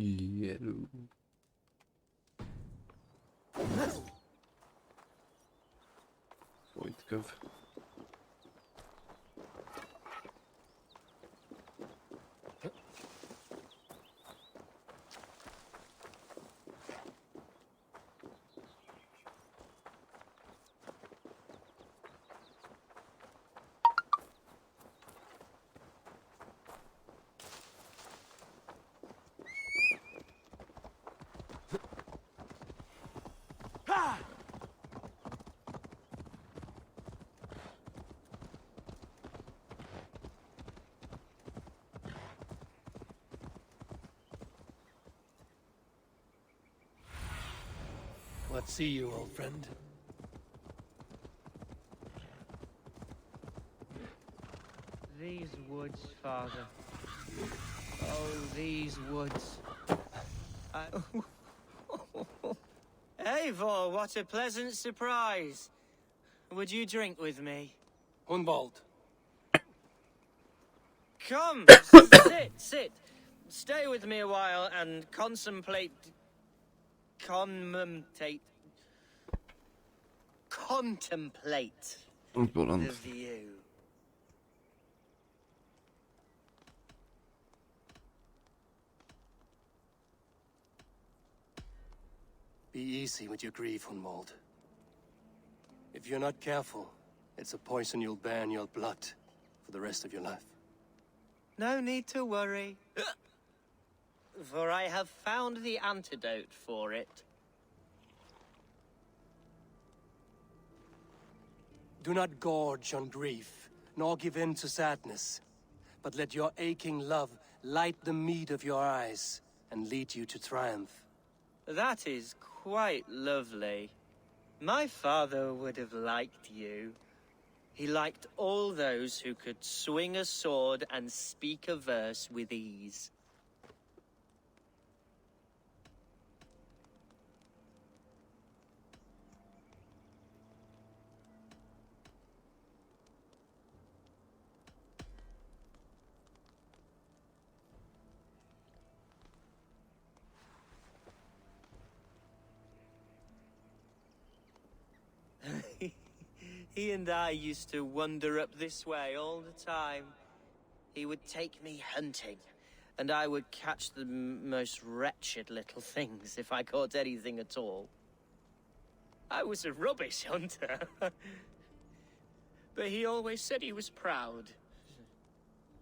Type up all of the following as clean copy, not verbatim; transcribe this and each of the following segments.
Yellow. Wojtkow. What see you, old friend? These woods, Father. Oh, these woods. Eivor, what a pleasant surprise. Would you drink with me? Hunwald. Come, sit. Stay with me a while and contemplate Important. the view. Be easy with your grief, Hunwald. If you're not careful, it's a poison you'll bear in your blood for the rest of your life. No need to worry. For I have found the antidote for it. Do not gorge on grief, nor give in to sadness, but let your aching love light the mead of your eyes and lead you to triumph. That is quite lovely. My father would have liked you. He liked all those who could swing a sword and speak a verse with ease. He and I used to wander up this way all the time. He would take me hunting, and I would catch the most wretched little things if I caught anything at all. I was a rubbish hunter. But he always said he was proud.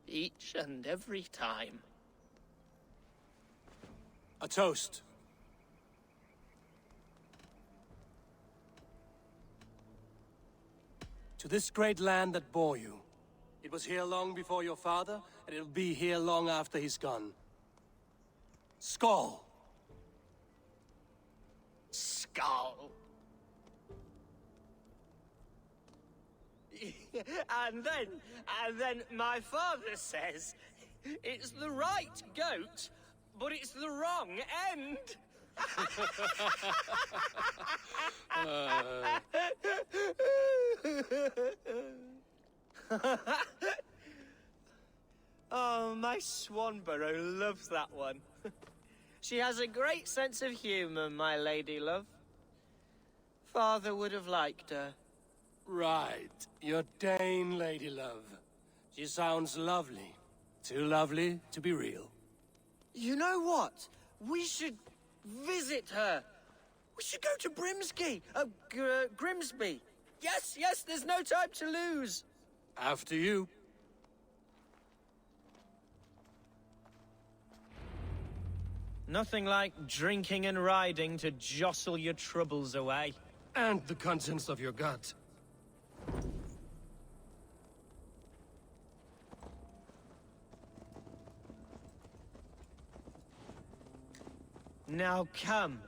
Each and every time. A toast. To this great land that bore you. It was here long before your father, and it'll be here long after he's gone. Skull! Skull. and then my father says, it's the right goat, but it's the wrong end. Oh, my Swanborough loves that one. She has a great sense of humor, my lady love. Father would have liked her. Right, your Dane lady love. She sounds lovely. Too lovely to be real. You know what? We should visit her. We should go to Grimsby. Yes, there's no time to lose. After you. Nothing like drinking and riding to jostle your troubles away. And the contents of your gut. Now come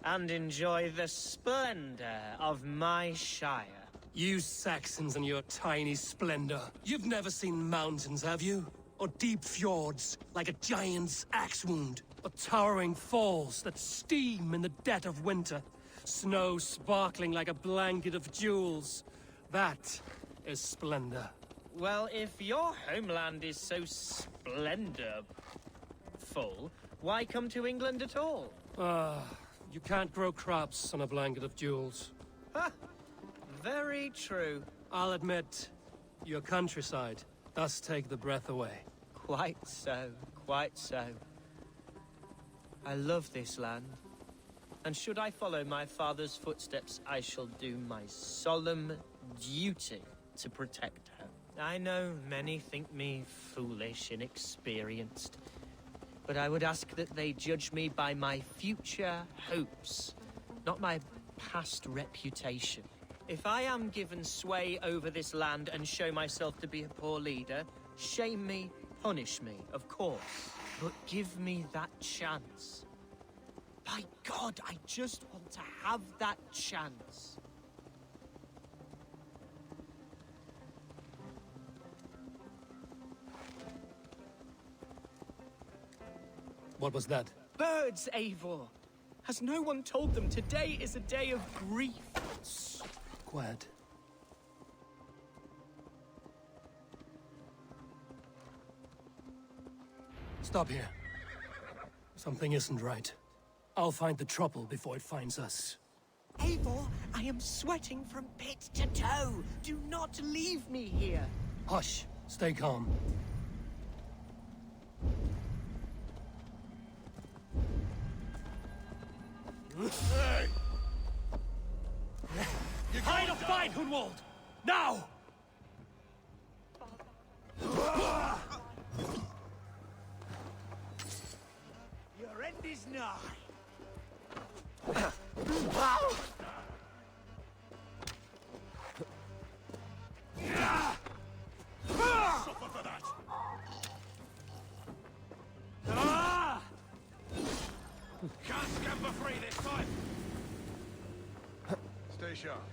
and enjoy the splendor of my shire. You Saxons and your tiny splendor. You've never seen mountains, have you? Or deep fjords, like a giant's axe wound? Or towering falls that steam in the dead of winter? Snow sparkling like a blanket of jewels? That is splendor. Well, if your homeland is so splendor, full, why come to England at all? You can't grow crops on a blanket of jewels. Ha! Very true. I'll admit, your countryside does take the breath away. Quite so, quite so. I love this land. And should I follow my father's footsteps, I shall do my solemn duty to protect her. I know many think me foolish, inexperienced, but I would ask that they judge me by my future hopes, not my past reputation. If I am given sway over this land and show myself to be a poor leader, shame me, punish me, of course, but give me that chance. By God, I just want to have that chance. What was that? Birds, Eivor! Has no one told them today is a day of grief? Quiet. Stop here. Something isn't right. I'll find the trouble before it finds us. Eivor, I am sweating from pit to toe. Do not leave me here. Hush. Stay calm. Hey! Fight or fight, Hunwald! Now! Your end is nigh. Suffer for that. Can't scamper free this time. Stay sharp.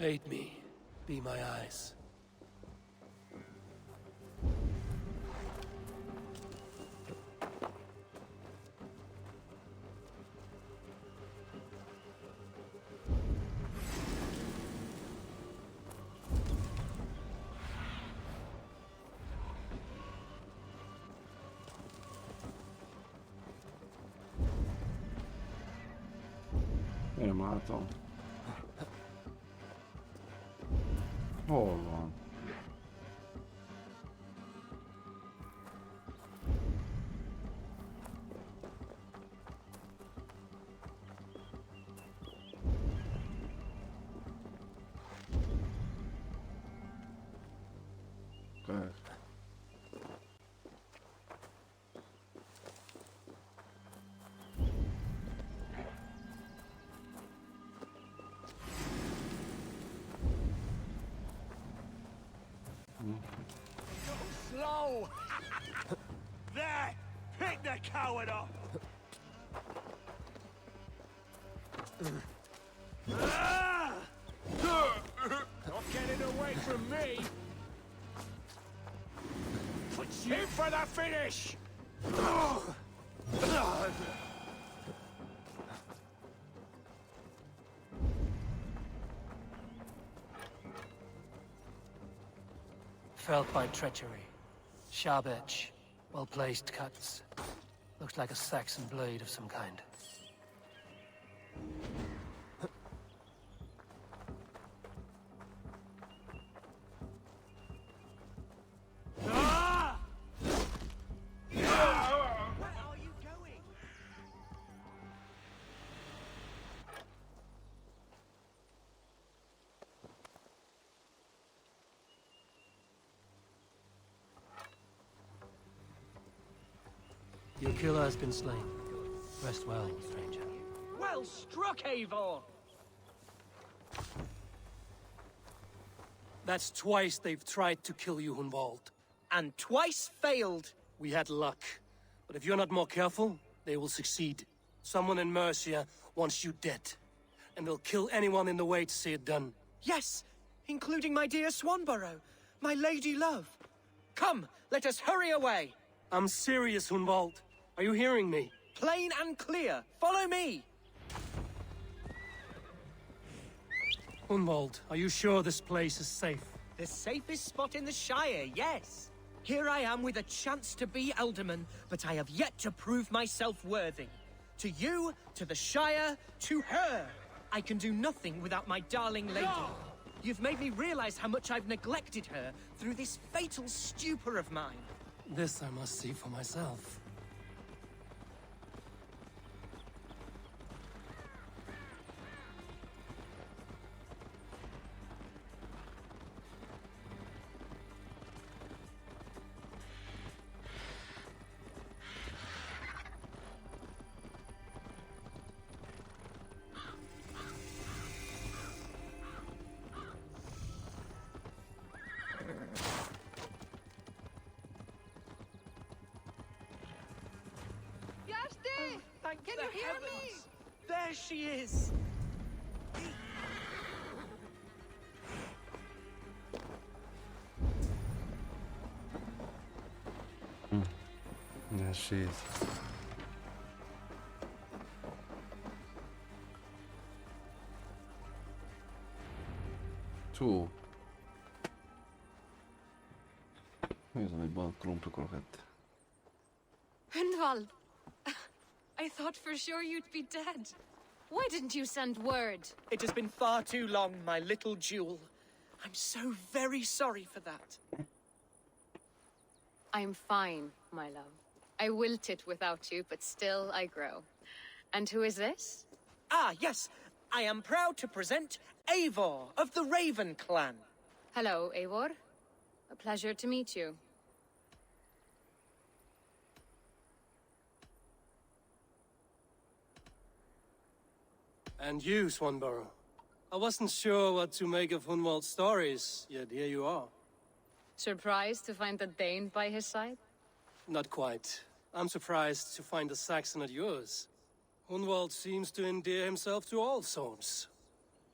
Aid me. Be my eyes. Én látom. Hol van? Persze. Slow! There! Pick the coward up! Not getting away from me! Aim for the finish! Felt by treachery. Sharp edge. Well-placed cuts. Looks like a Saxon blade of some kind. Where are you going? Your killer has been slain. Rest well, stranger. Well struck, Eivor! That's twice they've tried to kill you, Hunwald. And twice failed. We had luck. But if you're not more careful, they will succeed. Someone in Mercia wants you dead. And they'll kill anyone in the way to see it done. Yes, including my dear Swanborough, my lady love. Come, let us hurry away. I'm serious, Hunwald. Are you hearing me? Plain and clear. Follow me. Hunwald, are you sure this place is safe? The safest spot in the Shire, yes. Here I am with a chance to be Alderman, but I have yet to prove myself worthy. To you, to the Shire, to her. I can do nothing without my darling lady. No! You've made me realize how much I've neglected her through this fatal stupor of mine. This I must see for myself. Thank Can the you hear heavens. me? There she is. There she is. Tu. Io sono il buon clump crocette. Hundwald, I thought for sure you'd be dead. Why didn't you send word? It has been far too long, my little jewel. I'm so very sorry for that. I'm fine, my love. I wilted without you, but still I grow. And who is this? Ah, yes. I am proud to present Eivor of the Raven clan. Hello, Eivor. A pleasure to meet you. And you, Swanborough. I wasn't sure what to make of Hunwald's stories, yet here you are. Surprised to find a Dane by his side? Not quite. I'm surprised to find a Saxon at yours. Hunwald seems to endear himself to all sorts.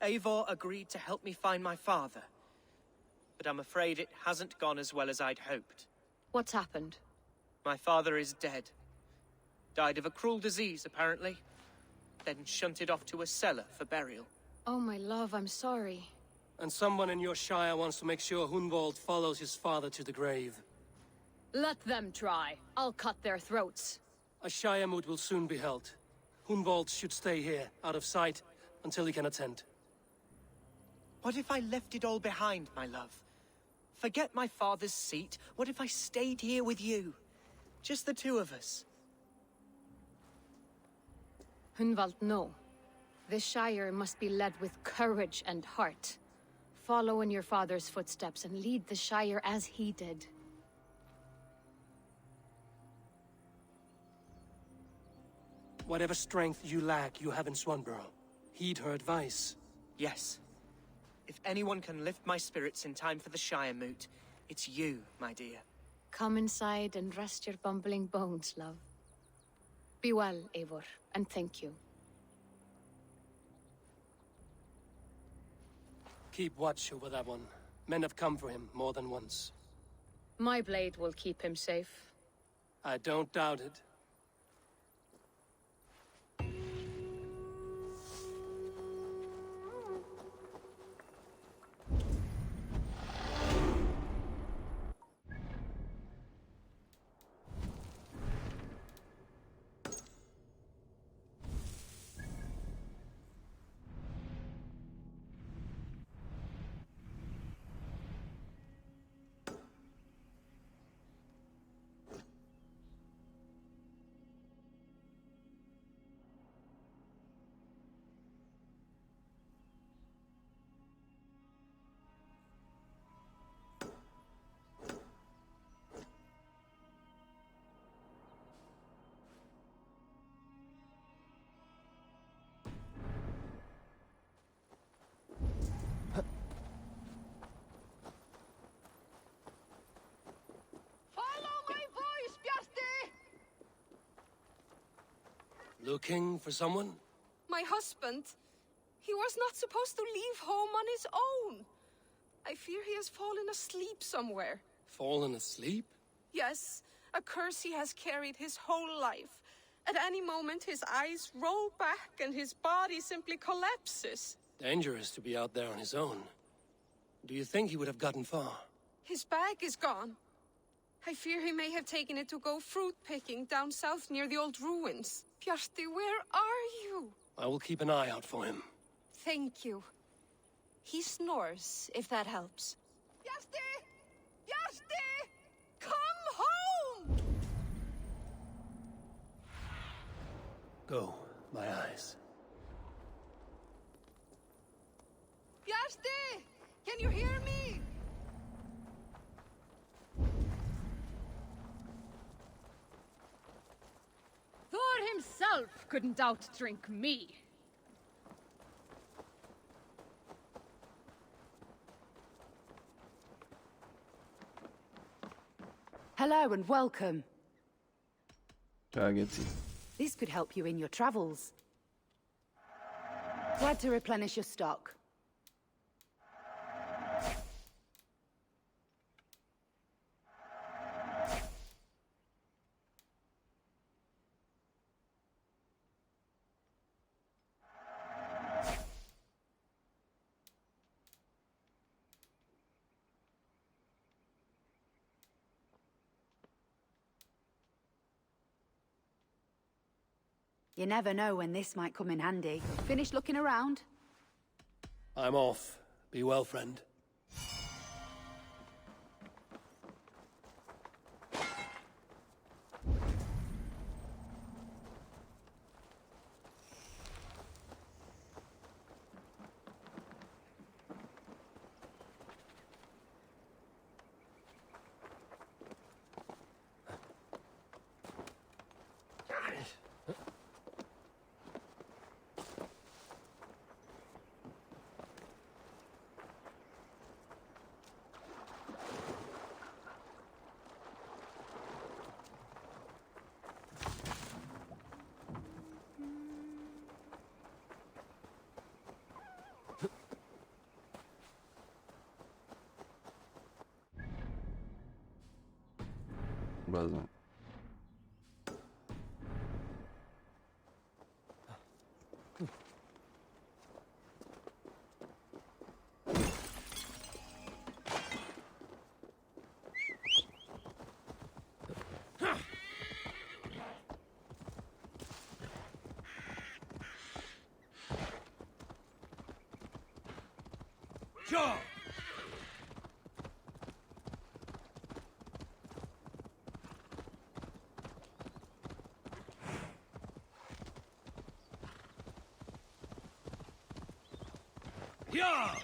Eivor agreed to help me find my father. But I'm afraid it hasn't gone as well as I'd hoped. What's happened? My father is dead. Died of a cruel disease, apparently. Then shunted off to a cellar for burial. Oh, my love, I'm sorry. And someone in your shire wants to make sure Hunwald follows his father to the grave. Let them try. I'll cut their throats. A shire moot will soon be held. Hunwald should stay here, out of sight, until he can attend. What if I left it all behind, my love? Forget my father's seat. What if I stayed here with you? Just the two of us. Hunwald, no. This Shire must be led with courage and heart. Follow in your father's footsteps and lead the Shire as he did. Whatever strength you lack, you have in Swanborough. Heed her advice. Yes. If anyone can lift my spirits in time for the Shire moot, it's you, my dear. Come inside and rest your bumbling bones, love. Be well, Eivor, and thank you. Keep watch over that one. Men have come for him more than once. My blade will keep him safe. I don't doubt it. Looking for someone? My husband. He was not supposed to leave home on his own. I fear he has fallen asleep somewhere. Fallen asleep? Yes, a curse he has carried his whole life. At any moment, his eyes roll back and his body simply collapses. Dangerous to be out there on his own. Do you think he would have gotten far? His bag is gone. I fear he may have taken it to go fruit picking down south near the old ruins. Bjarti, where are you? I will keep an eye out for him. Thank you. He snores, if that helps. Bjarti! Bjarti! Come home! Go, my eyes. Bjarti! Can you hear me? Thor himself couldn't outdrink me. Hello and welcome. Ciao ragazzi. This could help you in your travels. Glad to replenish your stock. You never know when this might come in handy. Finished looking around? I'm off. Be well, friend. Bazı. Sure! Yeah!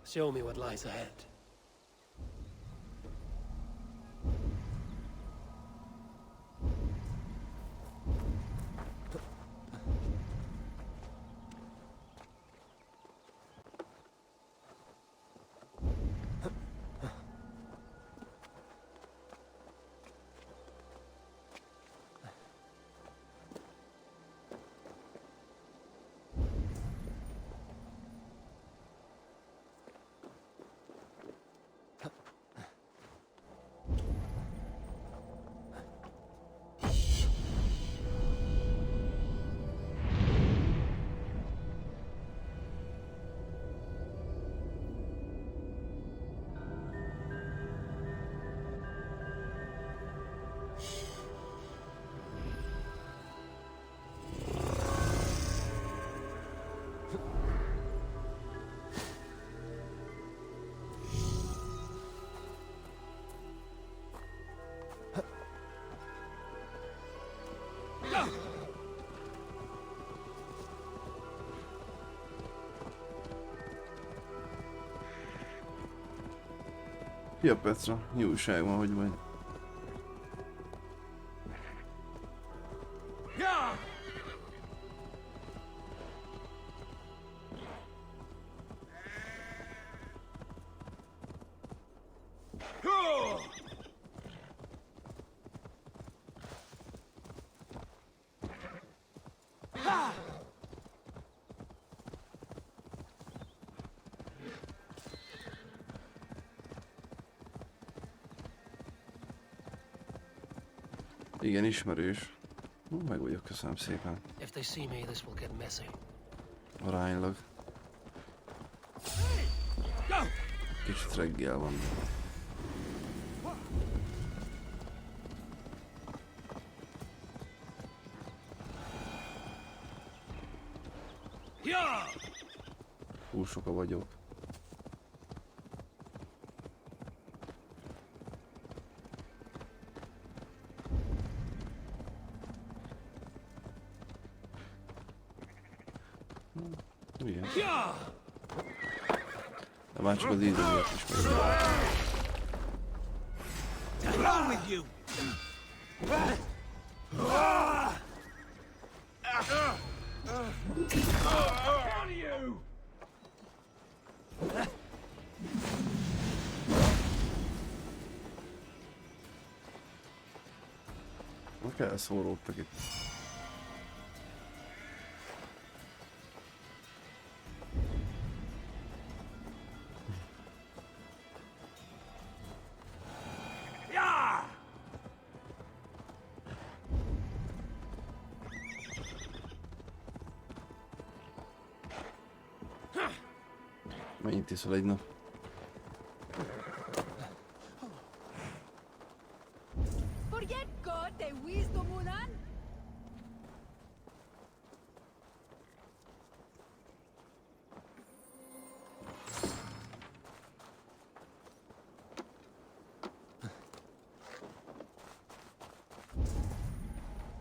Show me what lies ahead. Ja, Petra, mi újság van, hogy vagy? Igen, ismerős. Meg vagyok, köszönöm szépen. If they see me, this will get messy. Aránylag. Kicsit reggel van. Túl sok a vagyok. Igen. De már csak az idő miatt is meg. Wrong with you? On you! Most elszóródtak itt. Mennyit iszol egy nap? Forget God, the wisdom unan.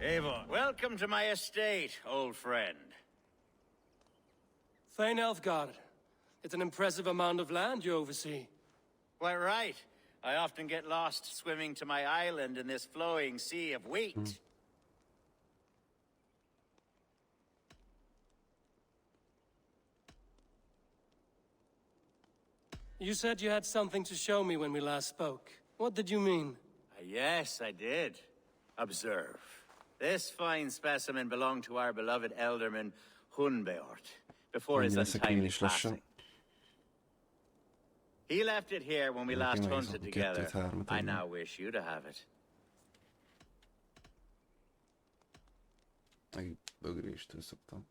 Eivor, welcome to my estate, old friend. Thane Elfgard. It's an impressive amount of land you oversee. Quite right. I often get lost swimming to my island in this flowing sea of wheat. You said you had something to show me when we last spoke. What did you mean? Yes, I did. Observe. This fine specimen belonged to our beloved elderman, Hunbeort, before his untimely passing. He left it here when we last hunted together. I now wish you to have it. Meg bögréstől szoktam.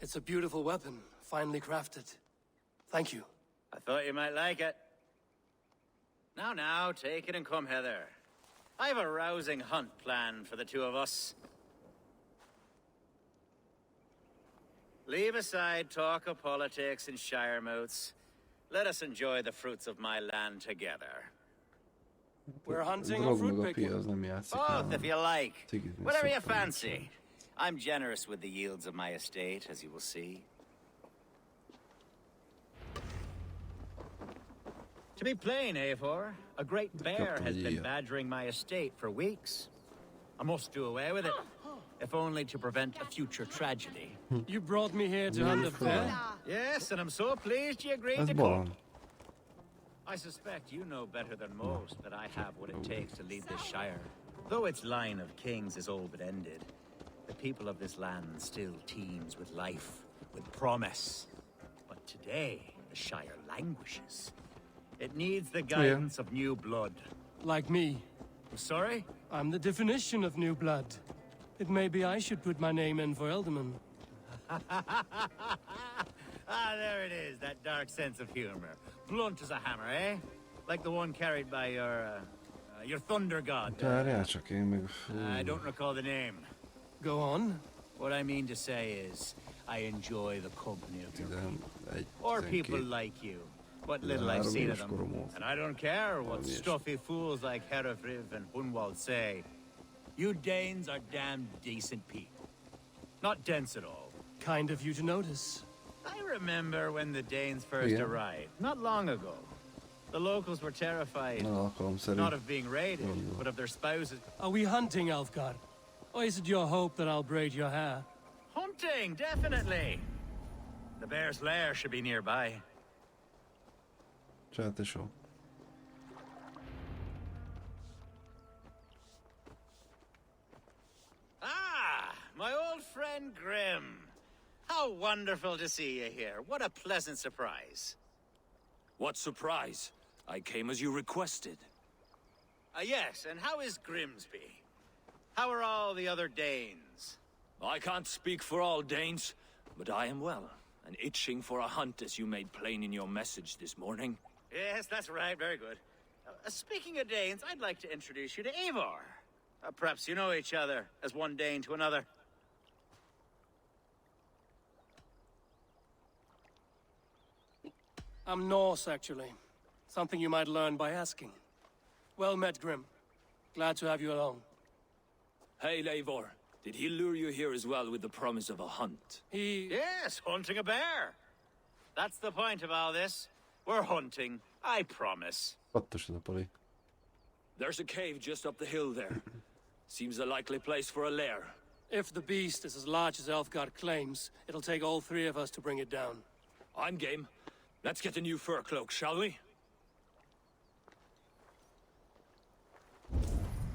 It's a beautiful weapon, finely crafted. Thank you. I thought you might like it. Now, take it and come hither. I have a rousing hunt planned for the two of us. Leave aside talk of politics and shire moats. Let us enjoy the fruits of my land together. We're hunting Drog or fruit meg a picking? piac nem játszik Both, nálam. if you like. Tigit még Whatever you szoktam. fancy. I'm generous with the yields of my estate, as you will see. To be plain, Eivor, a great bear has been badgering my estate for weeks. I must do away with it, if only to prevent a future tragedy. You brought me here to hunt a bear? Yes, and I'm so pleased you agreed Ez to bolond. come. I suspect you know better than most that I have what it takes to lead this shire. Though its line of kings is all but ended, the people of this land still teems with life, with promise. But today, the shire languishes. It needs the guidance of new blood. Like me. I'm sorry? I'm the definition of new blood. It may be I should put my name in for Elderman. Ah, there it is, that dark sense of humor. Blunt as a hammer, eh? Like the one carried by your thunder god. Várjál csak én meg... I don't recall the name. Go on. What I mean to say is, I enjoy the company of your people. 11, Or people 12. like you. What little I've 3 seen of éves them. korom óta. And I don't care what 3 éves. stuffy fools like Herefriv and Hunwald say. You Danes are damn decent people. Not dense at all. Kind of you to notice. I remember when the Danes first Yeah. arrived, not long ago. The locals were terrified, Nem alkalomszerű. not of being raided, Gondolom. but of their spouses. Are we hunting, Elfgar? Or is it your hope that I'll braid your hair? Hunting, definitely. The bear's lair should be nearby. Csá, tesó. Ah, my old friend Grim. How wonderful to see you here. What a pleasant surprise. What surprise! I came as you requested. Yes, and how is Grimsby? How are all the other Danes? I can't speak for all Danes, but I am well, and itching for a hunt as you made plain in your message this morning. Yes, that's right. Very good. Speaking of Danes, I'd like to introduce you to Eivor. Perhaps you know each other as one Dane to another. I'm Norse, actually. Something you might learn by asking. Well met, Grim. Glad to have you along. Hey, Eivor. Did he lure you here as well with the promise of a hunt? Yes, hunting a bear. That's the point of all this. We're hunting, I promise. Pattos ez a pali. There's a cave just up the hill there. Seems a likely place for a lair. If the beast is as large as Elfgar claims, it'll take all three of us to bring it down. I'm game. Let's get a new fur cloak, shall we?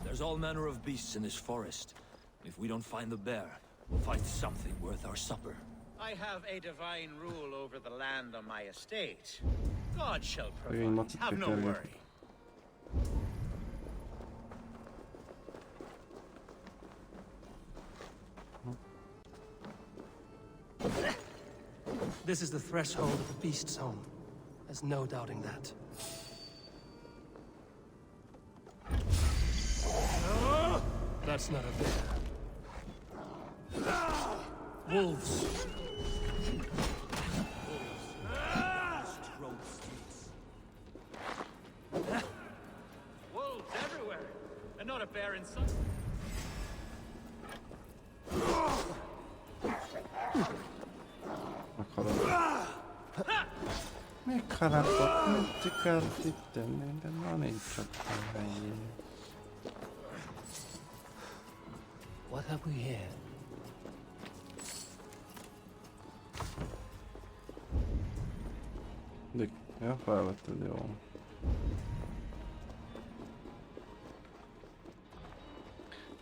There's all manner of beasts in this forest. If we don't find the bear, we'll find something worth our supper. I have a divine rule over the land on my estate. God shall Szegény provide. macit Have no kell worry. This is the threshold of the beast's home. There's no doubting that. That's not a bear. Wolves. Wolves everywhere, and not a bear in sight. Meghalad. Megharapott, mit akart itt tenni, de na nincs csak a helyén. What have we here? Dick, ja, felvetted, jó.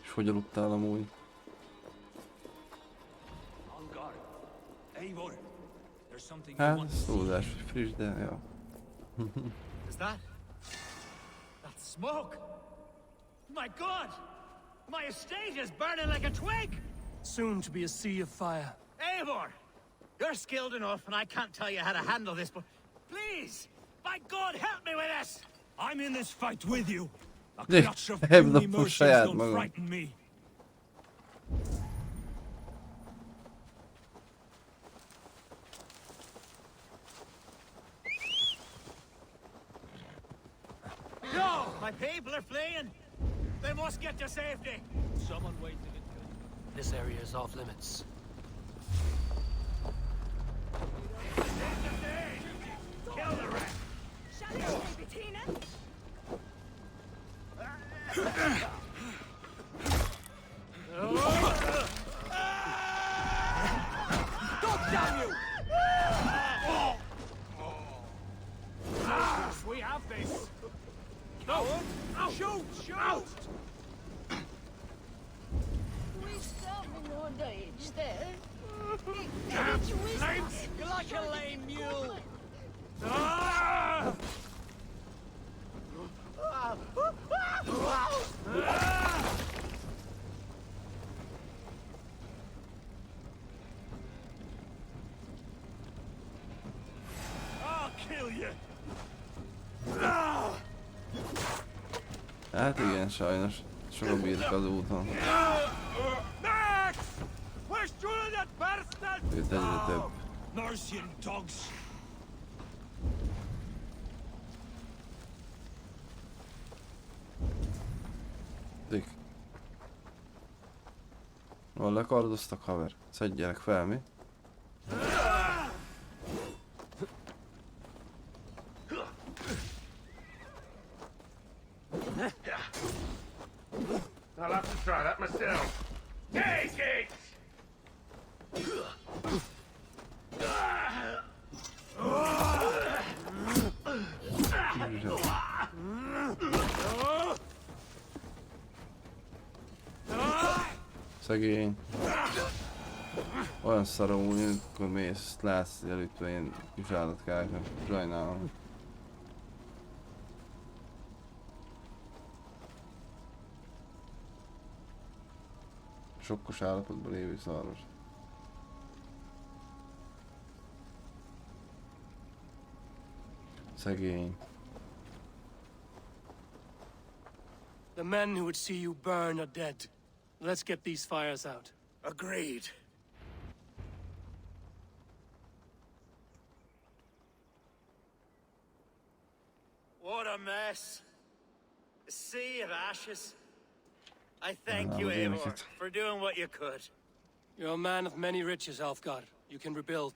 És hogy aludtál amúgy? On guard. Eivor, there's something you Hát, want to ez see. túlzás, friss, de ja. Is that? That's smoke! My God! My estate is burning like a twig! Soon to be a sea of fire. Eivor! You're skilled enough, and I can't tell you how to handle this, but please! By God, help me with this! I'm in this fight with you. A Dick, clutch of heb puny dat motions saját don't magam. frighten me. No! My people are fleeing! They must get to safety! Someone waited it. This area is off limits. Kill the rest! We have this! No! Shoot! Shoot! You're like a lame mule! Ah! I'll kill you! Hát igen, sajnos. Sok a birka az úton. Max! Where's Julian that bastard? Őt egyre több. Mercian dogs. Dick. Hol lekardoztak, haver? Szedjenek fel, mi? I'll have to try that myself. Take it! Szegény. Olyan szarom úgy, amikor mész, látsz elütve ilyen kis állatkákat. Sajnálom. Sokkos állapotban lévő szarvas. Szegény. The men who would see you burn are dead. Let's get these fires out. Agreed. What a mess. A sea of ashes. I thank you, Eivor, for doing what you could. You're a man of many riches, Alfgar. You can rebuild.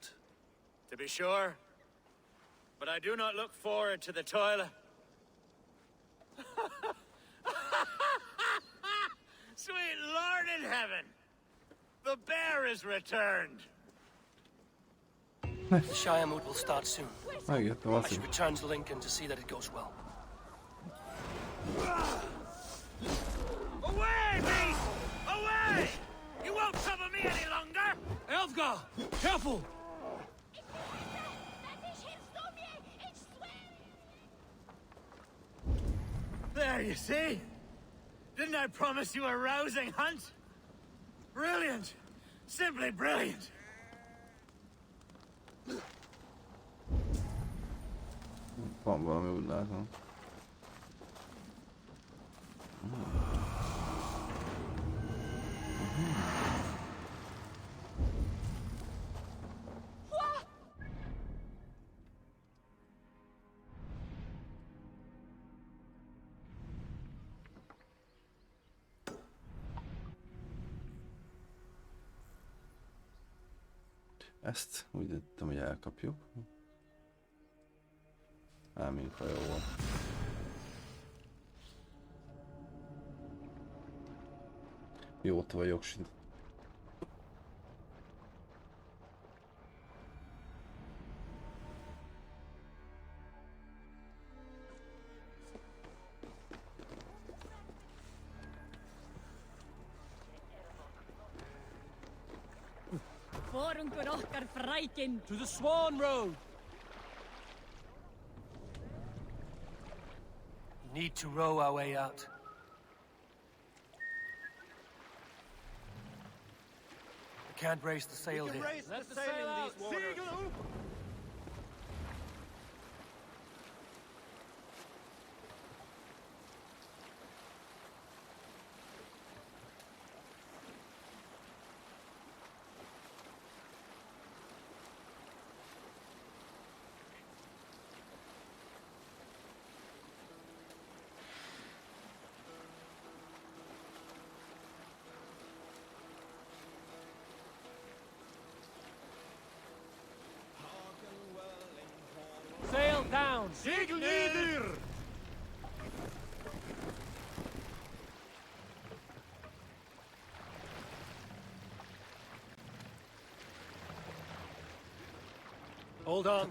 To be sure. But I do not look forward to the toilet. Sweet Lord in heaven! The bear is returned! The Shire mood will start soon. Megjöttem I azt, should hogy return to Lincoln to see that it goes well. Away, beast! Away! You won't trouble me any longer! Alfgar! Careful! There, you see? Didn't I promise you a rousing hunt? Brilliant! Simply brilliant! van valami, úgy látom. Ezt úgy tettem, hogy elkapjuk. Ámink, ha jó van. Jót vagyok, Sid. To the Swan Road! We need to row our way out. We can't raise the sail here. Let the sail in these waters. Sail down! Sig nieder! Hold on.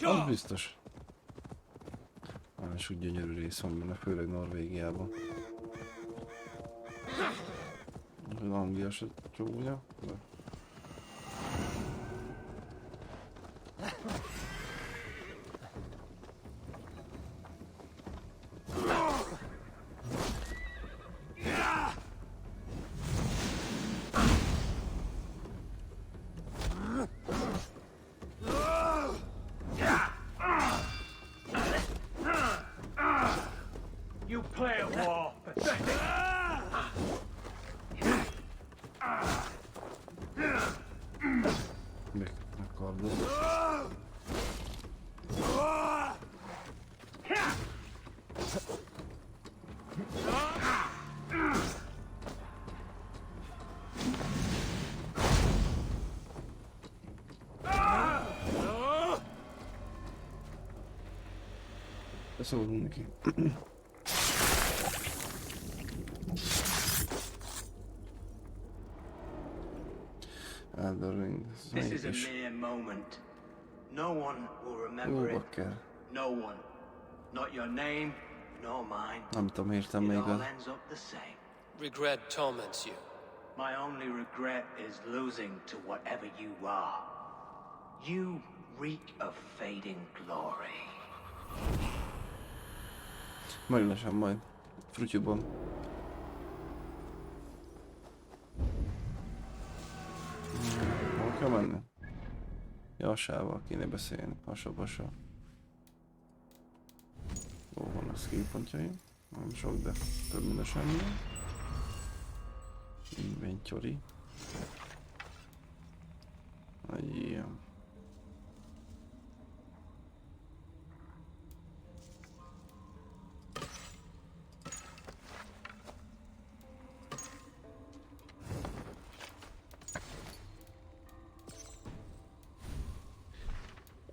Az biztos. Sok gyönyörű rész van benne, főleg Norvégiában. Az Anglia se csúnya. De... You play at war, pathetic! Meghal fordul. Beszólunk neki. This is a mere moment. No one will remember it. No one. Not your name, nor mine. Nem tudom, értem még It all az. ends up the same. Regret torments you. My only regret is losing to whatever you are. You reek of fading glory. Meglesem majd. Frutyúban. Hol kell menni? Jasával kéne beszélni. Hasa-basa. Hol vannak skill pontjai? Nem sok, de több mint a semmi. Inventory. Ilyen.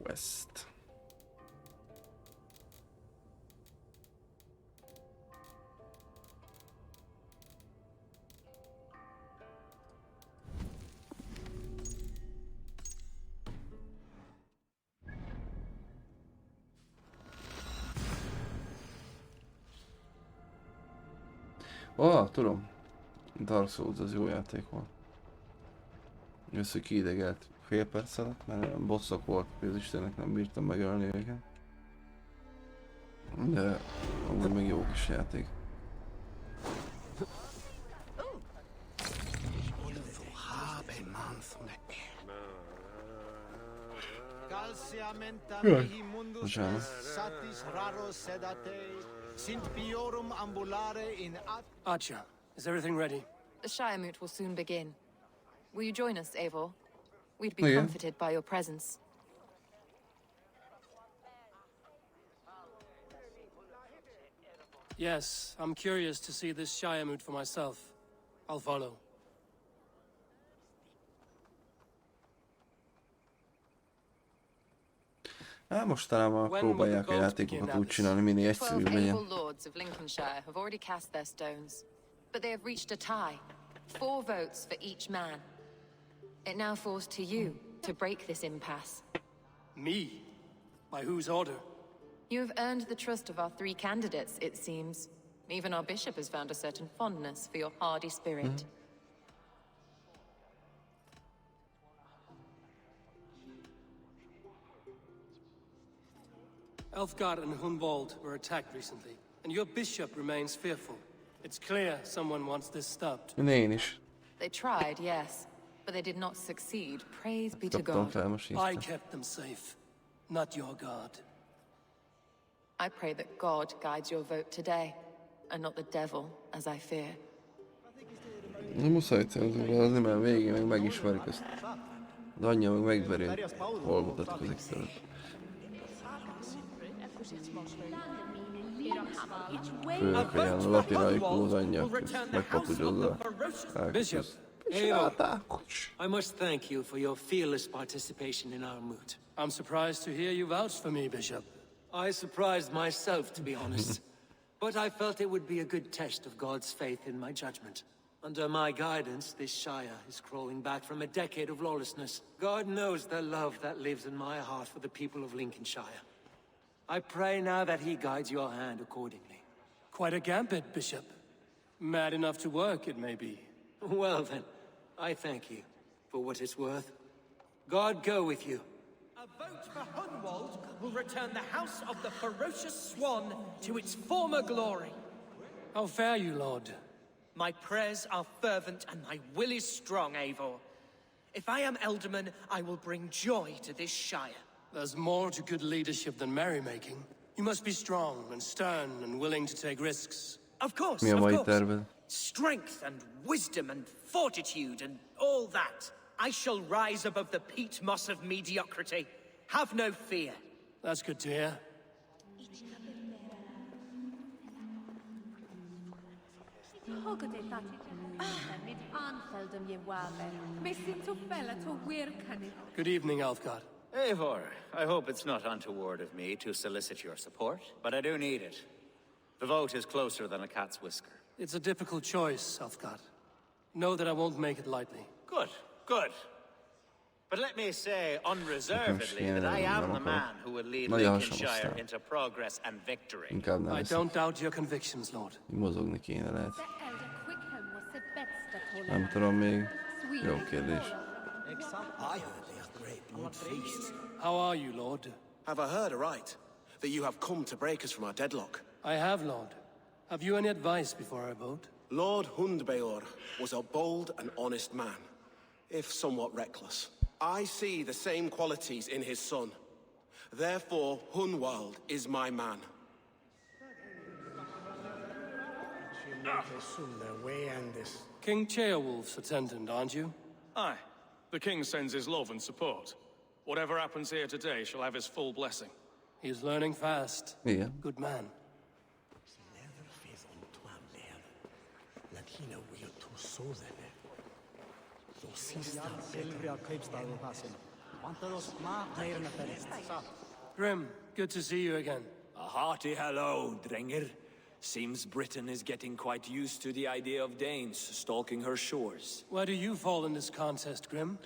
West. Tudom. Dark Souls az jó játék volt. Jössz, hogy kiidegelt fél perc alatt, mert olyan bosszok volt, hogy az Istennek nem bírtam megölni őket. De amúgy még jó kis játék. Bocsánat. Archer, is everything ready? The Shire Moot will soon begin. Will you join us, Eivor? We'd be Oh, yeah. comforted by your presence. Yes, I'm curious to see this Shire Moot for myself. I'll follow. Hát mostanában próbálják a játékokat úgy csinálni, minél egyszerűbb 12 legyen. able lords of Lincolnshire have already cast their stones, but they have reached a tie. 4 votes for each man. It now falls to you to break this impasse. Me? By whose order? You have earned the trust of our 3 candidates, it seems. Even our bishop has found a certain fondness for your hardy spirit. Elfgard and Hunwald were attacked recently, and your bishop remains fearful. It's clear someone wants this stopped. Én is. They tried, yes, but they did not succeed. Praise be to Kaptam God. fel, most I írtam. kept them safe, not your God. I pray that God guides your vote today, and not the devil, as I fear. Muszáj cenzúrázni, mert végén meg megismerik ezt. Az anyja meg megveri, hogy hol mutatkozik tőle. Főleg ilyen latinaikus az anyja, megpapudozza. Bishop, I must thank you for your fearless participation in our moot. I'm surprised to hear you vouch for me, Bishop. I surprised myself, to be honest. But I felt it would be a good test of God's faith in my judgment. Under my guidance, this Shire is crawling back from a decade of lawlessness. God knows the love that lives in my heart for the people of Lincolnshire. I pray now that he guides your hand accordingly. Quite a gambit, Bishop. Mad enough to work, it may be. Well then, I thank you for what it's worth. God go with you. A vote for Hunwald will return the House of the Ferocious Swan to its former glory. How fare you, Lord? My prayers are fervent and my will is strong, Eivor. If I am Elderman, I will bring joy to this Shire. There's more to good leadership than merrymaking. You must be strong and stern and willing to take risks. Of course, Mi a of mai course. terved? Strength and wisdom and fortitude and all that. I shall rise above the peat moss of mediocrity. Have no fear. That's good to hear. Good evening, Alfgard. Eivor, I hope it's not untoward of me to solicit your support, but I do need it. The vote is closer than a cat's whisker. It's a difficult choice, Alfgard. Know that I won't make it lightly. Good, good. But let me say unreservedly that I am the man who will lead Lincolnshire into progress and victory. I don't doubt your convictions, Lord. Mozogni kéne lehet. Nem tudom még. Jó kérdés. How are you, Lord? Have I heard aright that you have come to break us from our deadlock? I have, Lord. Have you any advice before our vote? Lord Hundbeor was a bold and honest man, if somewhat reckless. I see the same qualities in his son. Therefore, Hunwald is my man. King Ceolwulf's attendant, aren't you? Aye. The king sends his love and support. Whatever happens here today shall have his full blessing. He's learning fast. Yeah. Good man. Grim, good to see you again. A hearty hello, Drenger. Seems Britain is getting quite used to the idea of Danes stalking her shores. Where do you fall in this contest, Grim?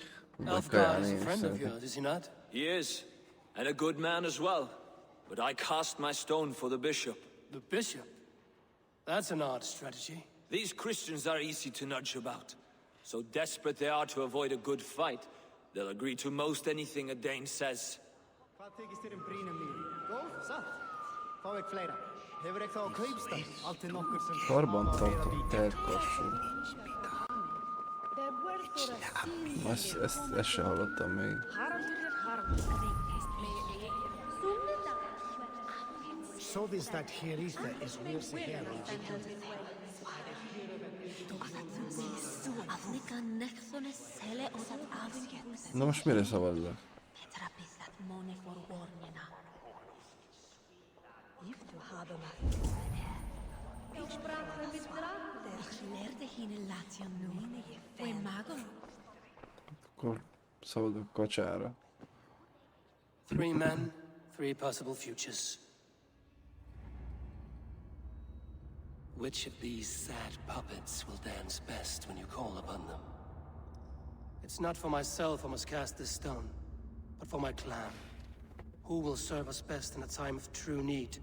Alfgard is a friend of yours, is he not? He is, and a good man as well. But I cast my stone for the bishop. The bishop? That's an odd strategy. These Christians are easy to nudge about. So desperate they are to avoid a good fight, they'll agree to most anything a Dane says. Karbantartott terkarsú. Ezt se hallottam még. So this that Hierita is worse here. Na most mire szavazzak? Akkor szavazok kacsára. 3 men, 3 possible futures. Which of these sad puppets will dance best when you call upon them? It's not for myself I must cast this stone, but for my clan. Who will serve us best in a time of true need?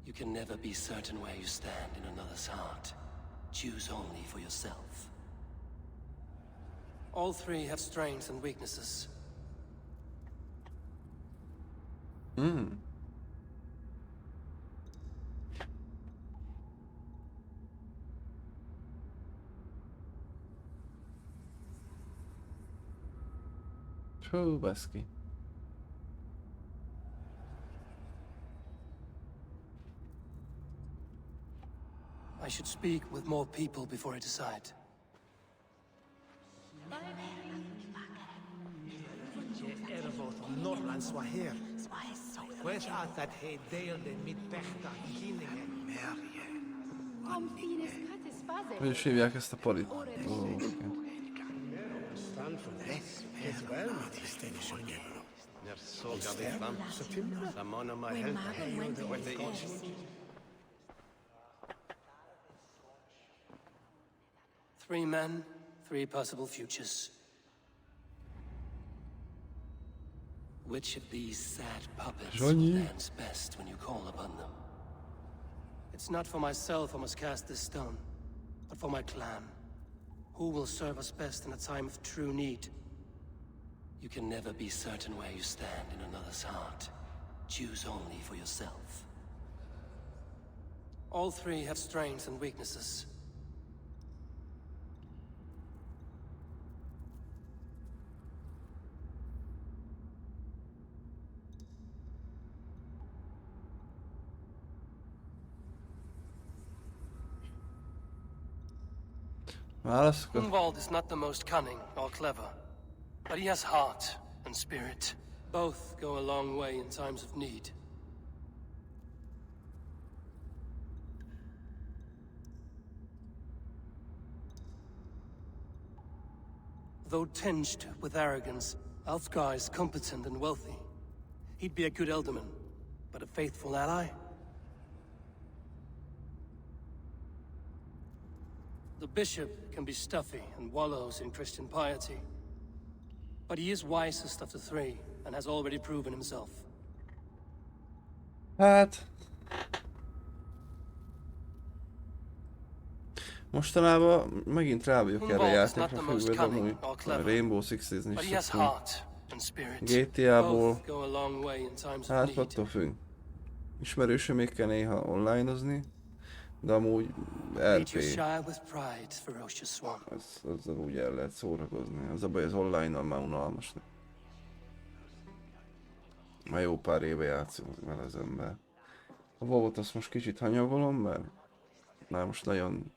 You can never be certain where you stand in another's heart. Choose only for yourself. All 3 have strengths and weaknesses. Hú, baszki. I should speak with more people before I decide. Norrlands var här. Where's at that he delade mitt bästa killingen? Hogy is hívják ezt a palit? Three men, 3 possible futures. Which of these sad puppets will dance best when you call upon them? It's not for myself I must cast this stone, but for my clan. Who will serve us best in a time of true need? You can never be certain where you stand in another's heart. Choose only for yourself. All 3 have strengths and weaknesses. Válaszokat? Hunwald is not the most cunning or clever, but he has heart and spirit. Both go a long way in times of need. Though tinged with arrogance, Alfgar is competent and wealthy. He'd be a good ealdorman, but a faithful ally? The bishop can be stuffy and wallows in Christian piety. But he is wisest of the three, and has already proven himself. Hát... Mostanában megint rá vagyok erre a játékra függve, amúgy a Rainbow Six-ezni is szoktam. GTA-ból... Hát attól függ. Ismerősömékkel néha online-ozni, de amúgy RP. Azzal úgy el lehet szórakozni. Az a baj, az online-nal már unalmas. Már jó pár éve játszom vele az ember. A WoW-ot azt most kicsit hanyagolom, mert már most nagyon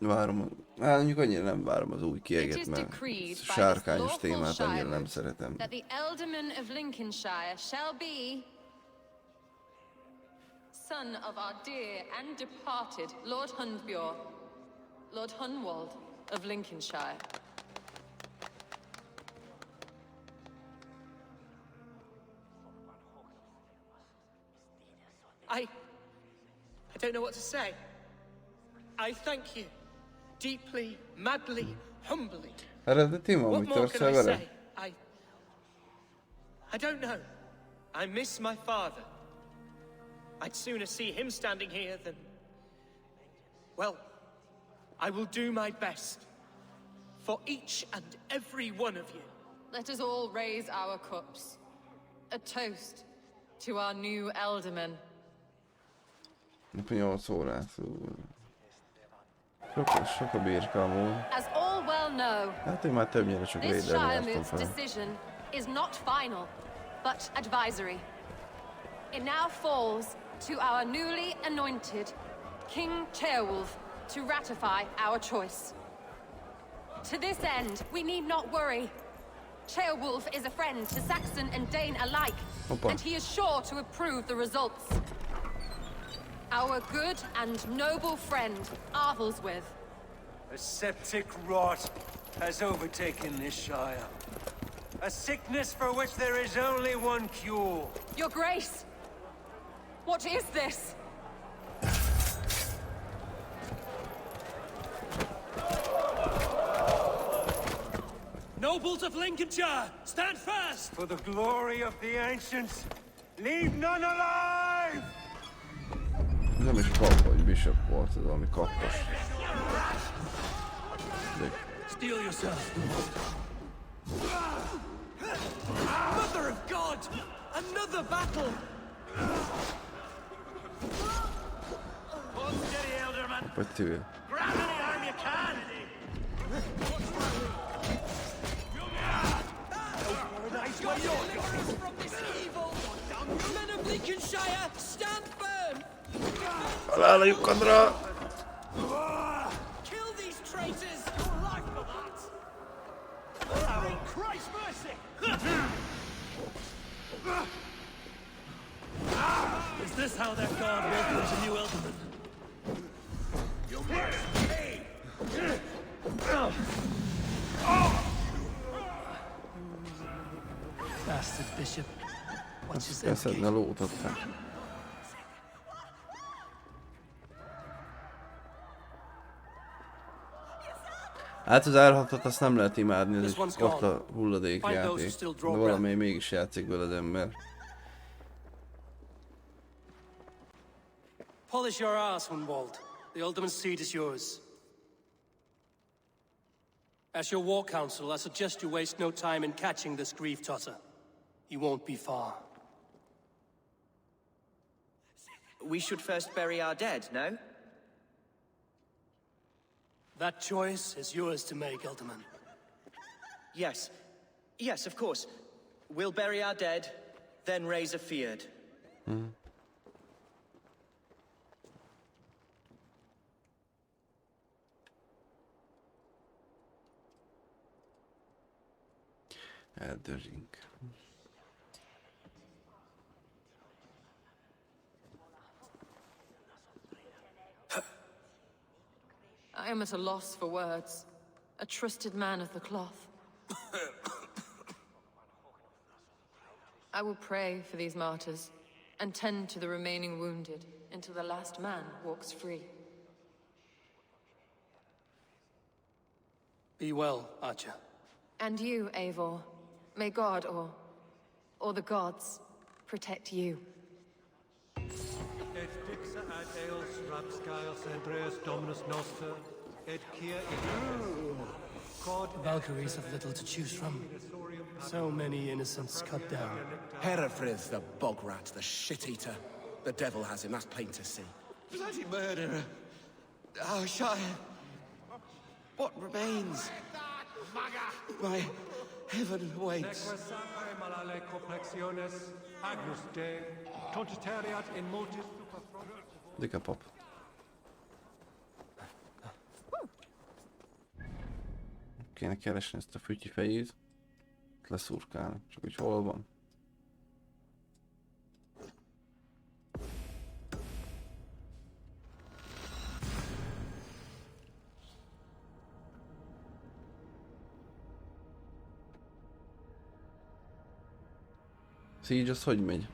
várom, hát mondjuk annyira nem várom az új kieget, mert sárkányos témát annyira nem szeretem. Son of our dear and departed Lord Hundbjorn, Lord Hunwald of Lincolnshire. I don't know what to say. I thank you. Deeply, madly, humbly. Eredeti ma, What mit more törtél can I vele? say? I don't know. I miss my father. I'd sooner see him standing here than... Well, I will do my best. For each and every one of you. Let us all raise our cups. A toast to our new ealdorman. Napi 8 órát. Sok a birka amúgy. As all well know, Hát én már többnyire csak this raiderni jártam Shiremoot's fel. decision is not final, but advisory. It now falls to our newly anointed King Ceolwulf to ratify our choice. To this end, we need not worry. Ceolwulf is a friend to Saxon and Dane alike, and he is sure to approve the results. Our good and noble friend, Arthelswith. A septic rot has overtaken this Shire. A sickness for which there is only one cure. Your Grace! What is this? Nobles of Lincolnshire, stand fast! For the glory of the ancients, leave none alive! Nem is kap, hogy bishop volt, ez valami kappas. Steel yourself. Mother of God! Another battle! Hold steady, Elderman. Vagy tűl. Grab any arm you can. From this evil! Men of Lincolnshire, stand firm! Halál a lyukadra! Kill these traitors! Your life for that! Oh, in Christ's mercy! Is this how their god welcomes a new ealdorman? You must pay! Bastard bishop. What's his Kell szedni a lót ott. Hát az R6-ot azt nem lehet imádni, ez egy ott a hulladék játék. De valami mégis játszik vele az ember. Polish your ass, Hunwald. The Alderman's seat is yours. As your war council, I suggest you waste no time in catching this grief tosser. He won't be far. We should first bury our dead, no? That choice is yours to make, Ealdorman. Yes. Yes, of course. We'll bury our dead, then raise a feard. Eldering. I am at a loss for words. A trusted man of the cloth. I will pray for these martyrs, and tend to the remaining wounded, until the last man walks free. Be well, Archer. And you, Eivor. May God, or the gods, protect you. Et dixa ad eos rapscaios Andreas Dominus Noster, et kia Valkyries have little to choose from. So many innocents cut down. Herefrith, the bog rat, the shit-eater. The devil has him, that's plain to see. Bloody murderer! Our Shire! What remains? My heaven awaits. Neque sacre malale complexiones, Agnus Dei, totiteriat in motis Dicka pop. Kéne keresni ezt a fütyi fejét. Leszurkálni. Csak hogy hol van. Siege az hogy megy?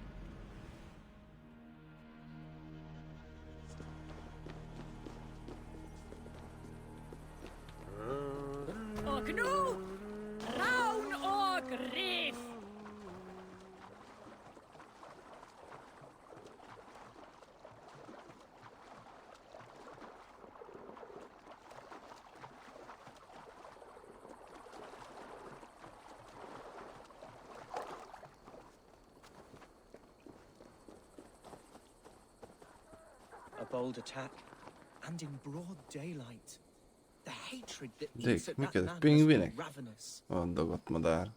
Och nu, Raun och Riff! A bold attack, and in broad daylight. The hatred that eats Dick, at that miket? man Pingvinek? must be ravenous. Van dagadt madár.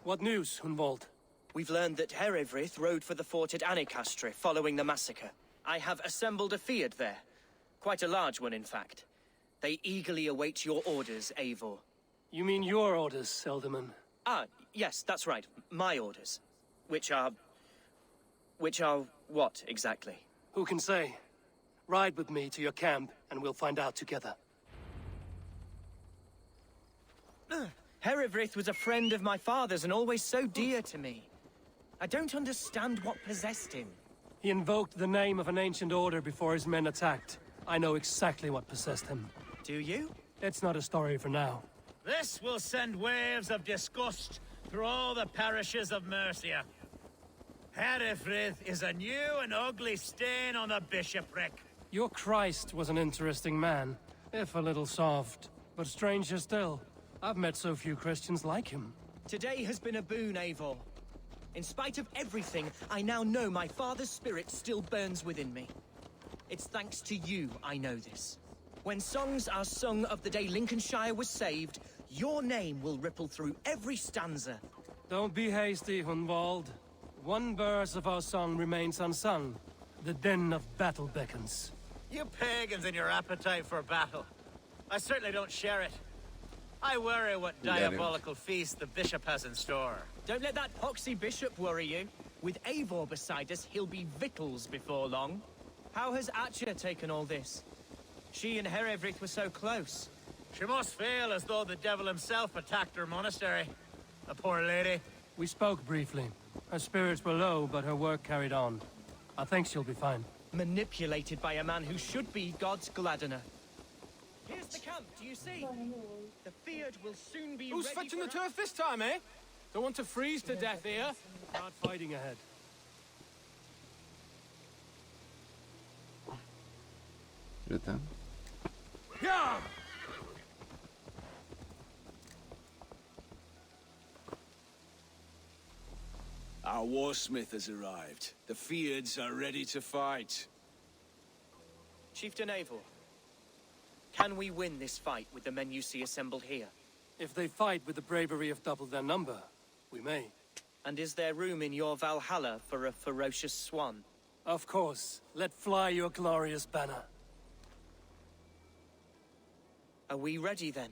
What news, Hunwald? We've learned that Herefrith rode for the fort at Annikastre following the massacre. I have assembled a field there. Quite a large one, in fact. They eagerly await your orders, Eivor. You mean your orders, Elderman? Ah, yes, that's right. My orders. Which are what, exactly? Who can say? Ride with me to your camp, and we'll find out together. Herefrith was a friend of my father's and always so dear to me. I don't understand what possessed him. He invoked the name of an ancient order before his men attacked. I know exactly what possessed him. Do you? It's not a story for now. This will send waves of disgust through all the parishes of Mercia. Herefrith is a new and ugly stain on the bishopric. Your Christ was an interesting man, if a little soft. But stranger still, I've met so few Christians like him. Today has been a boon, Eivor. In spite of everything, I now know my father's spirit still burns within me. It's thanks to you I know this. When songs are sung of the day Lincolnshire was saved, your name will ripple through every stanza. Don't be hasty, Hunwald. One verse of our song remains unsung. The din of battle beckons. You pagans and your appetite for battle. I certainly don't share it. I worry what diabolical feast the bishop has in store. Don't let that poxy bishop worry you. With Eivor beside us, he'll be victuals before long. How has Atcha taken all this? She and Herefrith were so close. She must feel as though the devil himself attacked her monastery. A poor lady. We spoke briefly. Her spirits were low, but her work carried on. I think she'll be fine. Manipulated by a man who should be God's gladdener. Here's the camp, do you see? The Field will soon be Who's ready fetching for the turf this time, eh? Don't want to freeze to death here. Start fighting ahead. Jöttem. Yeah! Our warsmith has arrived. The Fields are ready to fight. Chieftain Eivor, can we win this fight with the men you see assembled here? If they fight with the bravery of double their number, we may. And is there room in your Valhalla for a ferocious swan? Of course. Let fly your glorious banner. Are we ready then?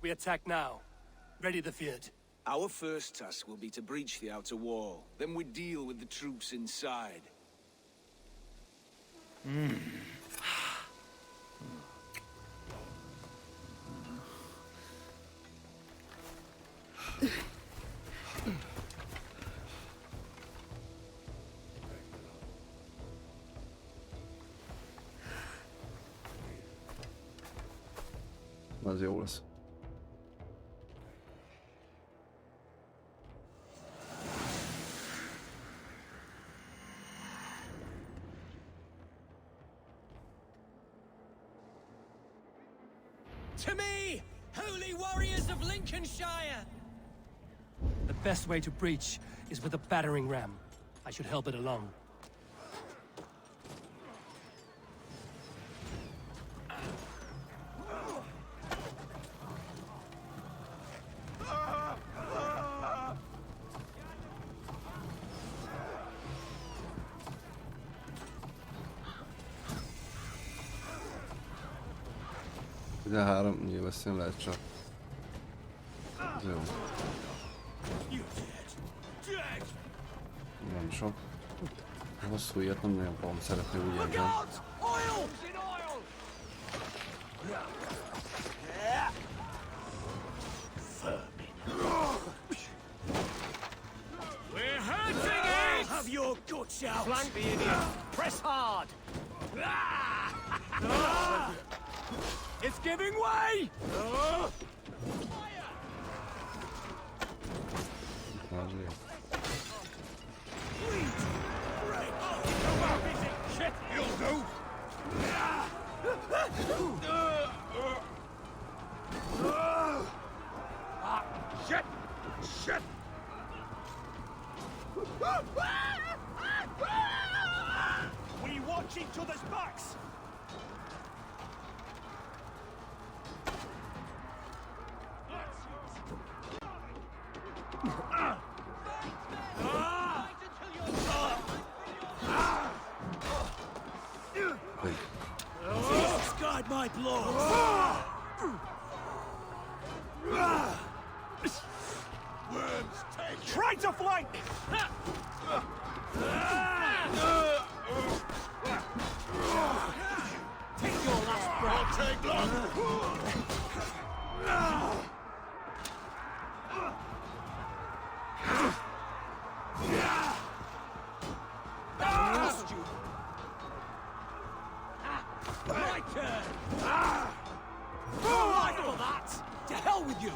We attack now. Ready the field. Our first task will be to breach the outer wall. Then we deal with the troops inside. Az jó lesz. To me, holy warriors of Lincolnshire! The best way to breach is with a battering ram. I should help it along. De 3 nyilván lehet csak. Ez jó. Nem sok. A hosszú ilyet nem nagyon fogom szeretni úgy érzem. We're hurting it! Have your guts out! Flank the idiot! Press hard! It's giving way! Shit! Shit! We watch each other's backs! Guide my blows! Worms, take it! Try to flank! Take your last breath! I'll take long! Lost you! My turn! Right for that! To hell with you!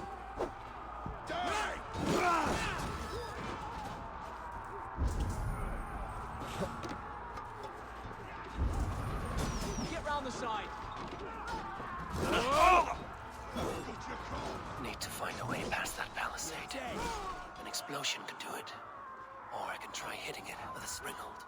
Get round the side! Need to find a way past that palisade. An explosion could do it. Or I can try hitting it with a springhold.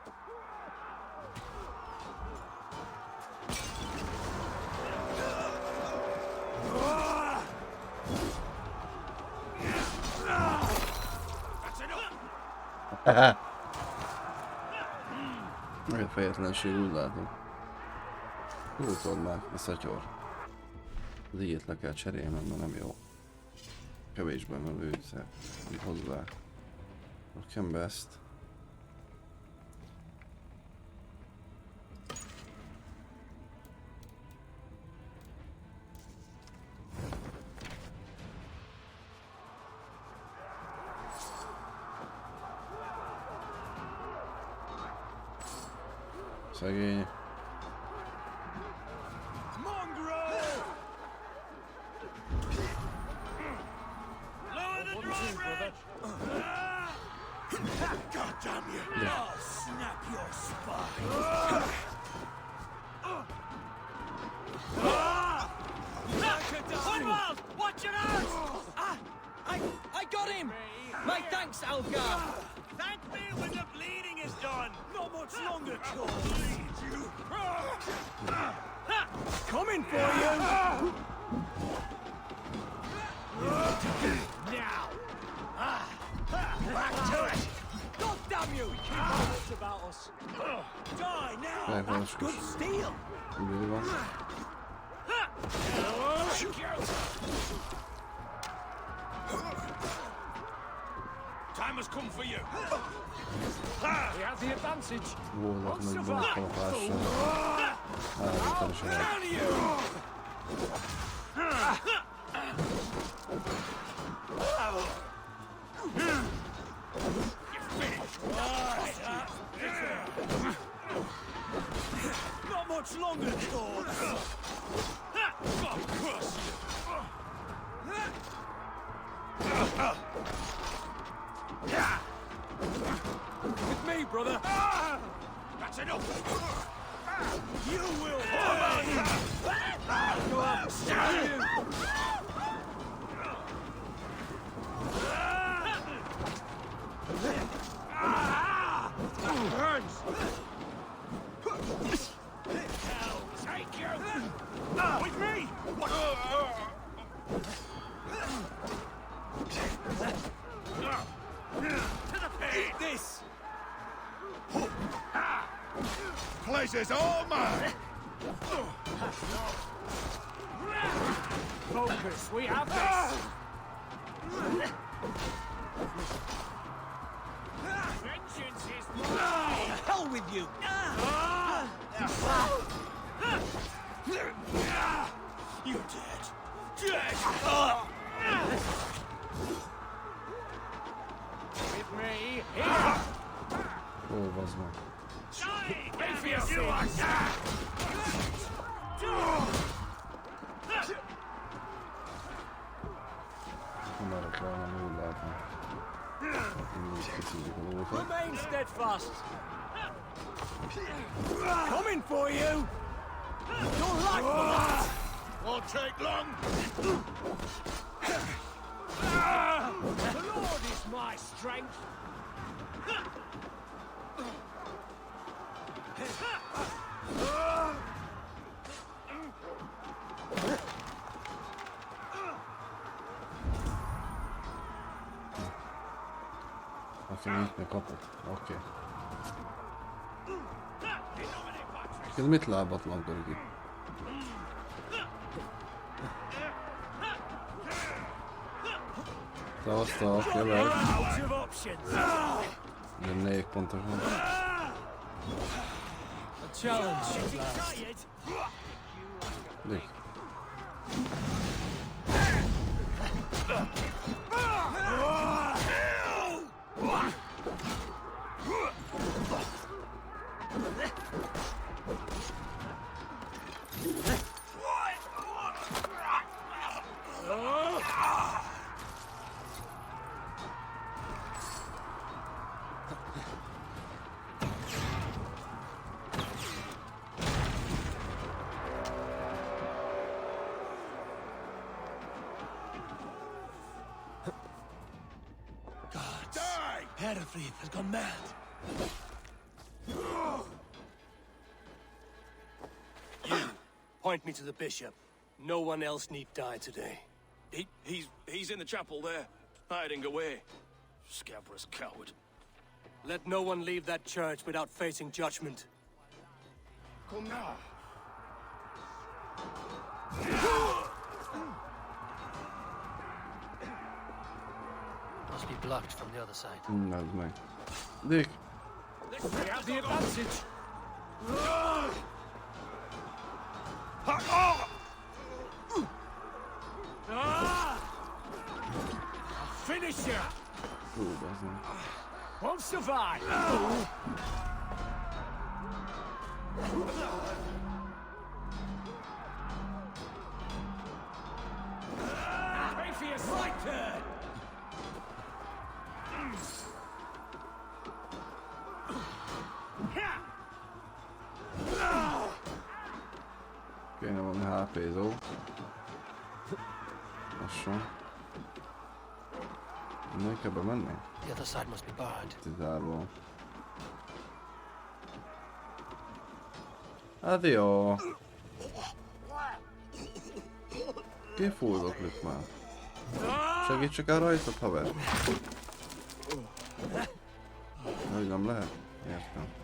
Meg egy fejetlenség, úgy látom. Húzod már, a szatyor. Az ilyet le kell cserélnem, mert nem jó. Kevésben van lőszer, így hozzá. Rakjam be ezt. Szegény. God damn you! I'll snap your spine! Hunwald! Watch your out! I got him! My thanks, Algar! Thank me when the bleeding is done! Not much longer, Cole! Bleed you! Coming for you! Now! Back to it! God damn you! We keep our wits about us! Die now! That's good steel! for you. We have the advantage. Voltak nagy balkalapással. Állítani se lehet. Not much longer, Thor. With me, brother. That's enough. You will. Go on, stand you. Burns. Hell, take you. With me. Eat this! Pleasure's all mine! Focus, we have this! Vengeance is mine! Hell with you! You're dead! Dead! With me, here! Ó, bazd meg. Pay for your sins! Nem erre kellene, nem úgy látom. Mindig kicízik a dolgokat. Remain steadfast! Coming for you! Your life for that! Won't take long! The Lord is my strength! Aki nyitni kapott. Oké. Ez mit lábatlankodik itt? Szavazta, jövök. Igen, 4 pontosan. Dick. Herefrith has gone mad. You, point me to the bishop. No one else need die today. He's in the chapel there, hiding away. Scabrous coward. Let no one leave that church without facing judgment. Come now. Must be blocked from the other side. That's me. Dick. We have the advantage. Finish you. Ó, bazd meg. Won't survive. Pay for your slight turn. Kéne valami HP-zó. Lassan. Nem kell bemenni? The other side must be barred. Zárva. Hát jó. Kifuldoklik már. Segítsek el rajtad, haver. Hogy nem lehet? Értem.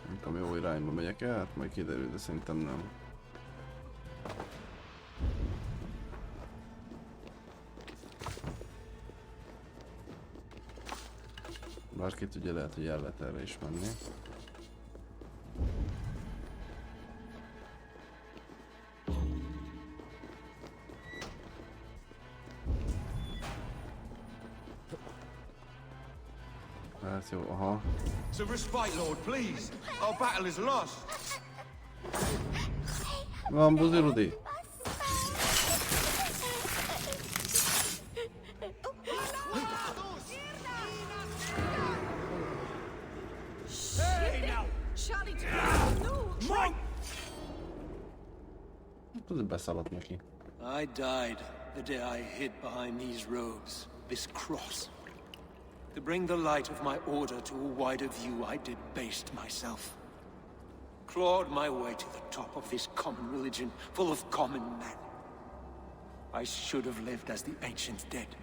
Nem tudom, jó irányba megyek el, hát majd kiderül, de szerintem nem. Bárkit ugye lehet, hogy el lehet erre is menni. Hát jó, aha. So respite, Lord, please. Our battle is lost. Van buzi Rudi. Beszaladt neki. I died the day I hid behind these robes, this cross. To bring the light of my order to a wider view, I debased myself. Clawed my way to the top of this common religion, full of common men. I should have lived as the ancients did.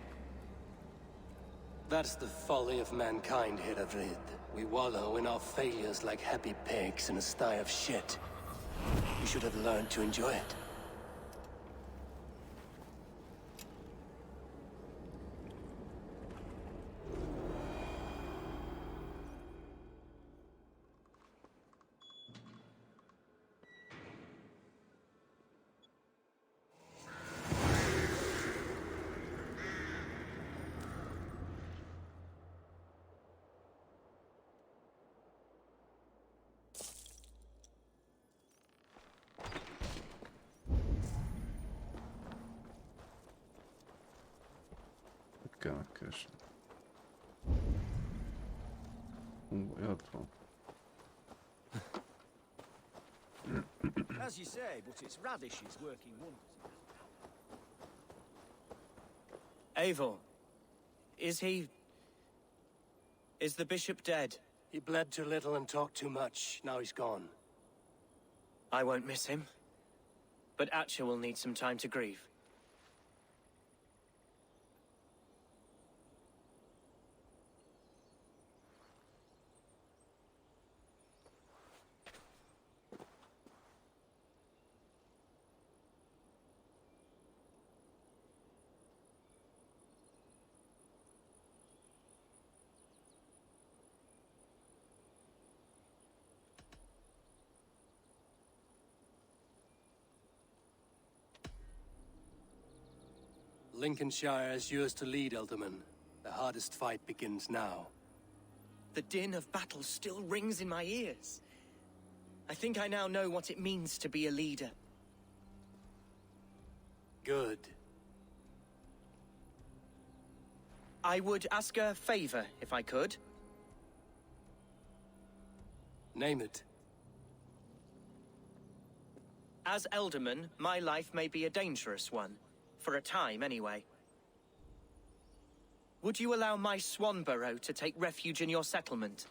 That's the folly of mankind, Heravrid. We wallow in our failures like happy pigs in a sty of shit. You should have learned to enjoy it. Kell megkeresni. Ott van. As you say, but it's radishes working wonders. Eivor, is the bishop dead? He bled too little and talked too much. Now he's gone. I won't miss him. But Atcha will need some time to grieve. Lincolnshire is yours to lead, Elderman. The hardest fight begins now. The din of battle still rings in my ears. I think I now know what it means to be a leader. Good. I would ask a favor, if I could. Name it. As Elderman, my life may be a dangerous one. For a time, anyway. Would you allow my Swanborough to take refuge in your settlement?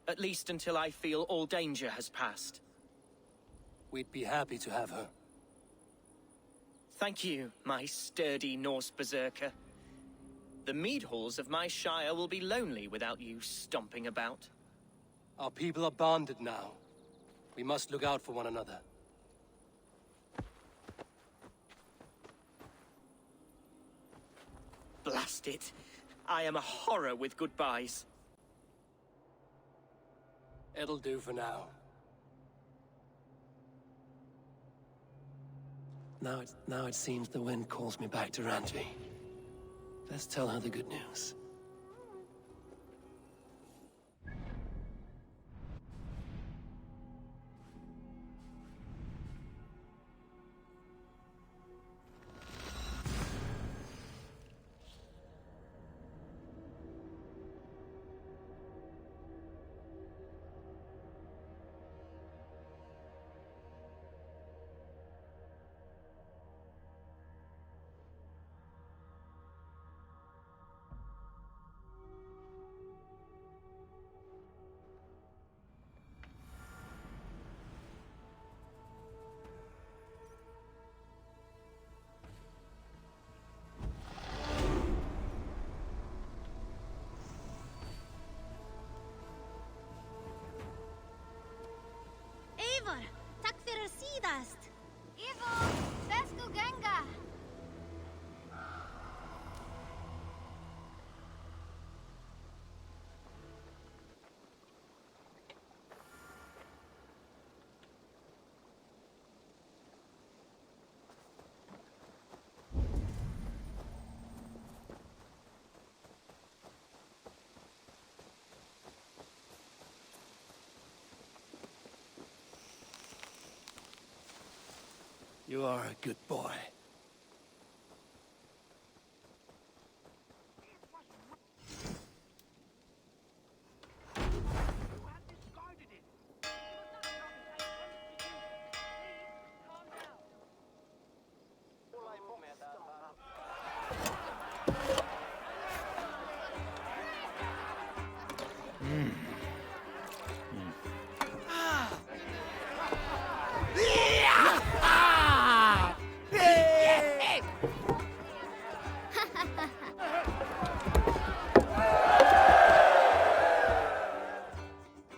At least until I feel all danger has passed. We'd be happy to have her. Thank you, my sturdy Norse berserker. The mead halls of my shire will be lonely without you stomping about. Our people are bonded now. We must look out for one another. Blast it. I am a horror with goodbyes. It'll do for now. Now it seems the wind calls me back to Ranji. Let's tell her the good news. Eivor, tack för sidast. Eivor, bäst och ganga. You are a good boy.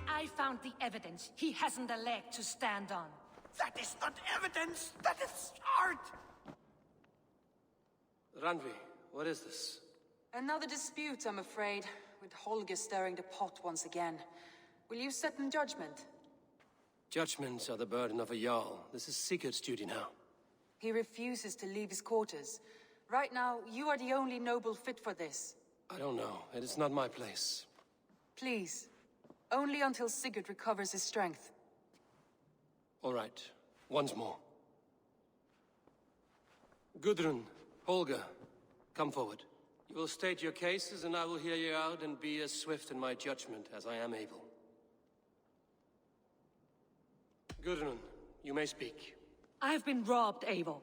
I found the evidence. He hasn't a leg to stand on. That is not evidence! That is art! Randvi, what is this? Another dispute, I'm afraid, with Holger stirring the pot once again. Will you sit in judgment? Judgments are the burden of a Jarl. This is Sigurd's duty now. He refuses to leave his quarters. Right now, you are the only noble fit for this. I don't know. It is not my place. Please. Only until Sigurd recovers his strength. All right. Once more. Gudrun, Holger, come forward. You will state your cases, and I will hear you out and be as swift in my judgment as I am able. Gudrun, you may speak. I have been robbed, Eivor.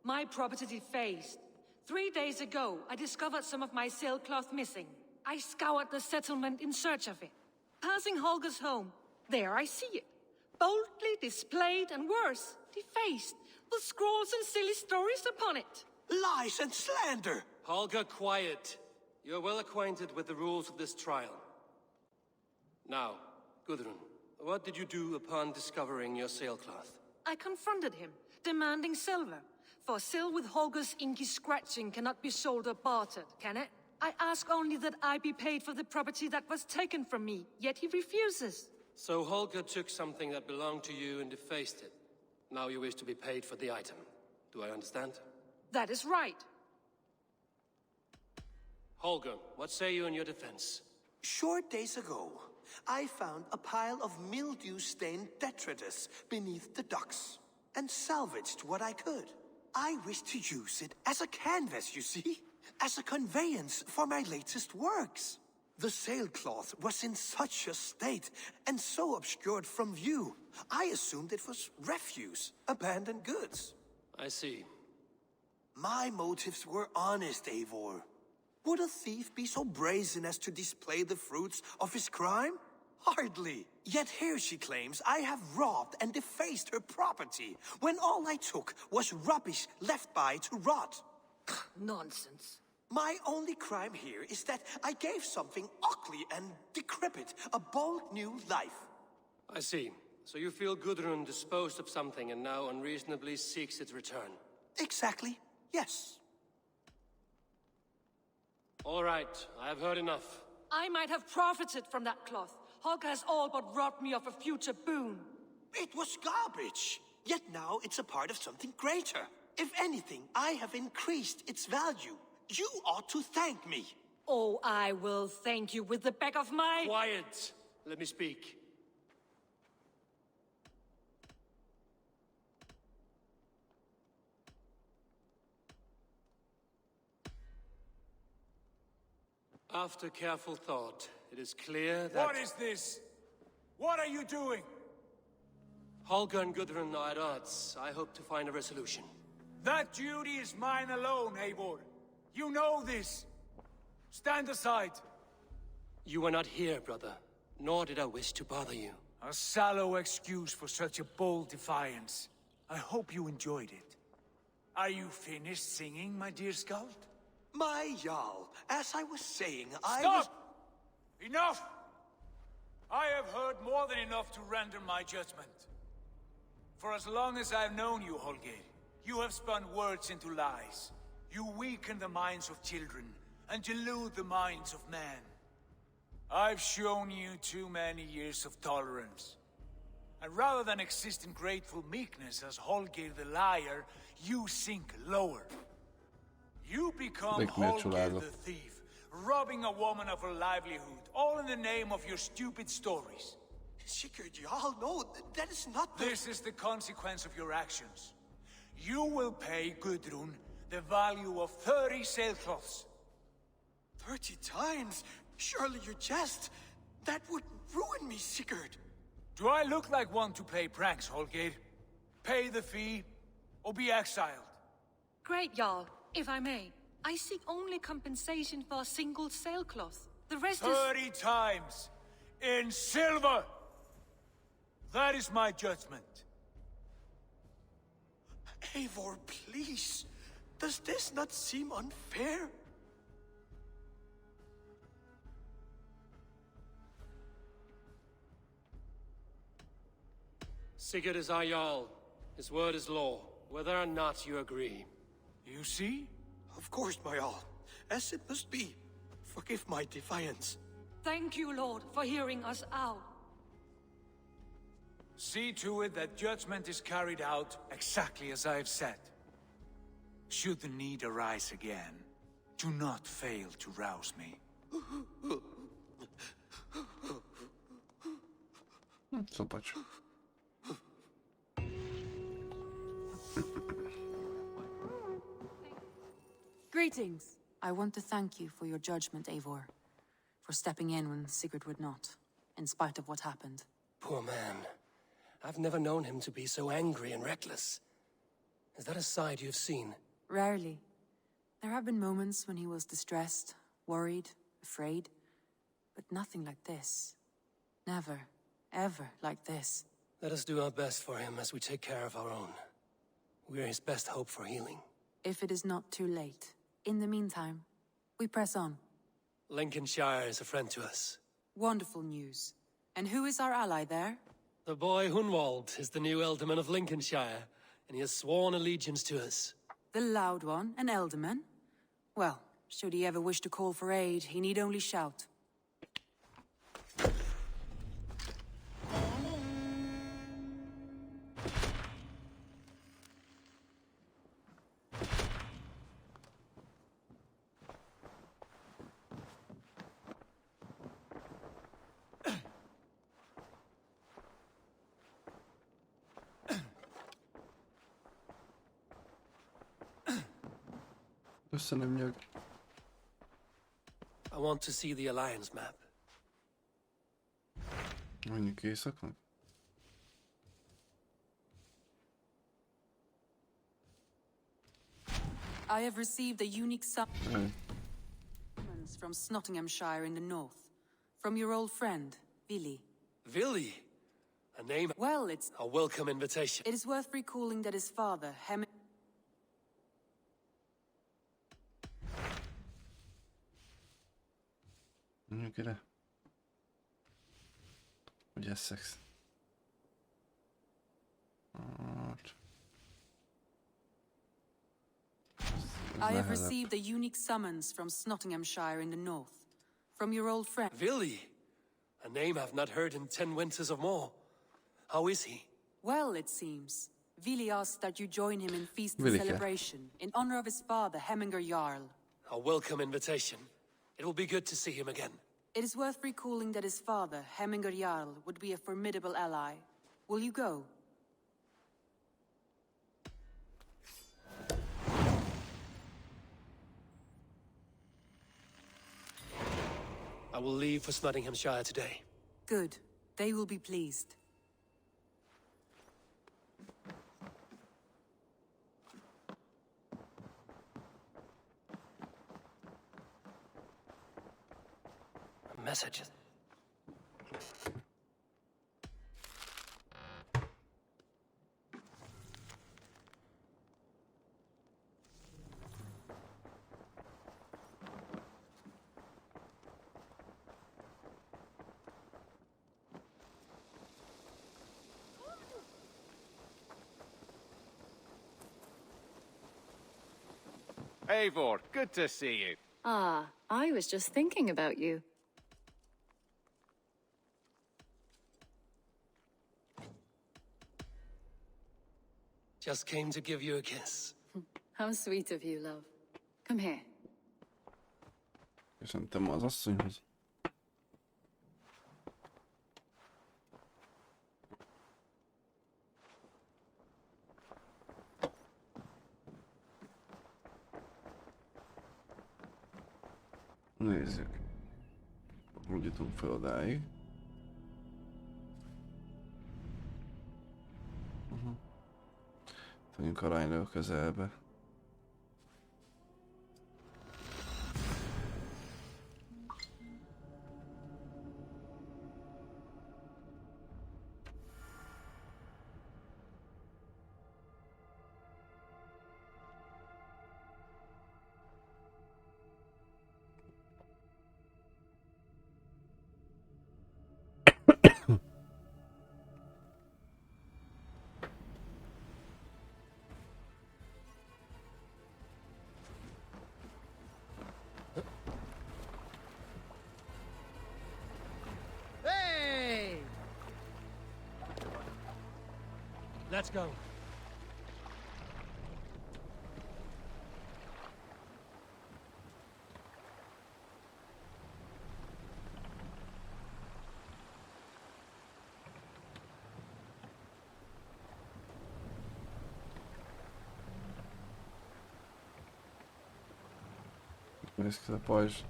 My property defaced. 3 days ago, I discovered some of my sailcloth missing. I scoured the settlement in search of it. Passing Holger's home, there I see it. Boldly displayed and worse, defaced, with scrolls and silly stories upon it. Lies and slander! Holger, quiet. You're well acquainted with the rules of this trial. Now, Gudrun, what did you do upon discovering your sailcloth? I confronted him, demanding silver. For sil with Holger's inky scratching cannot be sold or bartered, can it? I ask only that I be paid for the property that was taken from me, yet he refuses. So Holger took something that belonged to you and defaced it. Now you wish to be paid for the item. Do I understand? That is right. Holger, what say you in your defense? Short days ago, I found a pile of mildew-stained detritus beneath the docks, and salvaged what I could. I wish to use it as a canvas, you see? As a conveyance for my latest works. The sailcloth was in such a state, and so obscured from view, I assumed it was refuse, abandoned goods. I see. My motives were honest, Eivor. Would a thief be so brazen as to display the fruits of his crime? Hardly. Yet here she claims I have robbed and defaced her property, when all I took was rubbish left by to rot. Nonsense. My only crime here is that I gave something ugly and decrepit a bold new life. I see. So you feel Gudrun disposed of something and now unreasonably seeks its return? Exactly, yes. All right, I have heard enough. I might have profited from that cloth. Holger has all but robbed me of a future boon. It was garbage. Yet now it's a part of something greater. If anything, I have increased its value. You ought to thank me. Oh, I will thank you with the back of my... Quiet! Let me speak. After careful thought, it is clear that... What is this? What are you doing? Holger and Gudrun are at odds. I hope to find a resolution. That duty is mine alone, Eivor. You know this. Stand aside. You were not here, brother. Nor did I wish to bother you. A sallow excuse for such a bold defiance. I hope you enjoyed it. Are you finished singing, my dear Skald? My Jarl, as I was saying, Stop! Enough! I have heard more than enough to render my judgment. For as long as I've known you, Holger, you have spun words into lies. You weaken the minds of children, and delude the minds of men. I've shown you too many years of tolerance. And rather than exist in grateful meekness as Holger the liar, you sink lower. You become Holger the thief, robbing a woman of her livelihood, all in the name of your stupid stories. Sigurd, Jarl, no, that is not the... This is the consequence of your actions. You will pay Gudrun the value of 30 sailcloths. 30 times? Surely you jest. That would ruin me, Sigurd. Do I look like one to play pranks, Holgate? Pay the fee, or be exiled? Great, Jarl. If I may, I seek only compensation for a single sailcloth. The rest 30 times! In silver! That is my judgment. Eivor, please. Does this not seem unfair? Sigurd is our Jarl. His word is law, whether or not you agree. You see? Of course, my Jarl. As it must be. Forgive my defiance. Thank you, Lord, for hearing us out. See to it that judgment is carried out exactly as I have said. Should the need arise again, do not fail to rouse me. Zobacz. Greetings. I want to thank you for your judgment, Eivor. For stepping in when Sigurd would not, in spite of what happened. Poor man. I've never known him to be so angry and reckless. Is that a side you've seen? Rarely. There have been moments when he was distressed, worried, afraid. But nothing like this. Never, ever like this. Let us do our best for him as we take care of our own. We're his best hope for healing. If it is not too late. In the meantime, we press on. Lincolnshire is a friend to us. Wonderful news. And who is our ally there? The boy Hunwald is the new Ealdorman of Lincolnshire, and he has sworn allegiance to us. The loud one, an Ealdorman? Well, should he ever wish to call for aid, he need only shout. Köszönöm, nyug. I want to see the Alliance map. Mondjuk éjszaknak? I have received a unique summons from Nottinghamshire in the north. From your old friend, Vili. Vili? A name? Well, it's a welcome invitation. It is worth recalling that his father, Mondjuk ide. Hogy Essex. I have received a unique summons from Nottinghamshire in the north. From your old friend... Vili? A name I've not heard in 10 winters or more. How is he? Well, it seems. Vili asked that you join him in feast and celebration, in honor of his father, Hemminger Jarl. A welcome invitation. It will be good to see him again. It is worth recalling that his father, Hemminger Jarl, would be a formidable ally. Will you go? I will leave for Nottinghamshire today. Good. They will be pleased. Messages. Eivor, good to see you. Ah, I was just thinking about you. Just came to give you a kiss. How sweet of you, love. Come here. Köszöntem az asszonyhoz. Nézzük. Úgy jutunk fel odáig. Vagyunk arányló közelbe. Let's go. Nézd ki a pajzs.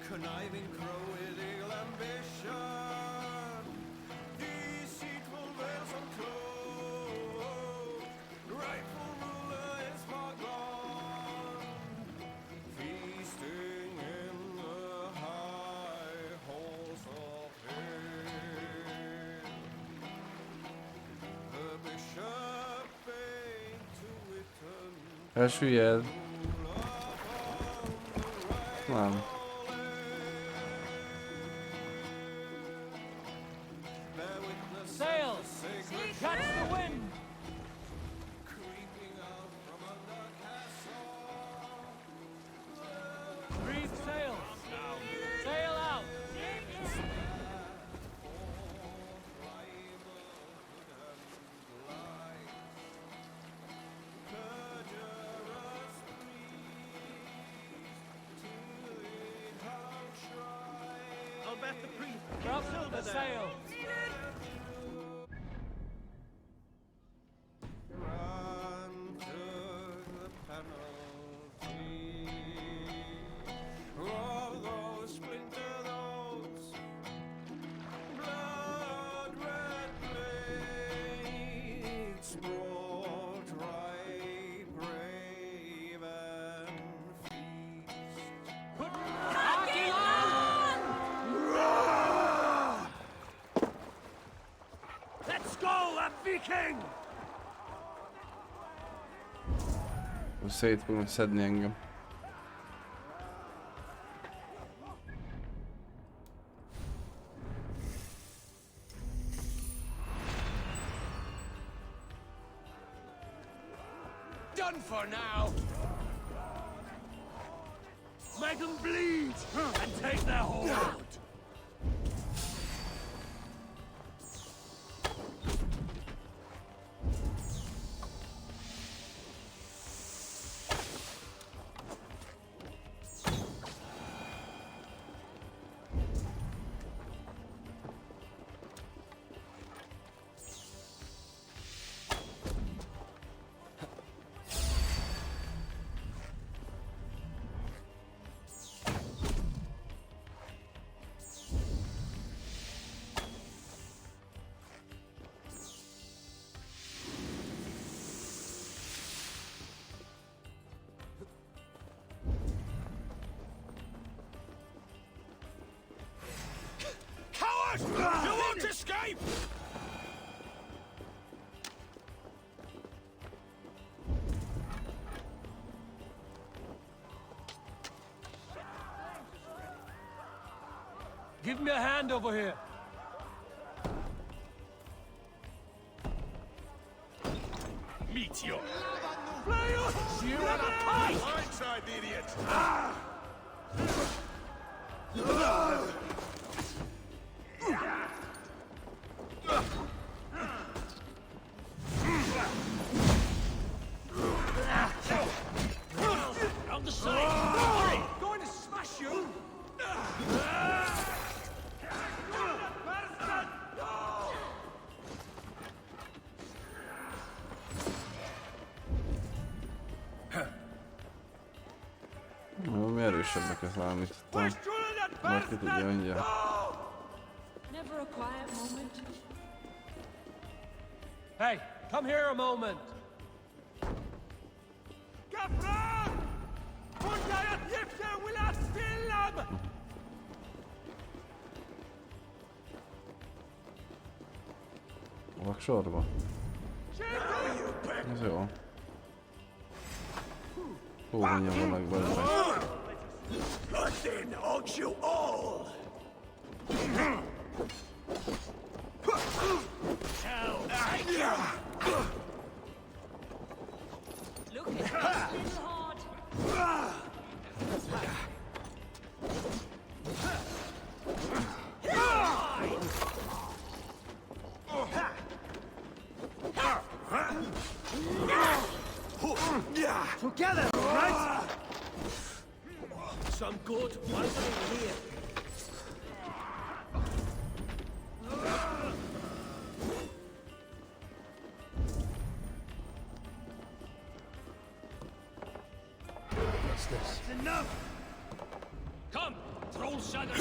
Conniving crow with ill ambition, deceitful veils unclosed, rightful ruler is far gone, feasting in the high halls of hell. The bishop bade to Witten. Elsüllyed. Nem. Catch the wind! Breathe sail! Sail out! I'll bet the priest. Drop the sail! King! Szét fognak szedni engem. Done for now! Make them bleed and take their hold! Give me a hand over here. Meteor. You want a fight? Blindside, idiot. On the side. Hurry! Going to smash you. Jó, mi erősebbek ez számítottam. Majd ki tudja mindjárt. Never a quiet moment. Hey, come here a moment. Kaplan! Mondjáját Jipse Willard Stillam! Valak sorba. Ez jó. Hú, mindjárt vannak belőle. Nothing hugs you all. Look at this little heart. Together, right? Some good wandering here. What's this? That's enough. Come, troll shadow.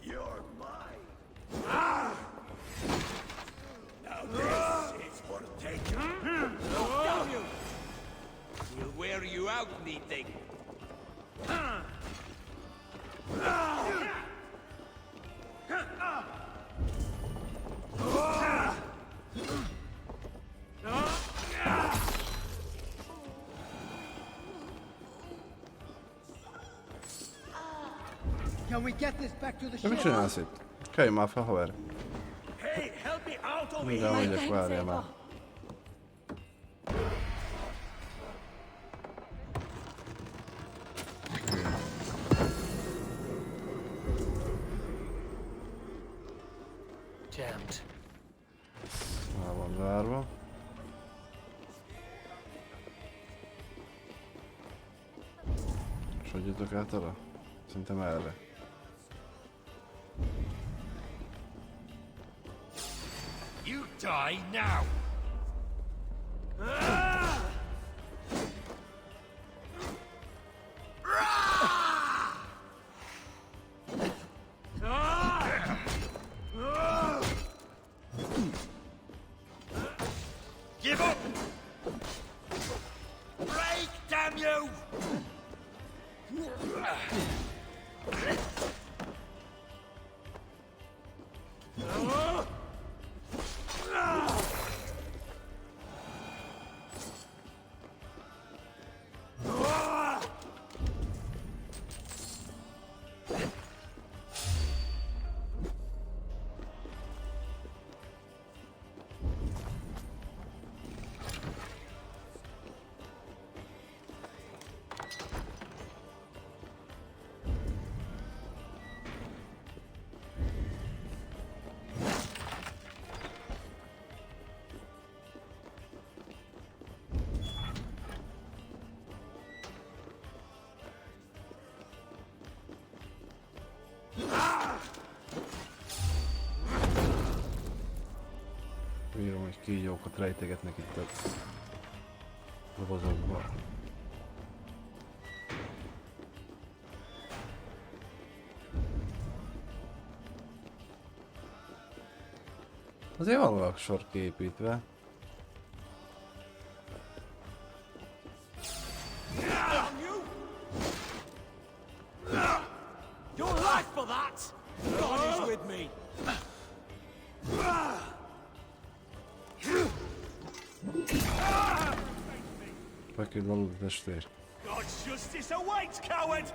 You're mine. Now this is for taking. Down you! We'll wear you out, meeting. Can we get this back to the De ship? mit csinálsz itt? Kelj már fel, haver. Hey, help me out over Minden here. megyek, várjál már. Jammed. Már van zárva. És hogy jutok át arra? Szerintem erre. You die now. Give up. Break, damn you. Bírom, hogy kígyókat rejtegetnek itt a dobozokba. Azért van valaki sor képítve. Your life for that! God is with me! Feküdj aludni, testvér. God's justice awaits, coward!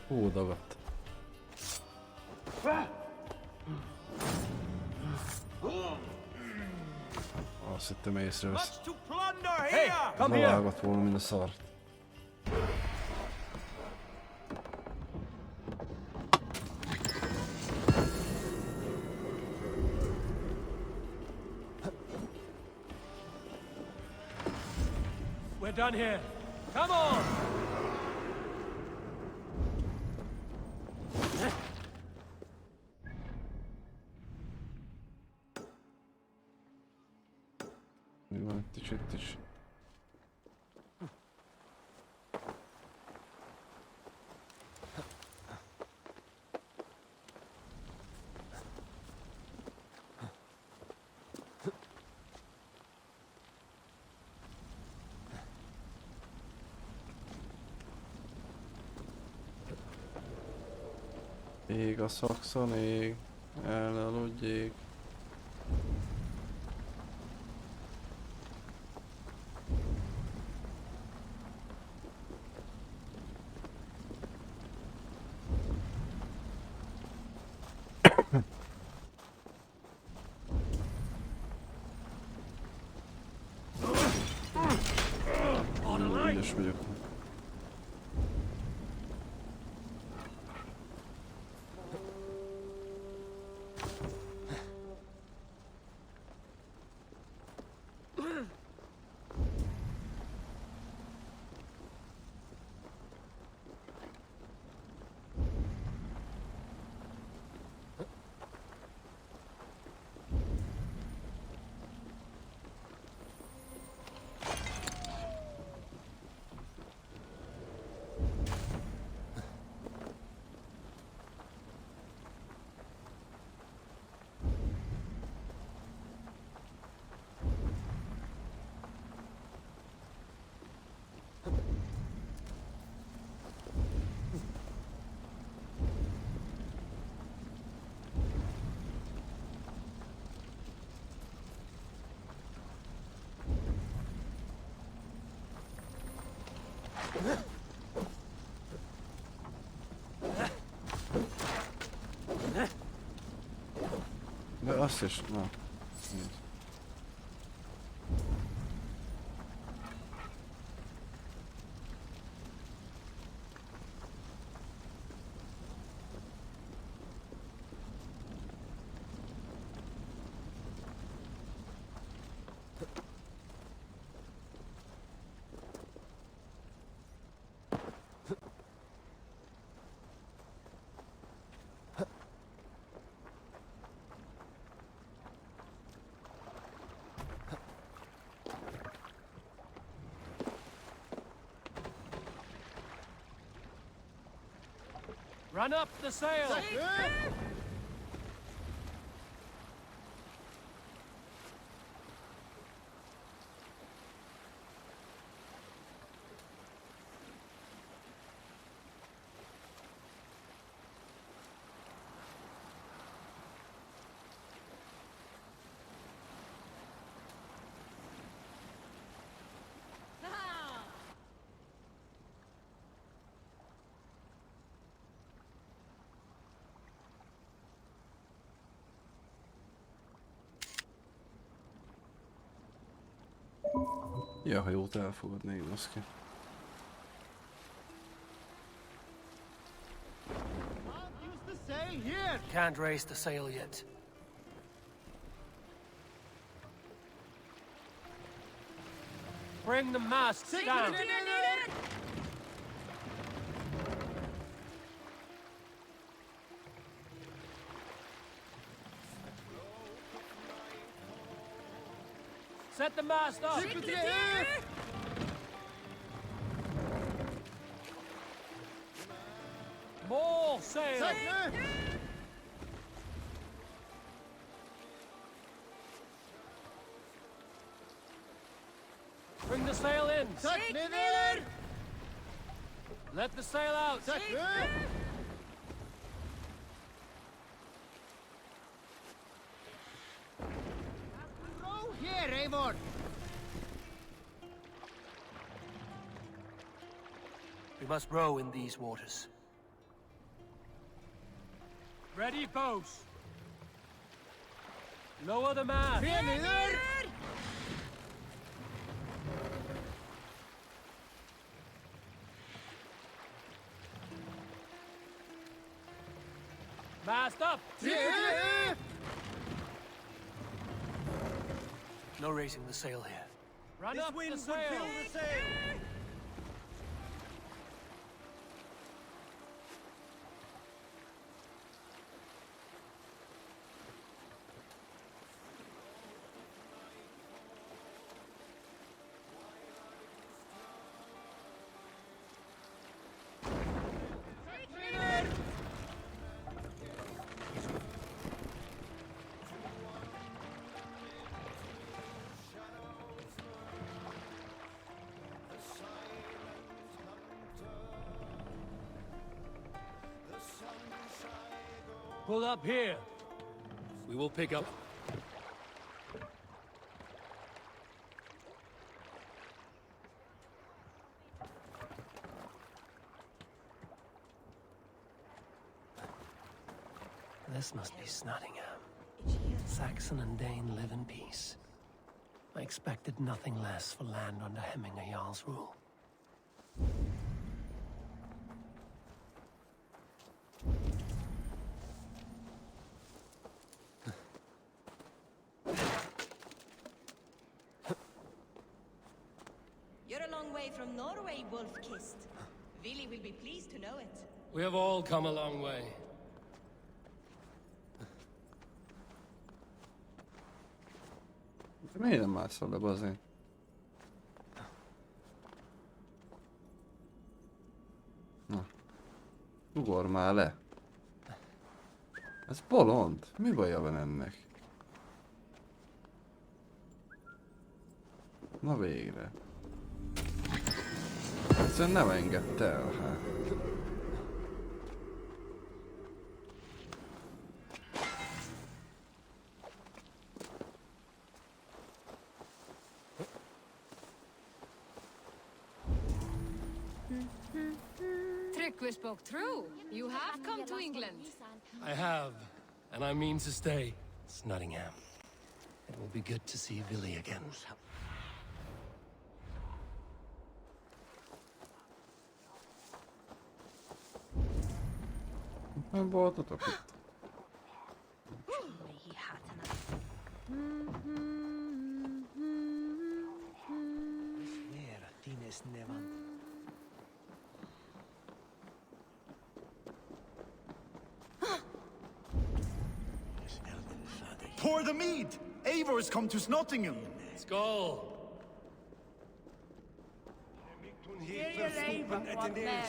Hú, dagadt. Azt hittem észrevesz. Levágott volna, mint a szart. We're done here. Come on! Mi van itt is? Ég a szakszon, ég, elaludjék. Ügyes vagyok. De azt is, na. Nézd. Run up the sail! Ja, hajót elfogadni, igaz ki. Can't raise the sail yet. Bring the masts down. Set the mast up. More sail. Bring the sail in. Let the sail out. Here, Eivor! We must row in these waters. Ready, bows. Lower the mast. Mast up. No raising the sail here. Run up the sail. Pull up here. We will pick up. This must be Snottingham. Saxon and Dane live in peace. I expected nothing less for land under Hemminger Jarl's rule. You're a long way from Norway, Wolf-Kissed. Vili will be pleased to know it. We have all come a long way. Miért nem mászol le, bazén? Na. Ugorj már le. Ez bolond. Mi baja van ennek? Na végre. Egyszerűen nem engedte el, hát. We spoke true. You have come to England. I have, and I mean to stay. Snottingham. It will be good to see Vili again. Nem voltatok itt. Pour the mead! Eivor has come to Snottingham! Skål!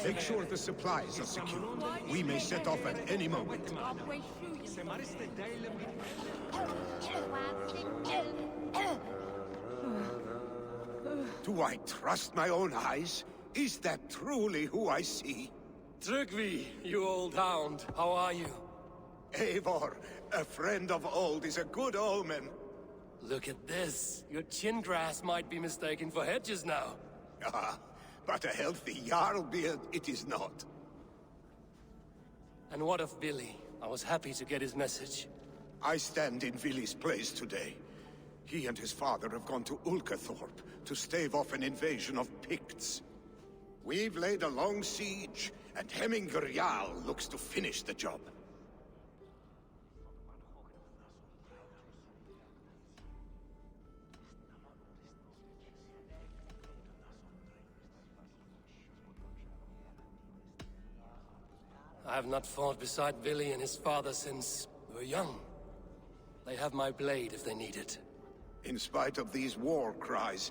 Make sure the supplies are secure. We may set off at any moment. Do I trust my own eyes? Is that truly who I see? Trygvi, you old hound, how are you? Eivor, a friend of old is a good omen. Look at this. Your chin grass might be mistaken for hedges now. Ah, but a healthy Jarl beard it is not. And what of Vili? I was happy to get his message. I stand in Vili's place today. He and his father have gone to Ulkathorpe to stave off an invasion of Picts. We've laid a long siege, and Hemminger Jarl looks to finish the job. have not fought beside Vili and his father since we were young. They have my blade if they need it. In spite of these war cries,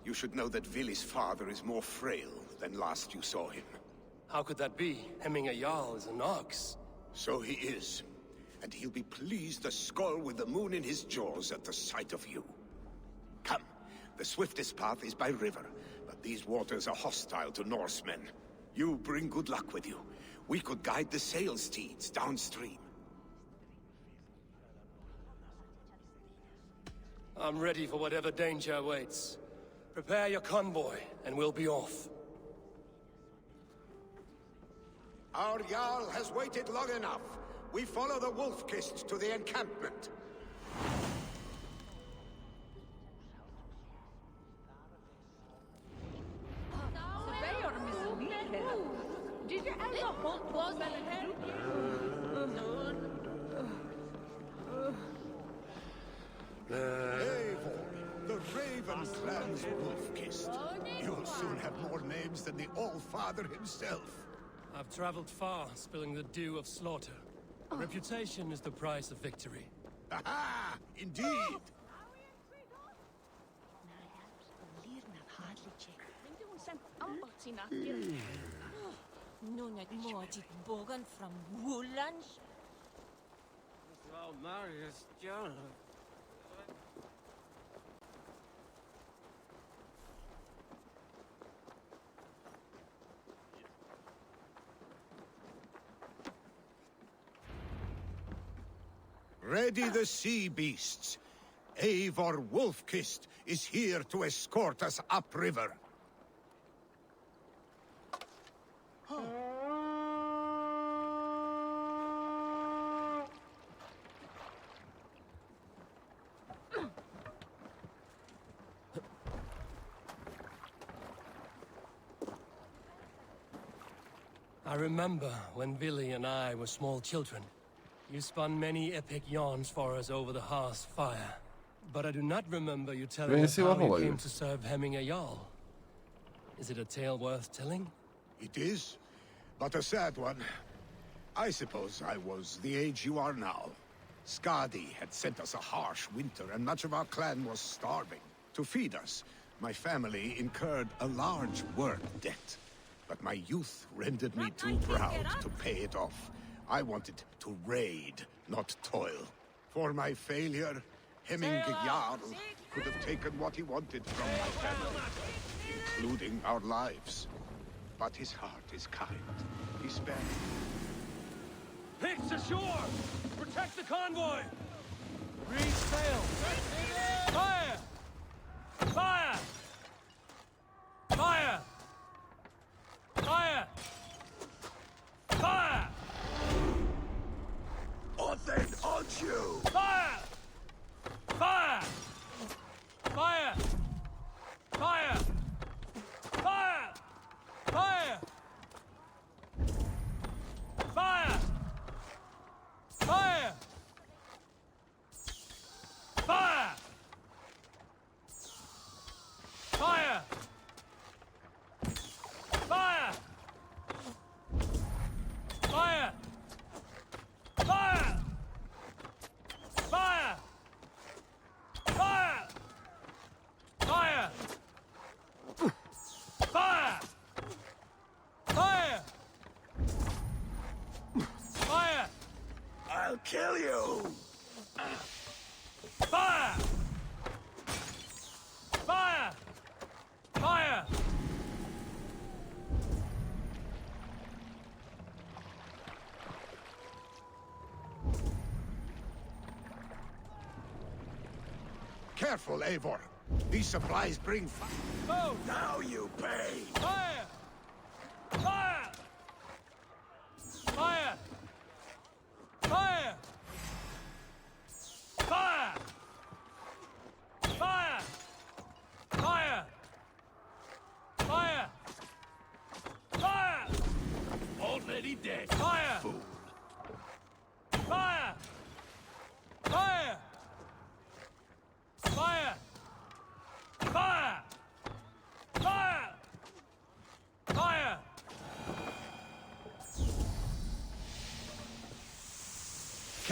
you should know that Vili's father is more frail than last you saw him. How could that be? Hemming a Jarl is an ox. So he is. And he'll be pleased as Skull with the moon in his jaws at the sight of you. Come, the swiftest path is by river, but these waters are hostile to Norsemen. You bring good luck with you. We could guide the sail steeds downstream. I'm ready for whatever danger awaits. Prepare your convoy, and we'll be off. Our Jarl has waited long enough. We follow the Wolf-Kist to the encampment. The Raven clan's Wolf-Kist. You'll soon have more names than the All-Father himself. I've traveled far, spilling the dew of slaughter. Reputation is the price of victory. Aha! Indeed! From Woolland. Well, Marius, John. Ready the sea beasts. Eivor Wolf-Kist is here to escort us upriver. I remember when Vili and I were small children. You spun many epic yarns for us over the hearth's fire. But I do not remember you telling us how you came to serve Hemming a Jarl. Is it a tale worth telling? It is, but a sad one. I suppose I was the age you are now. Skadi had sent us a harsh winter, and much of our clan was starving. To feed us, my family incurred a large work debt. But my youth rendered me too proud to pay it off. I wanted to raid, not toil. For my failure, Hemming Jarl could have taken what he wanted from my family, including our lives. But his heart is kind. He spared. Picks ashore! Protect the convoy! Reef sail! Fire! Fire! Fire! Fire! Fire! Then on you! Fire! Fire! Fire! Fire! Fire! Fire! Fire! Fire! Fire! Fire! Fire! Fire! Fire! Fire! Fire! Fire! Fire! Fire! Fire! I'll kill you! Fire! Fire! Fire! Careful, Eivor. These supplies bring fire. Oh! Now you pay! Fire! Fire! Fire! Fire! Fire! Fire! Fire! Fire! Fire! Already dead. Fire! Fool. Fire! Fire! Fire! Fire! Fire!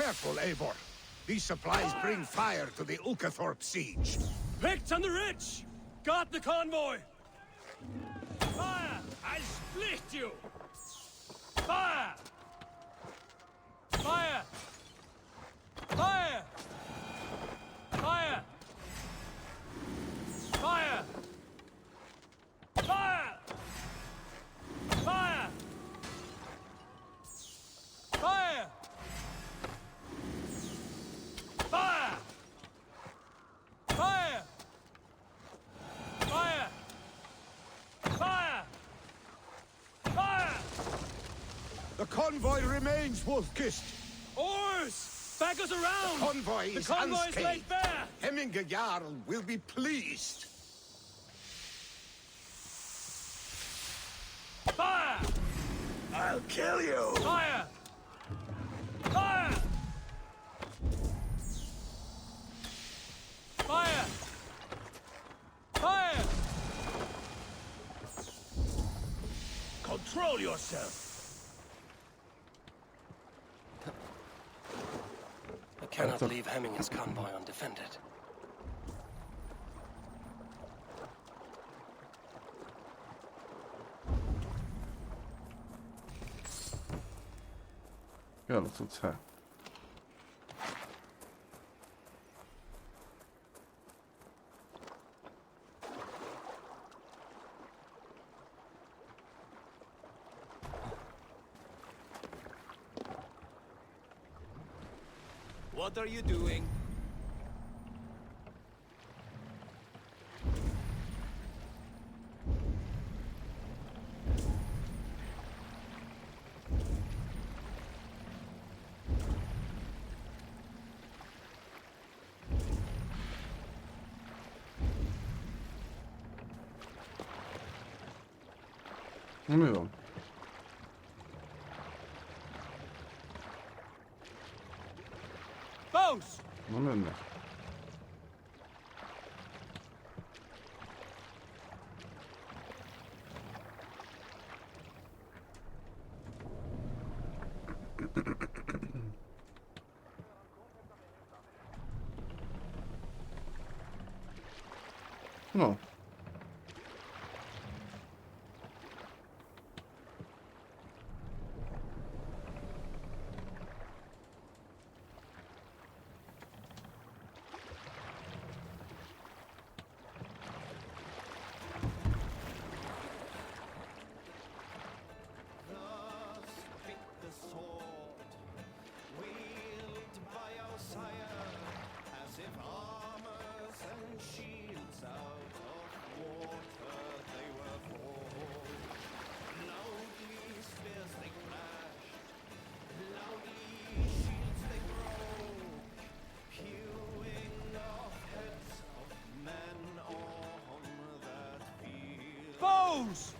careful, Eivor. These supplies bring fire to the Ulkathorpe siege. Picked on the ridge! Got the convoy! Fire! I split you! Fire! Fire! Fire! Fire! Fire! Fire! Fire! Fire! Fire! Fire! Fire! Fire! Fire! The convoy remains, Wolfkist. Oars! Back us around! The convoy is unscathed. laid bare! Hemminge Jarl will be pleased. Fire! I'll kill you! Fire! Fire! Fire! Fire! Control yourself! I cannot leave Hemminge's convoy undefended. Jalla tudsz fel. What are you doing? Mi van? Bows! Na mennek. No. Bows!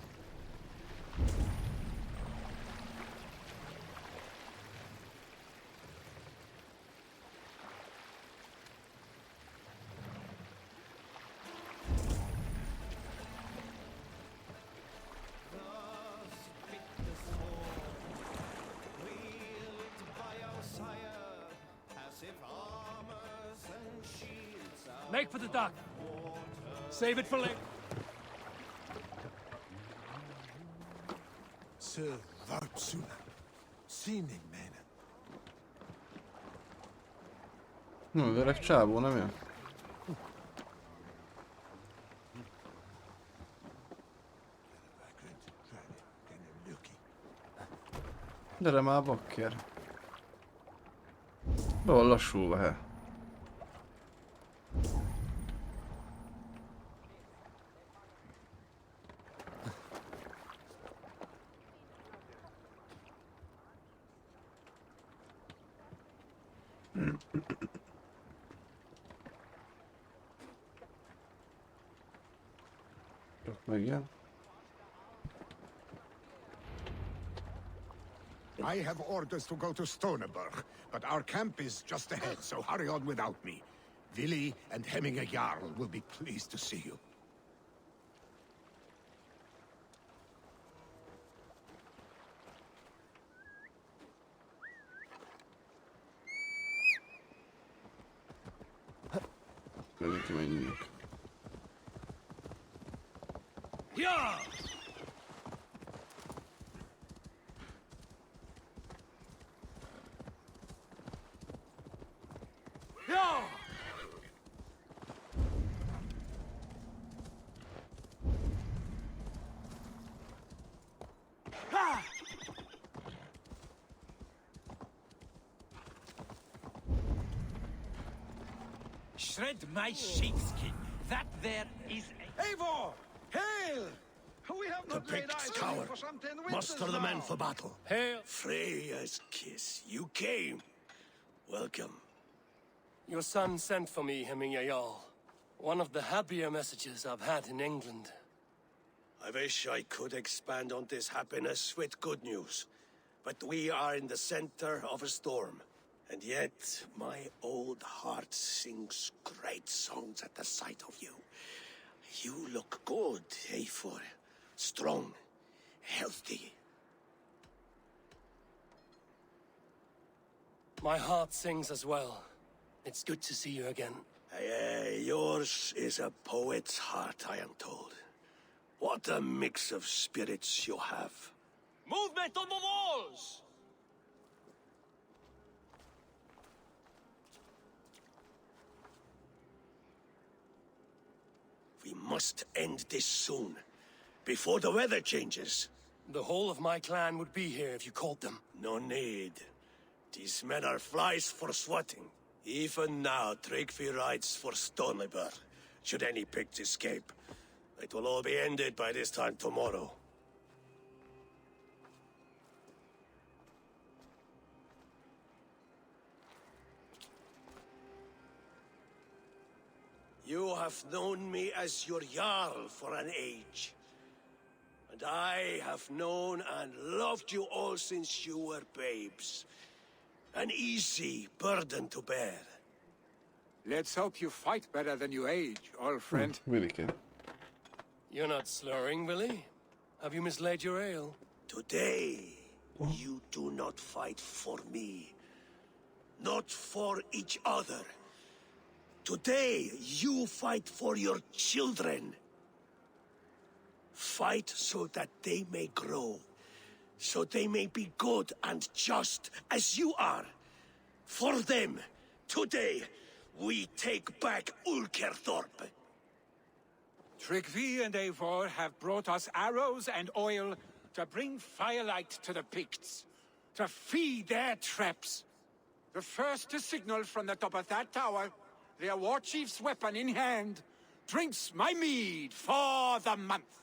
Make for the dock. Save it for later. Sir Varpsula, színig mene. No, öreg csávó, nem jön? Gyere már, bakker. Be van lassulva, he. Megjön. I have orders to go to Stoneberg, but our camp is just ahead, so hurry on without me. Vili and Hemminge Jarl will be pleased to see you. Neki menjünk. Ja! Ja! Ha! Shred my sheepskin. That there is a... Eivor! Hail! We have not laid eyes on you for some 10 winters Muster the men now. for battle. Hail! Freya's kiss. You came. Welcome. Your son sent for me, Hemming Jarl. One of the happier messages I've had in England. I wish I could expand on this happiness with good news. But we are in the center of a storm. And yet, my old heart sings great songs at the sight of you. You look good, Eivor. Strong, healthy. My heart sings as well. It's good to see you again. Yours is a poet's heart, I am told. What a mix of spirits you have. Movement on the walls! We must end this soon, before the weather changes. The whole of my clan would be here if you called them. No need. These men are flies for swatting. Even now, Tryggvi rides for Stonebur. Should any Picts escape, it will all be ended by this time tomorrow. You have known me as your Jarl for an age. And I have known and loved you all since you were babes. An easy burden to bear. Let's hope you fight better than you age, old friend. Really good. You're not slurring, Willie? Have you mislaid your ale? Today, you do not fight for me. Not for each other. Today, you fight for your children. Fight so that they may grow. So they may be good and just as you are. For them, today, we take back Ulkerthorpe. Tryggvi and Eivor have brought us arrows and oil to bring firelight to the Picts, to feed their traps. The first to signal from the top of that tower, their war chief's weapon in hand, drinks my mead for the month.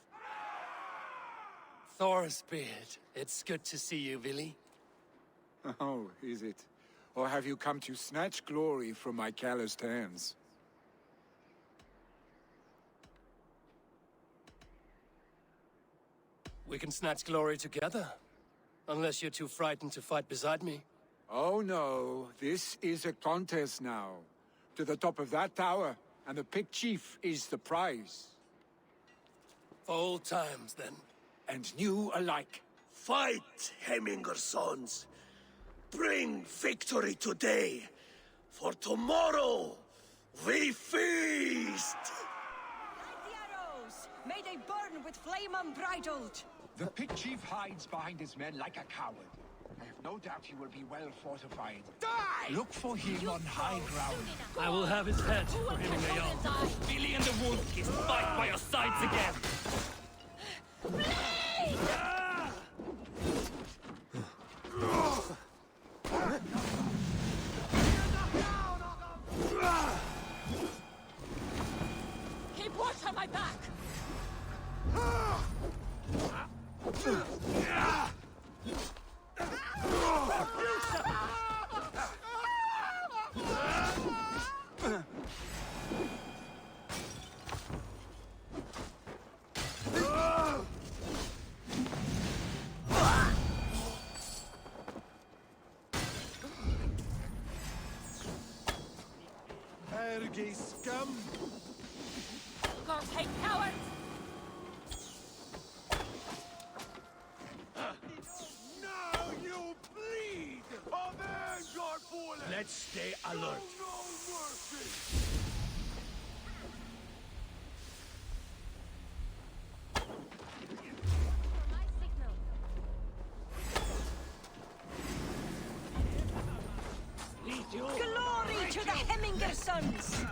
Thorsbeard, it's good to see you, Willie. Oh, is it? Or have you come to snatch glory from my calloused hands? We can snatch glory together. Unless you're too frightened to fight beside me. Oh no, this is a contest now. To the top of that tower, and the Pict Chief is the prize. Old times, then. And new alike. Fight, Hemminger sons. Bring victory today. For tomorrow, we feast! The arrows! May they burn with flame unbridled! The Pict Chief hides behind his men like a coward. I have no doubt he will be well fortified. Die! Look for him on high ground. I will have his head for him, Jarl. Billy and the Wolf-Kissed fight by your sides again! Keep watch on my back! Ergi scum! God hate cowards! Now you bleed! Avenge our fallen! Let's stay alert. No mercy! Hemminger sons!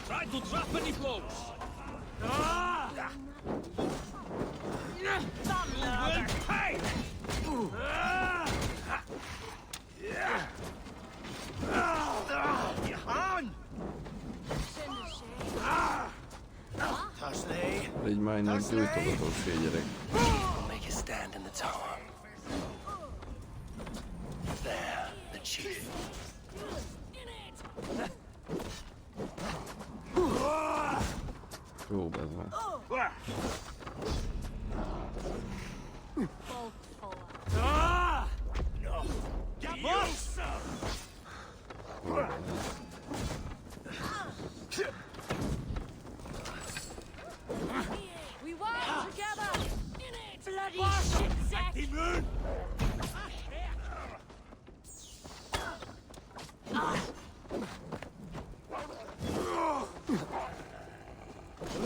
Try to drop any blows! Hey! Egy májnál gyújtogatós fénygyerek. Make a stand in the tower. There, the chief. Jó, ez van. We walk together! Bloody shit, Zack!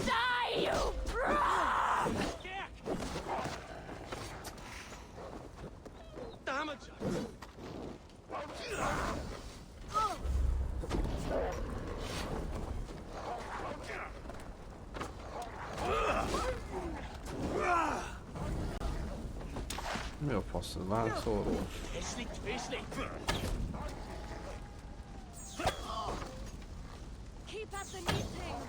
Die, you brat! Damage! Mi a fasz, ez válaszoló? Keep at the meeting!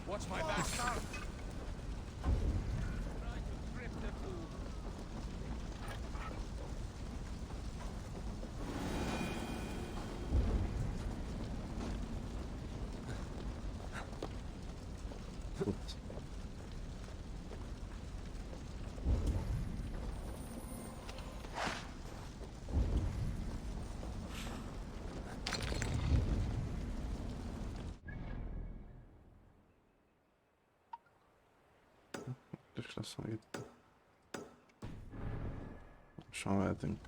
Watch my back. És lesz meg itt. Lassan mehetünk.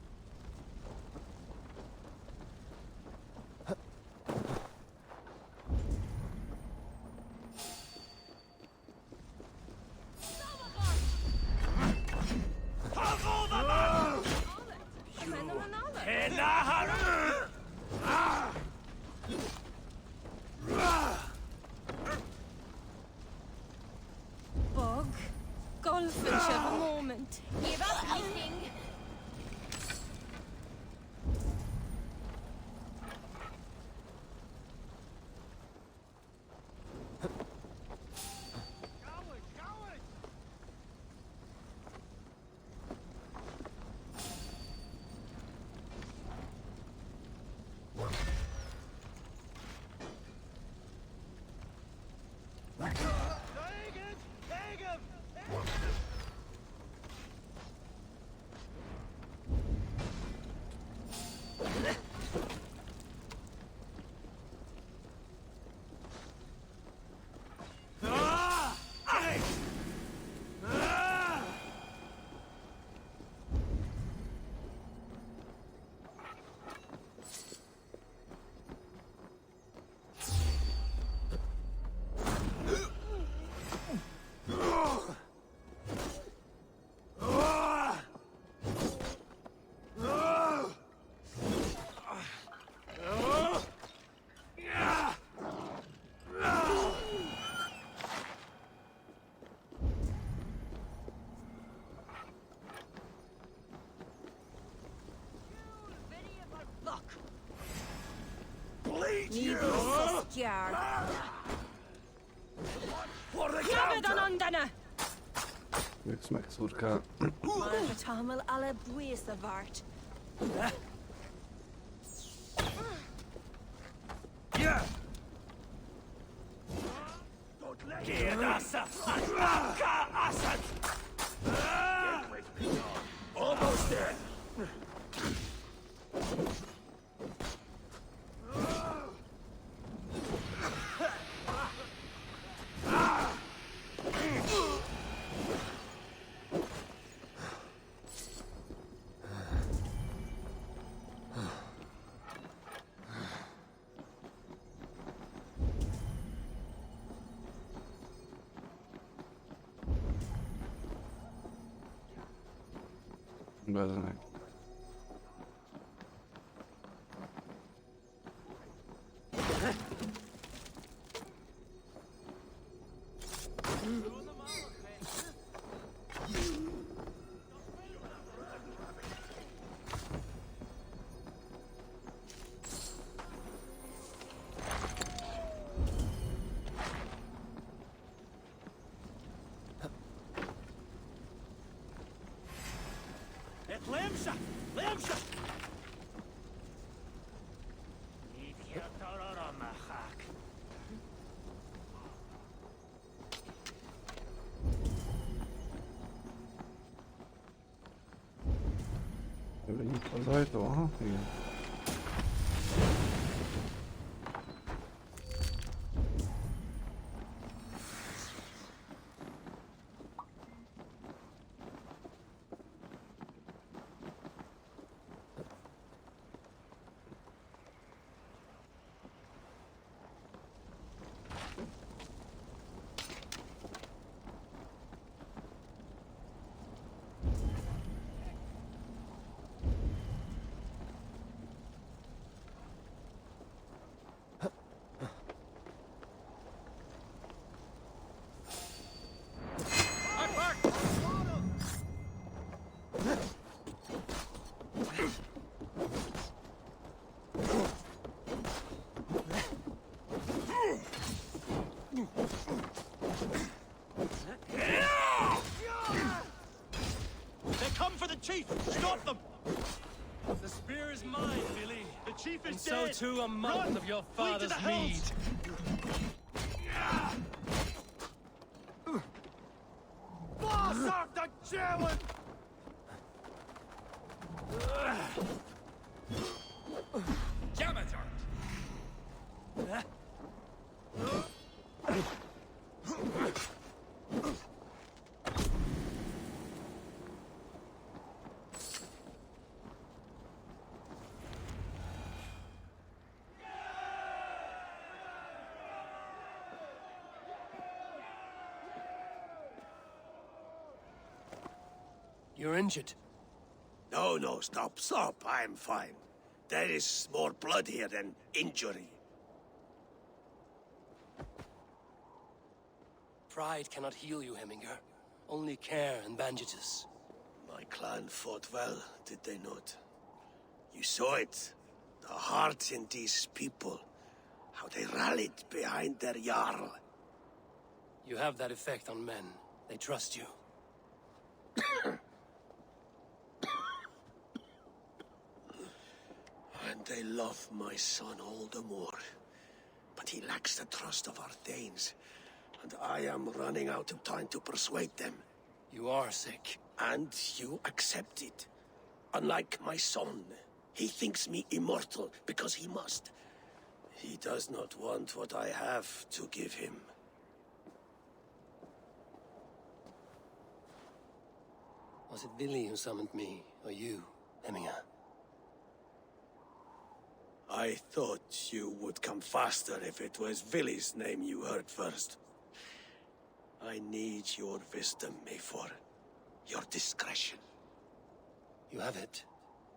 Bog, golfers have a moment. Give up eating! Mix megszurkál. Tamil ala buis a vart. Almost there. Bazd meg. Lemsha! Lemsha! Nyitva az ajtó, aha, igen. Chief, stop them! The spear is mine, Billy. The chief is dead. And so too a mountain of your father's mead. Boss of the German! Jamator! You're injured. No, stop. I'm fine. There is more blood here than injury. Pride cannot heal you, Heminger. Only care and bandages. My clan fought well, did they not? You saw it. The heart in these people. How they rallied behind their Jarl. You have that effect on men. They trust you. And they love my son all the more. But he lacks the trust of our Thanes. And I am running out of time to persuade them. You are sick. And you accept it. Unlike my son, he thinks me immortal because he must. He does not want what I have to give him. Was it Billy who summoned me, or you, Heminger? I thought you would come faster if it was Villy's name you heard first. I need your wisdom, Mayfor. Your discretion. You have it,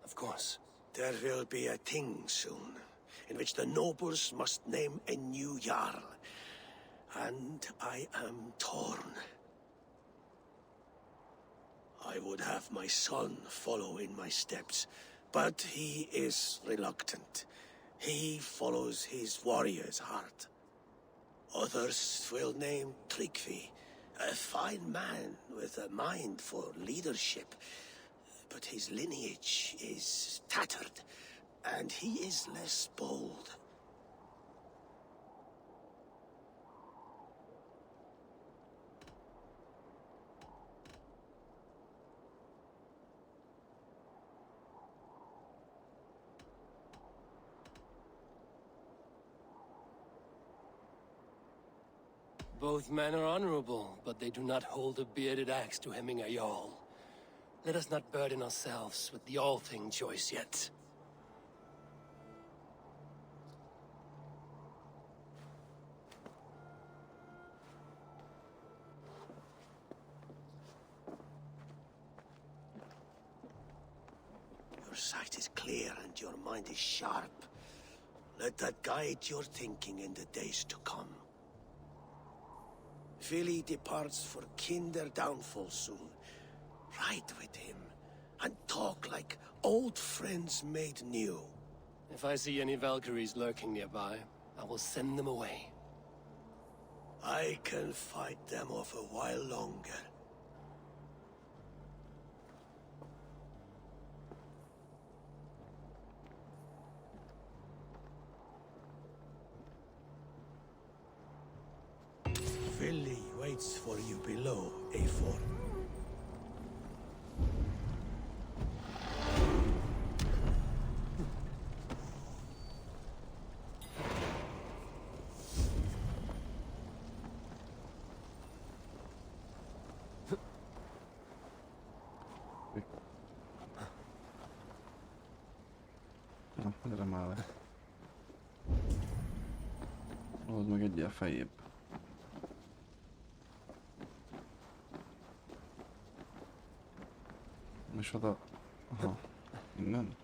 of course. There will be a thing soon, in which the nobles must name a new Jarl. And I am torn. I would have my son follow in my steps, but he is reluctant. He follows his warrior's heart. Others will name Tryggvi, a fine man with a mind for leadership. But his lineage is tattered, and he is less bold. Both men are honorable, but they do not hold a bearded axe to hemming a Jarl. Let us not burden ourselves with the all-thing choice yet. Your sight is clear and your mind is sharp. Let that guide your thinking in the days to come. Vili departs for kinder downfall soon. Ride with him, and talk like old friends made new. If I see any Valkyries lurking nearby, I will send them away. I can fight them off a while longer. Vili waits for you below, Eivor. Na, gyere már le. Hozd meg egyel fejébb. És oda... Aha, innen?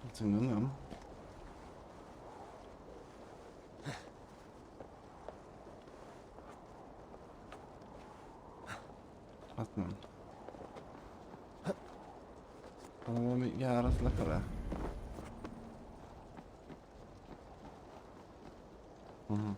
Hát innen nem. Hát nem. Valami járat lefele. Aha.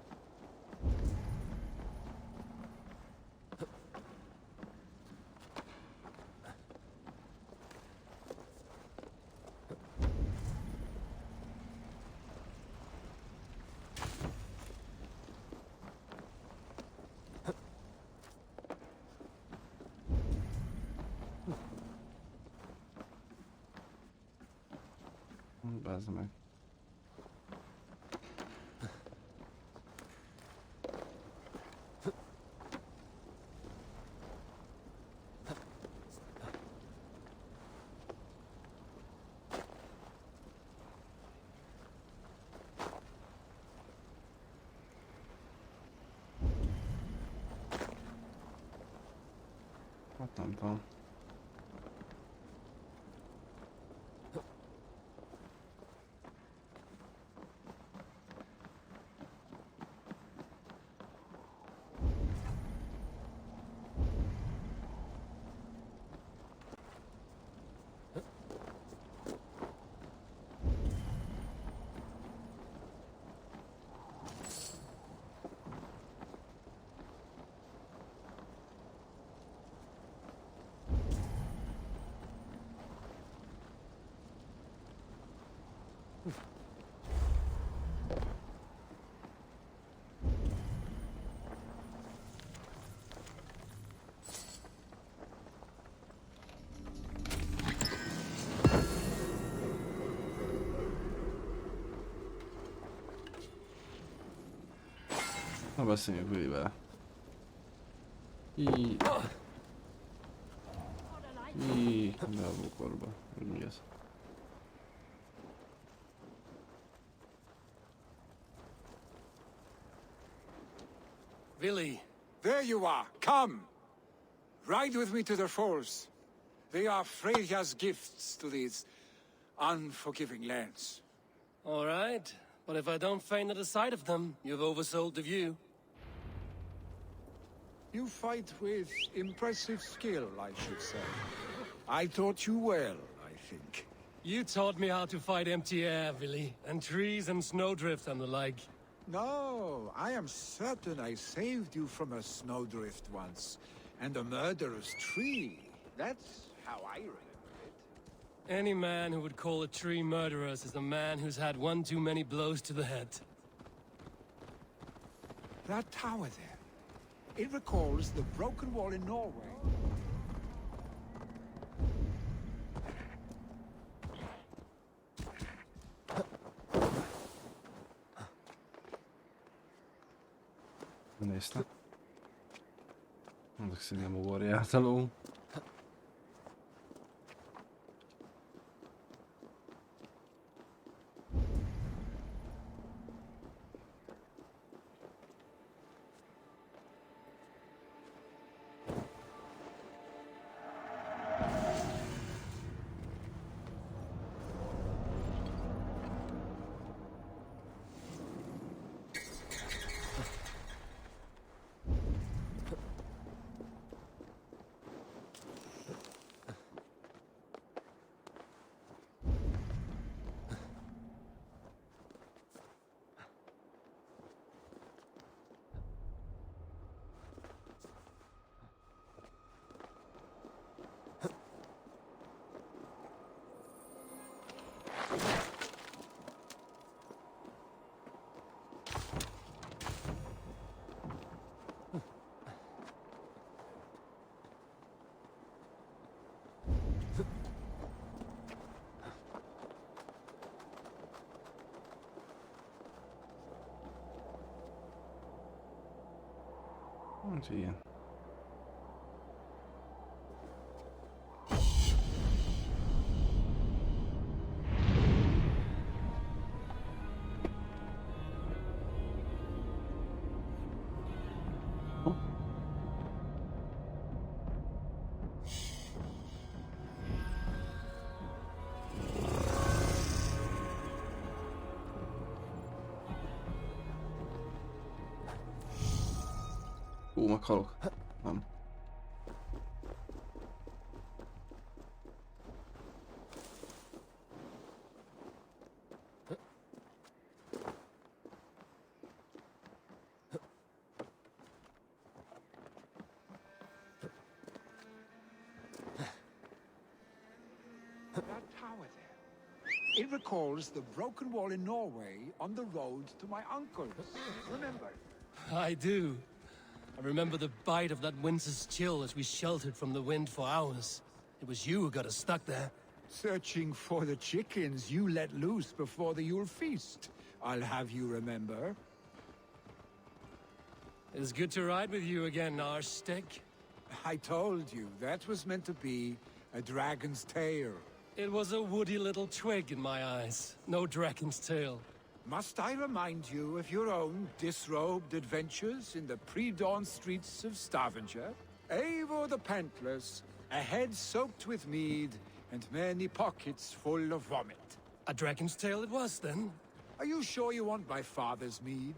Bazd meg. Hát nem tudom. Na beszéljünk Vilivel. Be a bukorba. Mi ez? Vili! There you are! Come! Ride with me to the falls. They are Freya's gifts to these unforgiving lands. All right, but if I don't faint at the sight of them, you've oversold the view. You fight with impressive skill, I should say. I taught you well, I think. You taught me how to fight empty air, Vili, and trees and snowdrift and the like. No, I am certain I saved you from a snowdrift once, and a murderous tree. That's how I remember it. Any man who would call a tree murderous is a man who's had one too many blows to the head. That tower there. It recalls the broken wall in Norway. Nézd. Ezek szerintem ugorját alul. Hát igen. Meghalok. Nem. That tower there. It recalls the broken wall in Norway on the road to my uncle's. Remember? I do. I remember the bite of that winter's chill as we sheltered from the wind for hours. It was you who got us stuck there. Searching for the chickens you let loose before the Yule feast. I'll have you remember. It's good to ride with you again, Arstick. I told you, that was meant to be a dragon's tail. It was a woody little twig in my eyes. No dragon's tail. Must I remind you of your own disrobed adventures in the pre-dawn streets of Stavanger? Eivor the Pantless, a head soaked with mead, and many pockets full of vomit. A dragon's tail it was, then? Are you sure you want my father's mead?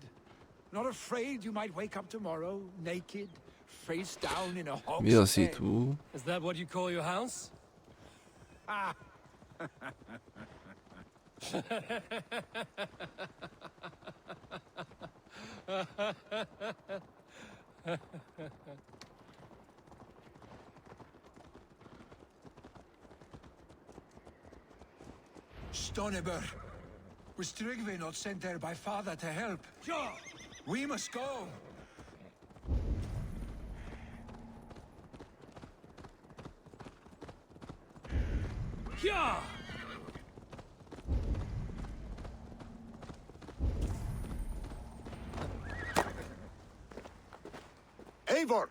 Not afraid you might wake up tomorrow, naked, face down in a hog's head? Is that what you call your house? Ah! Stoneber, was Tryggvi not sent there by father to help? Ja! We must go! Ja! Eivor!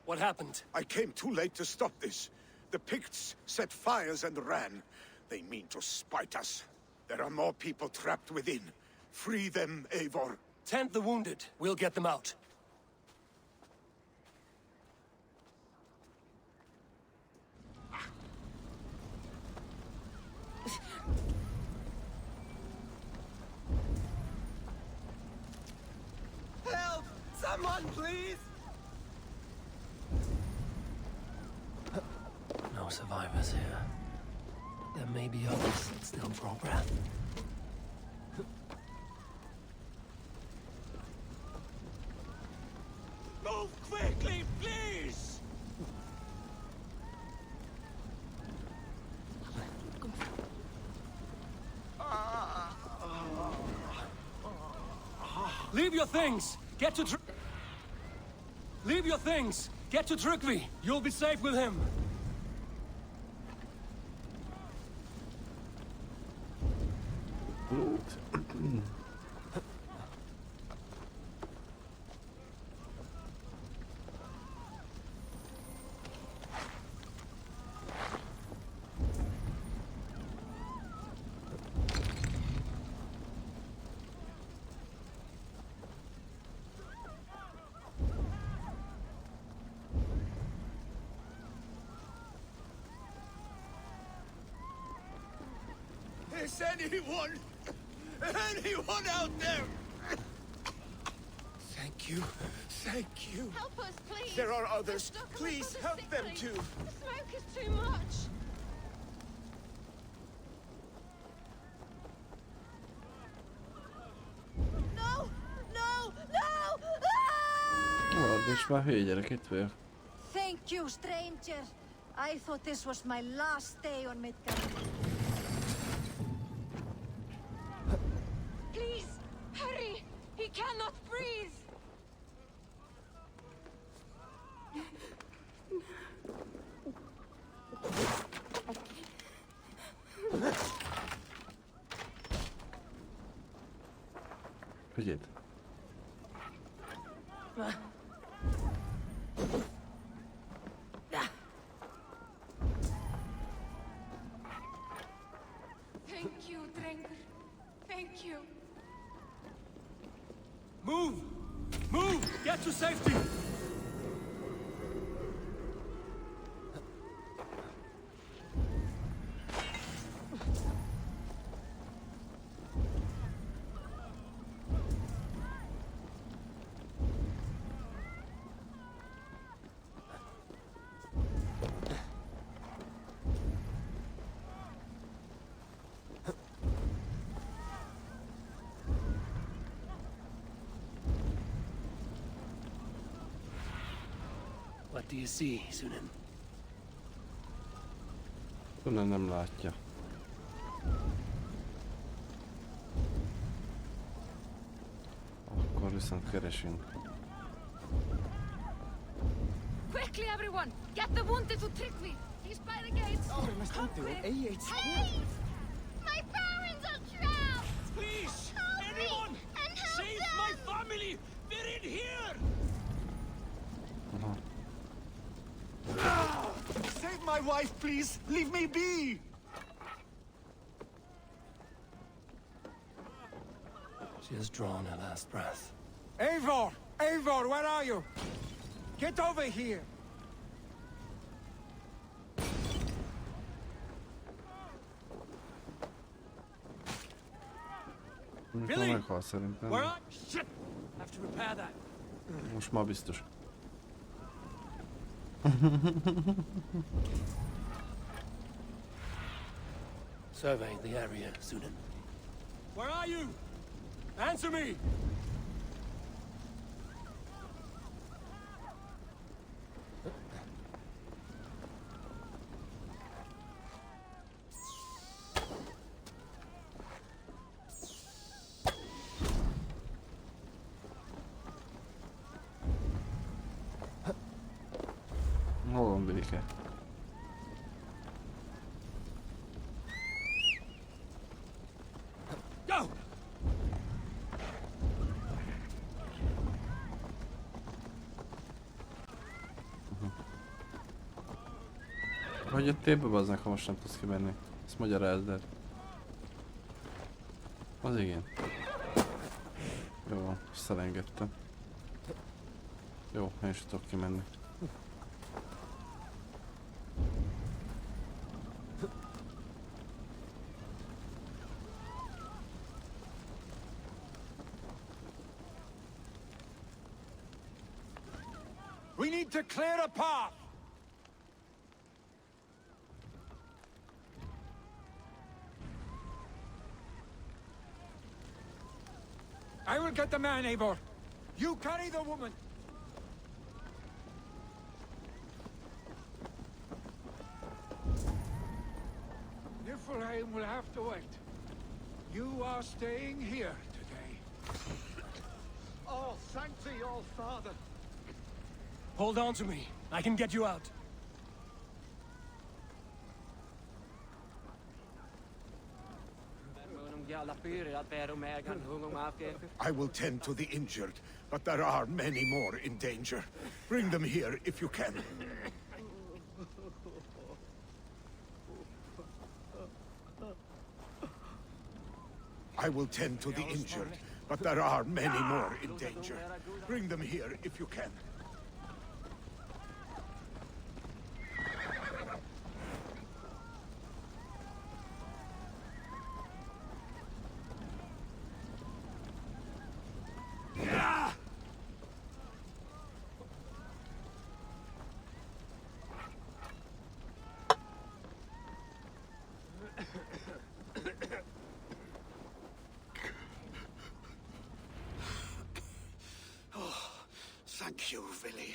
What happened? I came too late to stop this. The Picts set fires and ran. They mean to spite us. There are more people trapped within. Free them, Eivor. Tend the wounded. We'll get them out. Help! Someone, please! No survivors here. There may be others that still draw breath. Move quickly, please! Leave your things! Get to Leave your things! Get to Tryggvi! You'll be safe with him! Is anyone out there? Thank you. Thank you. Help us, please. There are others. We're stuck amongst Please all the help them sickly. too. The smoke is too much. No! No! No! Ó, és már hülye gyerek, itt vagyok. Thank you, stranger. I thought this was my last day on Midgard. Please, hurry! He cannot breathe! Figyeld. Thank you, Drengur. Thank you. Move! Move! Get to safety! What do you see, Sunan? Sunan nem látja. Akkor viszont keresünk. Quickly, everyone! Get the wounded to Tryggvi! He's by the gates! Come quick! Please! My parents are trapped! Please! Help Anyone! me! And help Save them! my family! They're in here! Save my wife, please! Leave me be! She has drawn her last breath. Eivor! Eivor, where are you? Get over here! Billy! Meghal szerintem. Where are... Shit! Have to repair that. Most már biztos. Survey the area, Sunan. Where are you? Answer me! Hol van Bilike? Go! Hogy jöttél be, bazdnak, ha most nem tudsz kimenni? Ezt magyarázd el. Az igen. Jó, szelengedtem. Jó, én is tudok kimenni. We need to clear a path! I will get the man, Eivor. You carry the woman. Niflheim will have to wait. You are staying here today. Oh, thank thee, all father. Hold on to me. I can get you out. I will tend to the injured, but there are many more in danger. Bring them here if you can. I will tend to the injured, but there are many more in danger. Bring them here if you can. Thank you, Vili.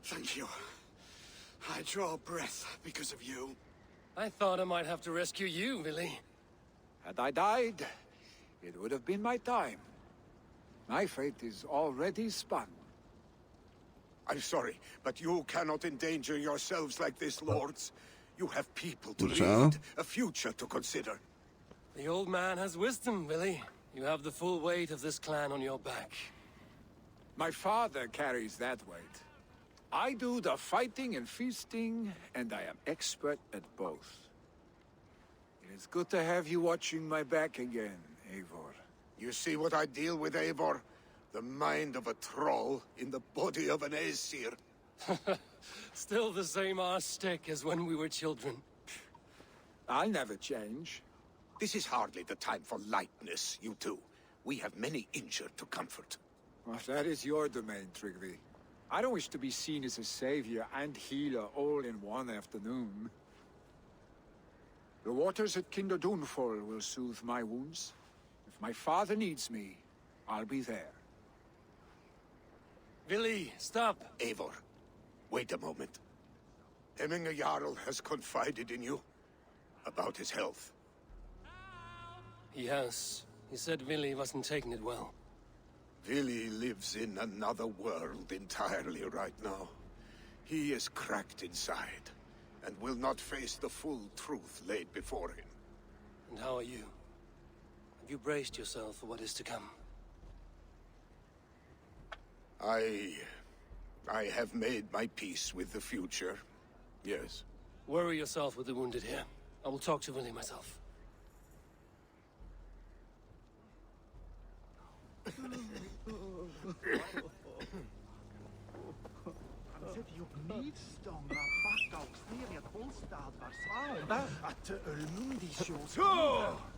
Thank you. I draw breath because of you. I thought I might have to rescue you, Vili. Had I died, it would have been my time. My fate is already spun. I'm sorry, but you cannot endanger yourselves like this, lords. You have people to lead, a future to consider. The old man has wisdom, Vili. You have the full weight of this clan on your back. My father carries that weight. I do the fighting and feasting, and I am expert at both. It is good to have you watching my back again, Eivor. You see what I deal with, Eivor? The mind of a troll in the body of an Aesir. Still the same arse stick as when we were children. I'll never change. This is hardly the time for lightness, you two. We have many injured to comfort. Well, that is your domain, Tryggvi. I don't wish to be seen as a savior and healer all in one afternoon. The waters at Kinderdunfol will soothe my wounds. If my father needs me, I'll be there. Vili, stop! Eivor, wait a moment. Hemminger Jarl has confided in you about his health. He has. He said Vili wasn't taking it well. Vili lives in another world entirely right now. He is cracked inside, and will not face the full truth laid before him. And how are you? Have you braced yourself for what is to come? I have made my peace with the future, yes. Worry yourself with the wounded here. I will talk to Vili myself.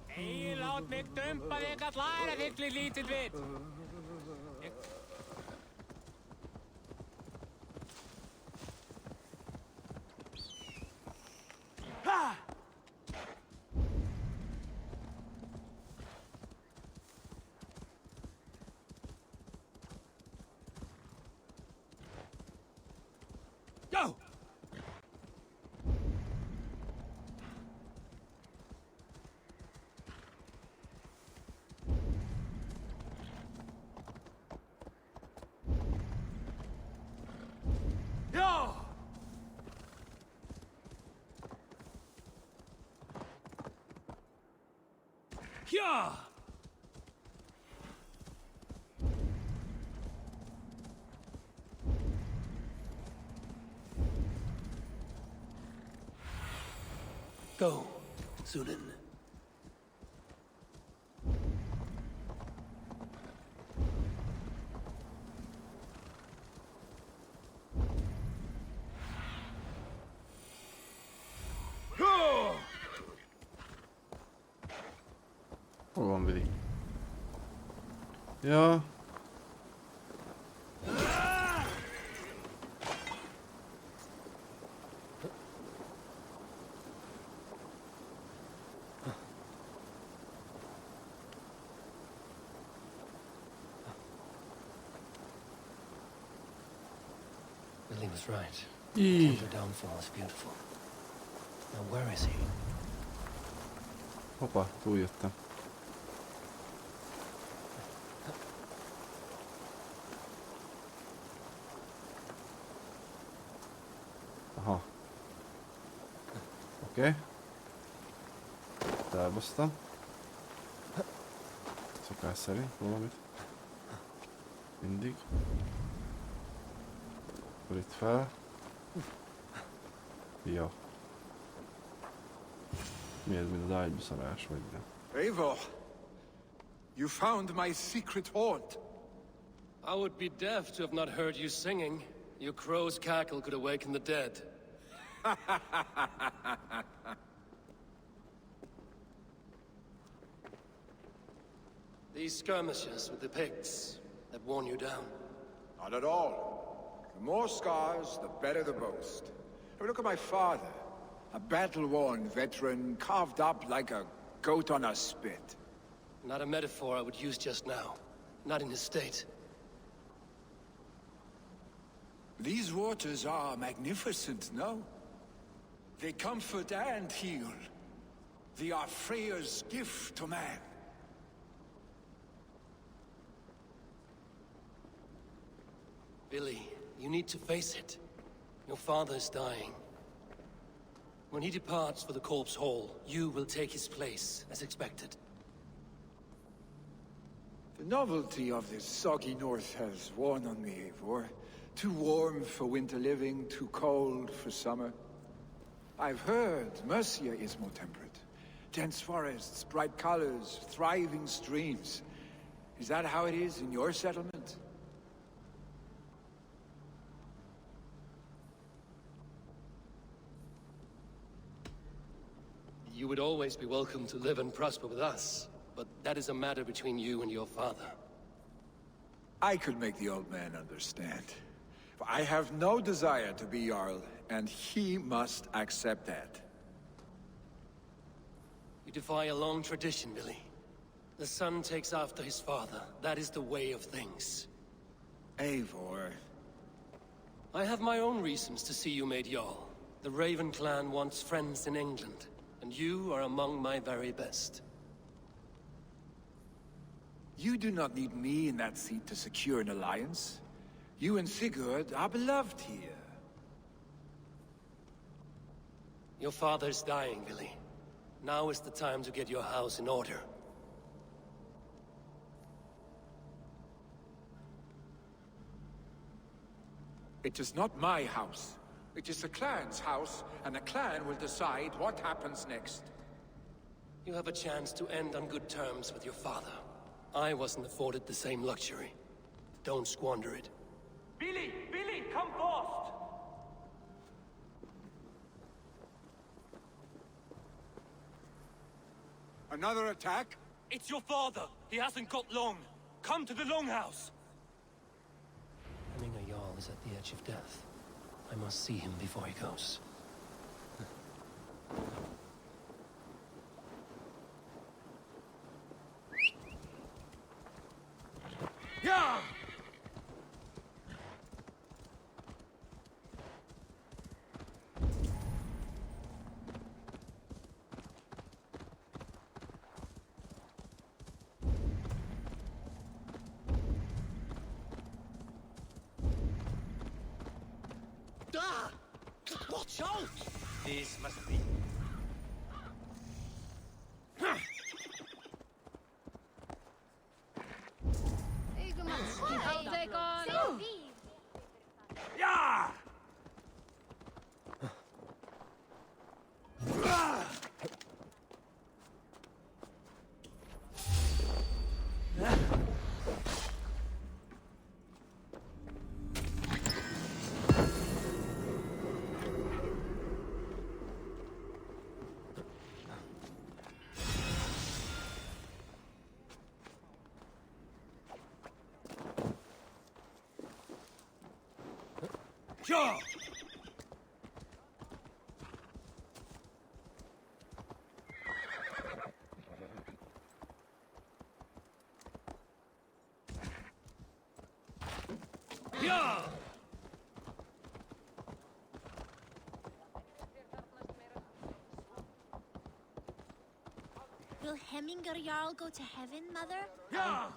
Hej, låt mig dumpa dig att lära virkelig litet vet. Go! Ja! Ja! Go, Sunan. Hol van Vili? Ja. Vili was right. Ih. The downfall is beautiful. Now where is he? Hopa, túljöttem. Aha. Oké. Elbasztam. Szokás szerint valamit. Mindig. Akkor itt fel. Ja. Mi ez, mint az ágybeszarás, vagy nem? Eivor, you found my secret hoard. I would be deaf to have not heard you singing. Your crow's cackle could awaken the dead. These skirmishes with the Picts that worn you down? Not at all. The more scars, the better the boast. Have a look at my father. A battle-worn veteran, carved up like a goat on a spit. Not a metaphor I would use just now. Not in his state. These waters are magnificent, no? They comfort and heal. They are Freya's gift to man. Billy, you need to face it. Your father's dying. When he departs for the Corpse Hall, you will take his place, as expected. The novelty of this soggy north has worn on me, Eivor. Too warm for winter living, too cold for summer. I've heard Mercia is more temperate. Dense forests, bright colors, thriving streams. Is that how it is in your settlement? You would always be welcome to live and prosper with us, but that is a matter between you and your father. I could make the old man understand. I have no desire to be Jarl, and he must accept that. You defy a long tradition, Billy. The son takes after his father. That is the way of things. Eivor. I have my own reasons to see you made Jarl. The Raven clan wants friends in England, and you are among my very best. You do not need me in that seat to secure an alliance. You and Sigurd are beloved here. Your father's dying, Billy. Now is the time to get your house in order. It is not my house. It is the clan's house, and the clan will decide what happens next. You have a chance to end on good terms with your father. I wasn't afforded the same luxury. Don't squander it. Billy! Billy, come fast! Another attack? It's your father! He hasn't got long! Come to the Longhouse! Hemminger Jarl is at the edge of death. I must see him before he goes. Yeah! Watch out! This must be... Yeah! Ja! Ja! Will Hemminger Jarl go to heaven, Mother? Ja!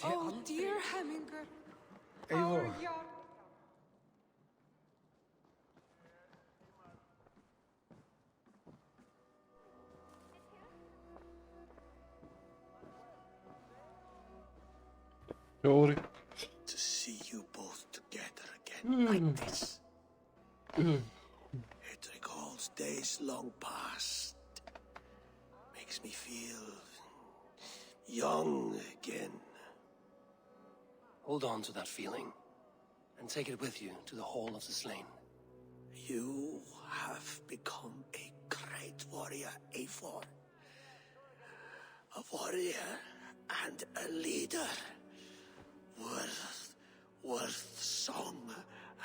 Oh, dear Hemminger. Eivor. Sorry. To see you both together again like this. It recalls days long past. Makes me feel young again. Hold on to that feeling, and take it with you to the Hall of the Slain. You have become a great warrior, Eivor. A warrior and a leader. Worth song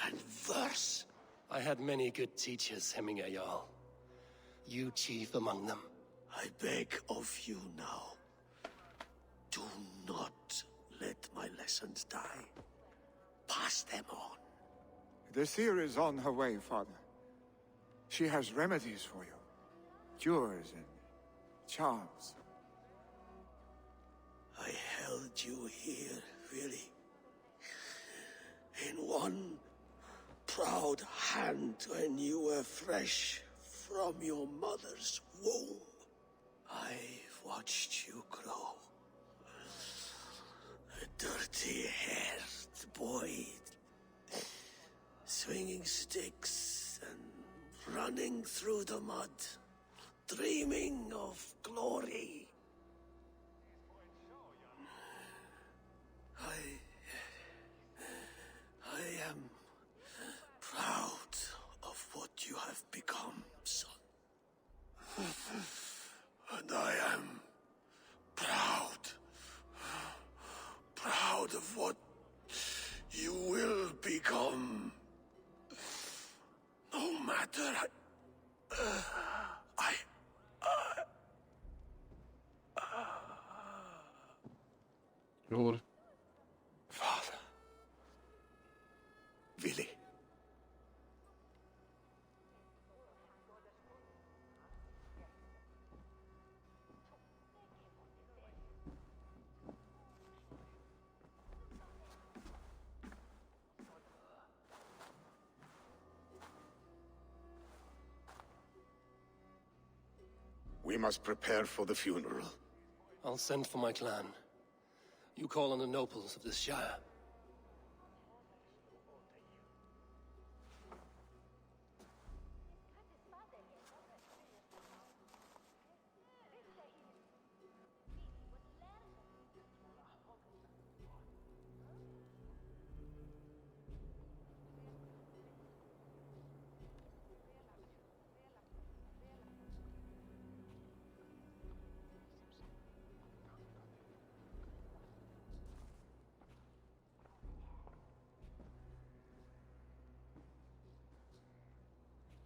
and verse. I had many good teachers, Hemminger Jarl. You chief among them. I beg of you now. Do not let my lessons die. Pass them on. The seer is on her way, Father. She has remedies for you. Cures and charms. I held you here, really. In one proud hand when you were fresh from your mother's womb. I've watched you grow. A dirty-haired boy, swinging sticks and running through the mud, dreaming of glory. I am proud of what you have become, son. And I am proud of what you will become. No matter Lord. Father. Willy. We must prepare for the funeral. I'll send for my clan. You call on the nobles of this shire.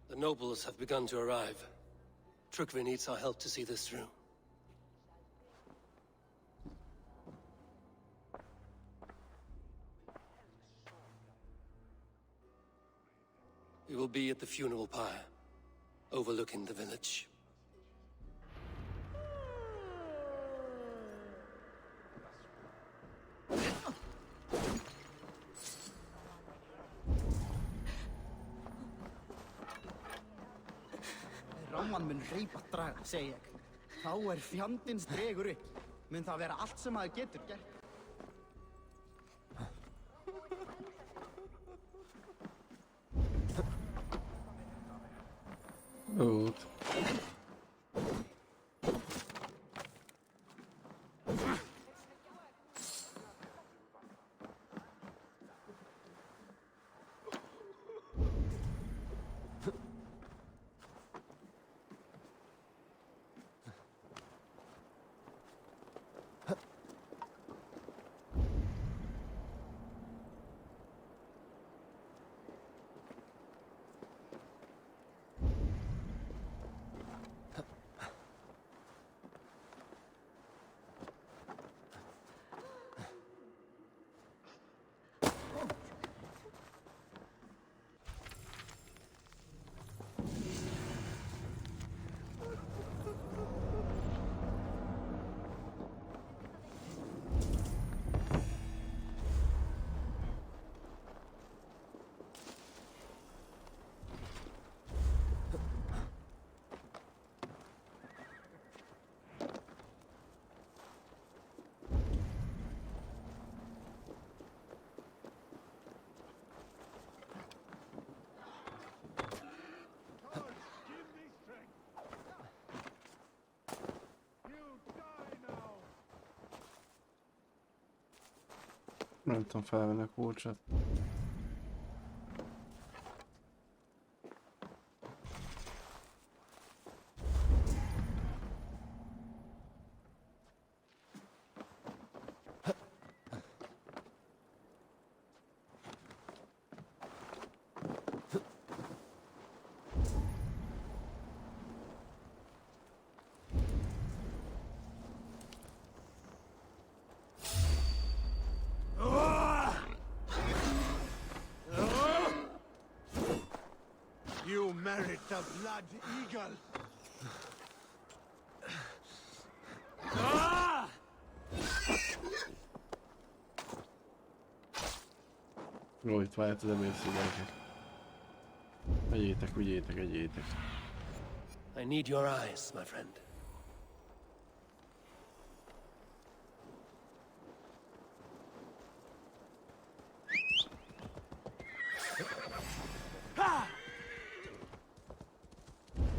The nobles have begun to arrive. Trukvi needs our help to see this through. We will be at the funeral pyre, overlooking the village. Ramman mun hleypa draga, segi ég. Þá fjandinn dregur upp. Mun það vera allt sem maður getur gert. Út. Nem tudom felvenni a kulcsot. Merit the blood eagle! Jó, itt vált az emésztő gyerekek. Egyétek, vigyétek, egyétek. I need your eyes, my friend.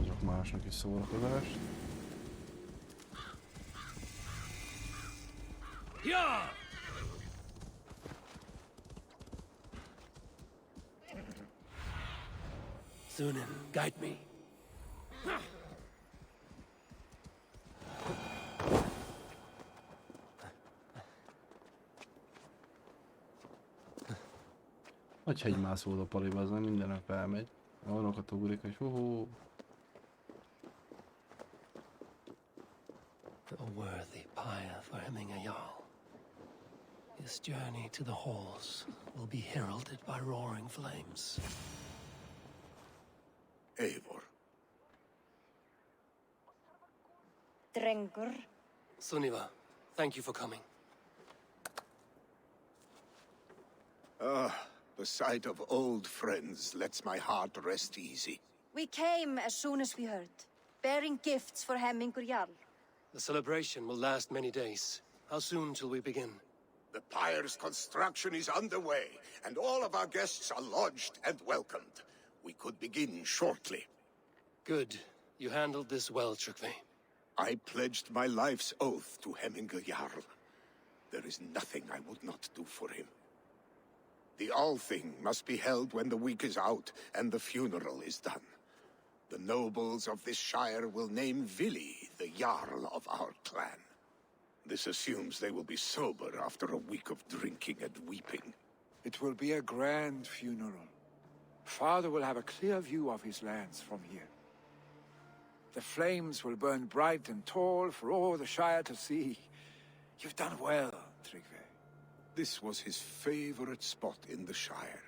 Azok másnak is szórakozást. Yeah! Thunin, guide me. Nagy hegymászó a paliba, az nem mindenre felmegy. Arrokat ugrik, hogy hú. A worthy pyre for hemming a jarl. His journey to the halls will be heralded by roaring flames. Eivor. Drengur. Sunniva, thank you for coming. The sight of old friends lets my heart rest easy. We came as soon as we heard, bearing gifts for Hemmingur Jarl. The celebration will last many days. How soon till we begin? The pyre's construction is underway, and all of our guests are lodged and welcomed. We could begin shortly. Good. You handled this well, Tryggvi. I pledged my life's oath to Hemmingur Jarl. There is nothing I would not do for him. The Althing must be held when the week is out and the funeral is done. The nobles of this shire will name Vili the Jarl of our clan. This assumes they will be sober after a week of drinking and weeping. It will be a grand funeral. Father will have a clear view of his lands from here. The flames will burn bright and tall for all the Shire to see. You've done well, Tryggvi. This was his favorite spot in the Shire.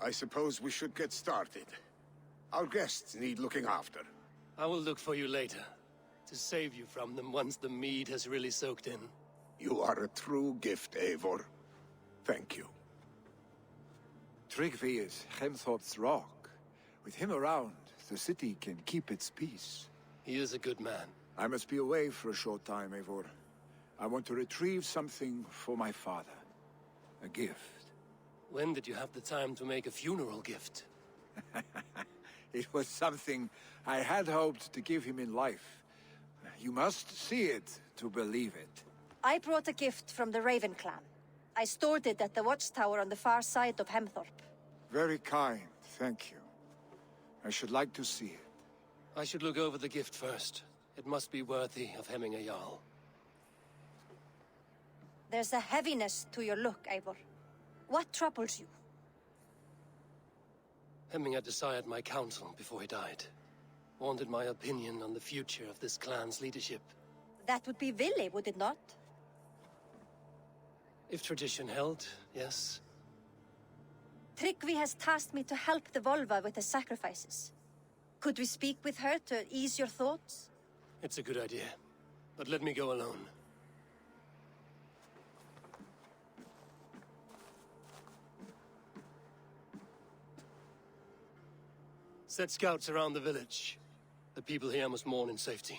I suppose we should get started. Our guests need looking after. I will look for you later, to save you from them once the mead has really soaked in. You are a true gift, Eivor. Thank you. Tryggvi is Hemthorpe's rock. With him around, the city can keep its peace. He is a good man. I must be away for a short time, Eivor. I want to retrieve something for my father. A gift. When did you have the time to make a funeral gift? It was something I had hoped to give him in life. You must see it to believe it. I brought a gift from the Raven clan. I stored it at the watchtower on the far side of Hemthorpe. Very kind, thank you. I should like to see it. I should look over the gift first. It must be worthy of hemming a jarl. There's a heaviness to your look, Eivor. What troubles you? Hemming had desired my counsel before he died. Wanted my opinion on the future of this clan's leadership. That would be Vili, would it not? If tradition held, yes. Tryggvi has tasked me to help the Volva with the sacrifices. Could we speak with her to ease your thoughts? It's a good idea. But let me go alone. Set scouts around the village. The people here must mourn in safety.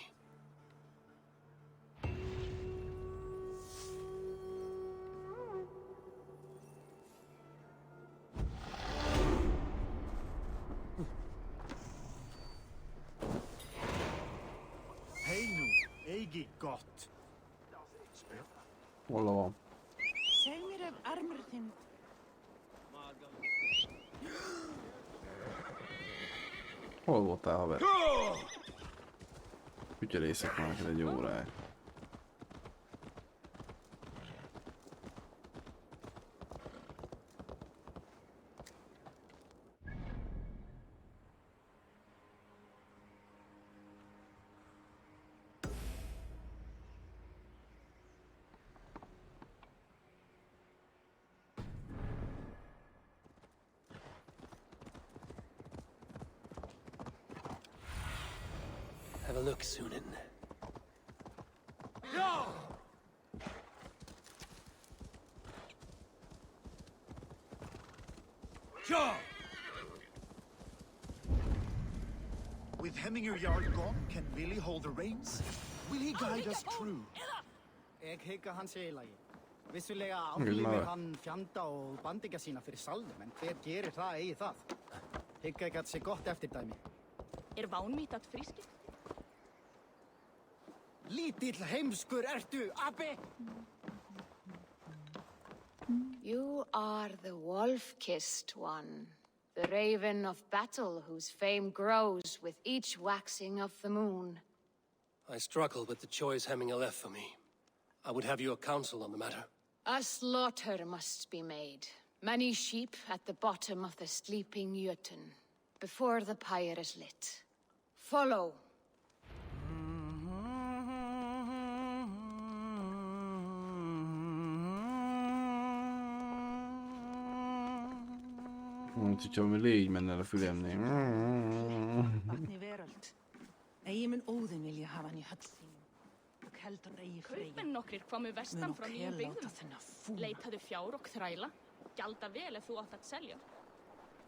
Hej nu, eigi gott. Hol van? Seg mér ef armur þinn. Hol voltál, haver? Kütyörészek már neked egy órája. have a look, Sunan. No! John! With Hemminger Jarl gone, can Willie hold the reins? Will he guide us true? Ég hygg að hann sé í lagi. Vissulega aflífir hann fjanda og bandingja sína fyrir salnum, en hver gerir það eigi það? Hygg ekki að sé gott eftirdæmi. Vánmítat frískir? Lítill heimskur ertu, Abbi! You are the wolf-kissed one. The raven of battle whose fame grows with each waxing of the moon. I struggle with the choice Hemminger left for me. I would have your counsel on the matter. A slaughter must be made. Many sheep at the bottom of the sleeping Jötun, before the pyre is lit. Follow. Tycker om lig, men eller förlämning. Vatni veröld. Eigi mun óðin vilja hafa hann í höll sínum. Og heldur eigi freyja. Kaupmenn nokkrir komu vestan frá nýjum byggðum. Leitaðu fjár og þræla. Gjalda vel ef þú átt að selja.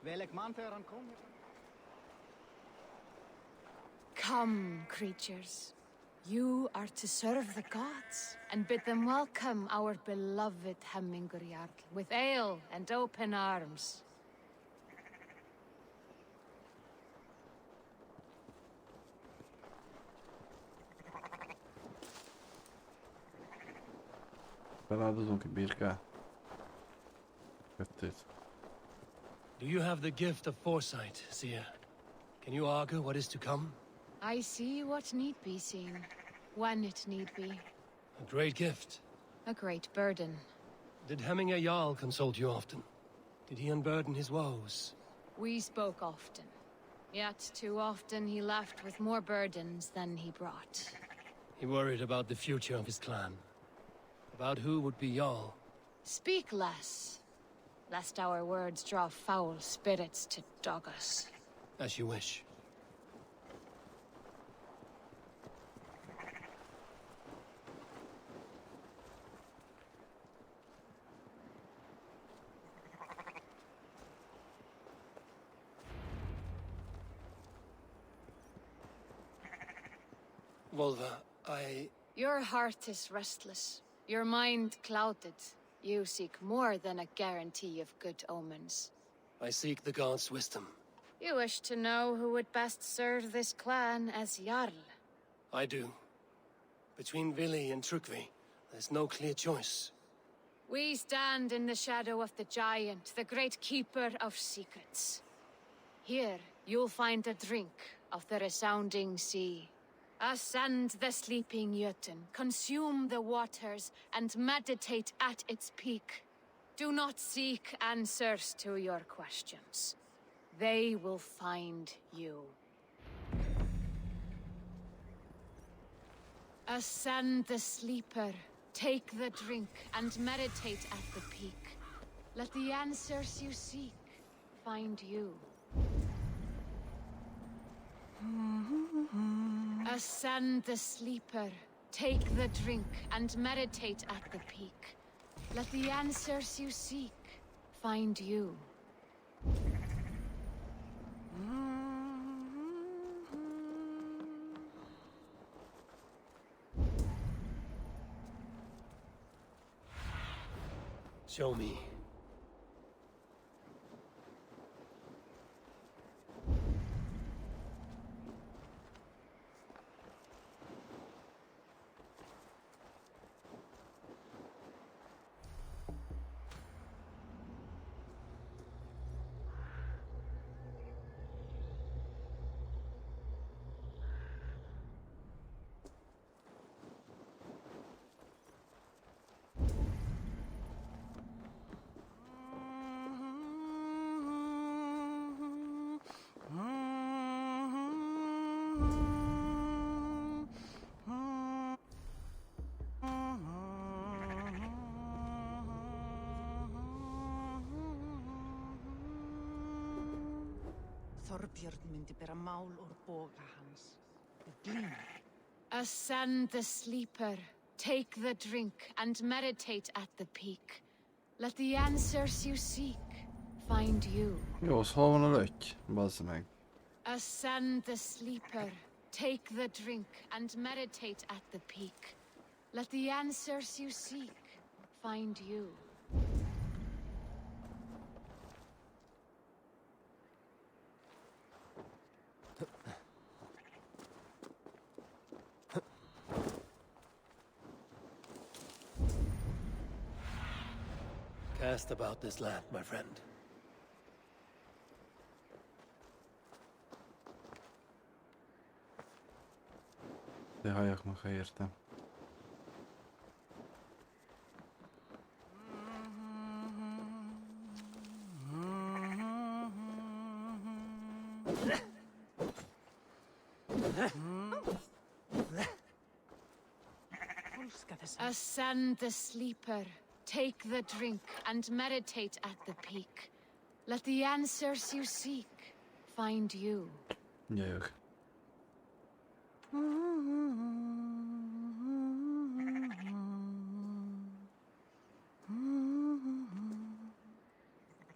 Vel ekki mann þegar hann kom. Come, creatures. You are to serve the gods, and bid them welcome our beloved Hemminger Jarl, with ale and open arms. Feladozunk egy birkát. Kettőt. Do you have the gift of foresight, seer? Can you argue what is to come? I see what need be seen, when it need be. A great gift. A great burden. Did Hemminger Jarl consult you often? Did he unburden his woes? We spoke often. Yet too often he left with more burdens than he brought. He worried about the future of his clan. About who would be Jarl. Speak less, lest our words draw foul spirits to dog us. As you wish. Volva, Your heart is restless. Your mind clouded. You seek more than a guarantee of good omens. I seek the gods' wisdom. You wish to know who would best serve this clan as Jarl. I do. Between Vili and Trukvi, there's no clear choice. We stand in the shadow of the giant, the great keeper of secrets. Here, you'll find a drink of the resounding sea. Ascend the sleeping Jötun, consume the waters, and meditate at its peak. Do not seek answers to your questions. They will find you. Ascend the sleeper, take the drink, and meditate at the peak. Let the answers you seek find you. Ascend the sleeper, take the drink, and meditate at the peak. Let the answers you seek find you. Show me. Þorbjörn myndi bera mál úr boga hans. Við gleam. Ascend the sleeper, take the drink, and meditate at the peak. Let the answers you seek find you. Jó, hol van a löty? Bazd meg. Ascend the sleeper, take the drink, and meditate at the peak. Let the answers you seek find you. Cast about this land, my friend. De hajaknak, ha értem. Ascend the sleeper, take the drink, and meditate at the peak. Let the answers you seek find you. Jövök.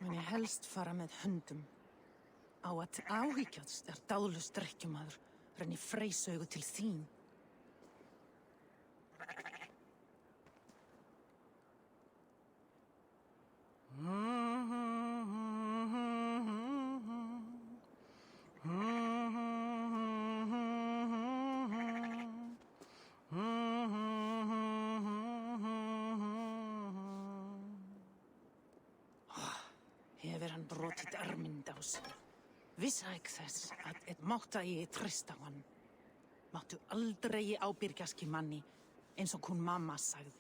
Mun ég helst fara með höndum. Á að áhyggjast dáðlaus drekkjumaður renni freysaugu til þín. Hefur hann brotið arminn á sig. Vissi ekki þess að mátta ég treysta á hann. Máttu aldrei ábyrgjast manni eins og hún mamma sagði.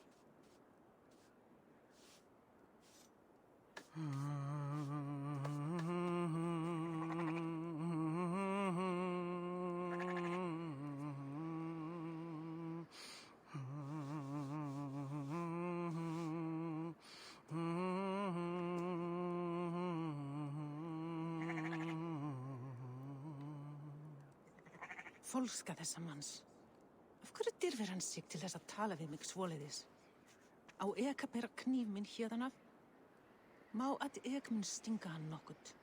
Fólska þessa manns. Af hverju dyrfir hann sig til þess að tala við mig svoleiðis? Á ég að bera kníf minn hérðan af? Má að ég mun stinga hann nokkuð?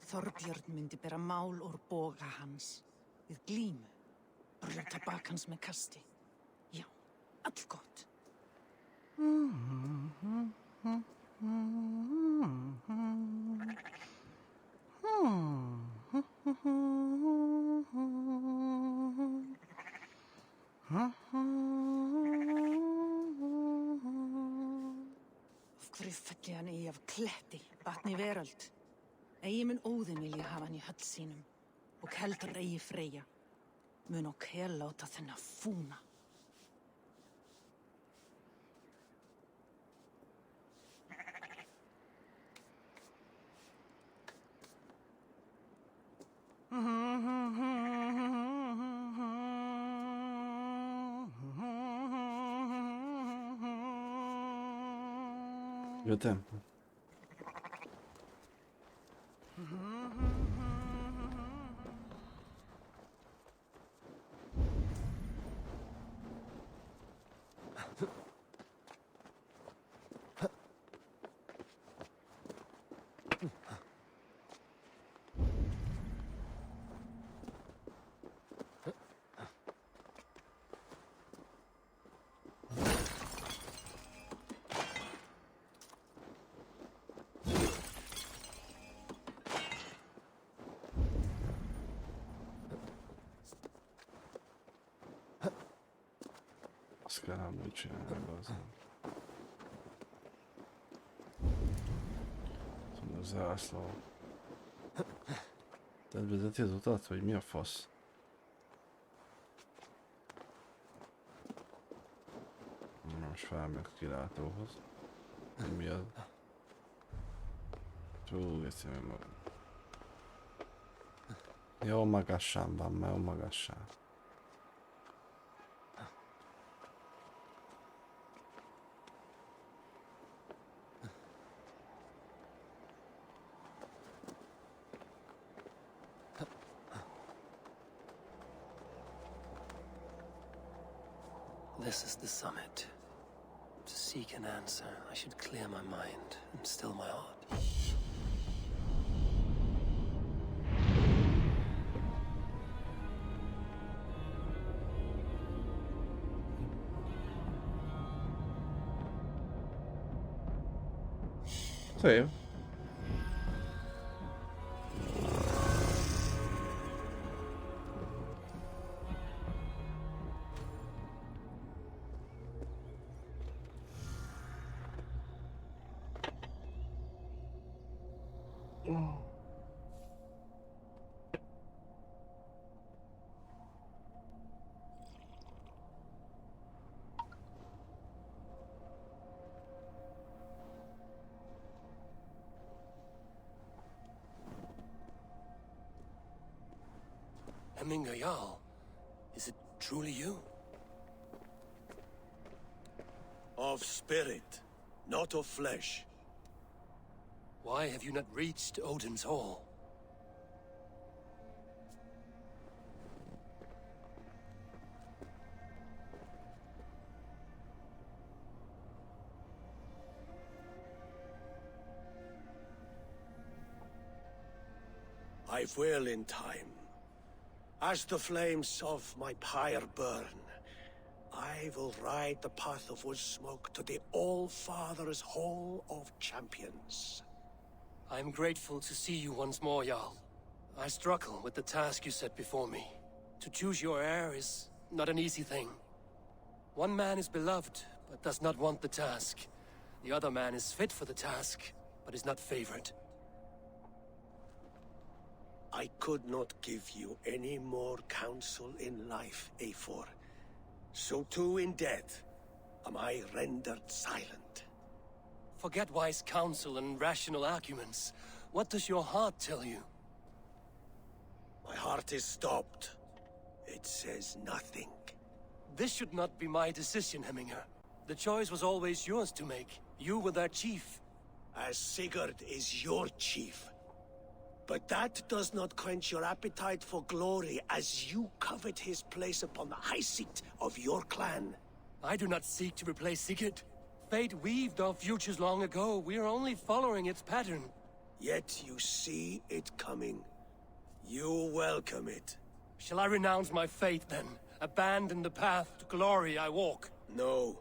Þorbjörn myndi bera mál úr boga hans við glímu, brjóta bak hans með kasti. Já, allgott. Af hverju felli hann af kletti, batni veröld? Eigi mun Óðinn vilja hafa hann í höll sínum og heldur eigi Freyja mun og láta þennan fúna. Jöttem. Azt kell amúgy csinálni, bazdmeg. Szóval a zászló. Tehát vezeti az utat, vagy mi a fasz? Most felmegyek a kilátóhoz. Mi az? Túl, egyszer meg magam. Jó magasan van, jó magasan. This is the summit. To seek an answer, I should clear my mind and still my heart. Szép. Jarl, is it truly you? Of spirit, not of flesh. Why have you not reached Odin's Hall? I will in time. As the flames of my pyre burn, I will ride the path of wood smoke to the All-Father's Hall of Champions. I am grateful to see you once more, Jarl. I struggle with the task you set before me. To choose your heir is not an easy thing. One man is beloved, but does not want the task. The other man is fit for the task, but is not favored. I could not give you any more counsel in life, Eivor. So too in death am I rendered silent. Forget wise counsel and rational arguments. What does your heart tell you? My heart is stopped. It says nothing. This should not be my decision, Hemminger. The choice was always yours to make. You were their chief. As Sigurd is your chief. But that does not quench your appetite for glory as you covet his place upon the high seat of your clan. I do not seek to replace Sigurd. Fate weaved our futures long ago. We are only following its pattern. Yet you see it coming. You welcome it. Shall I renounce my faith then? Abandon the path to glory I walk? No.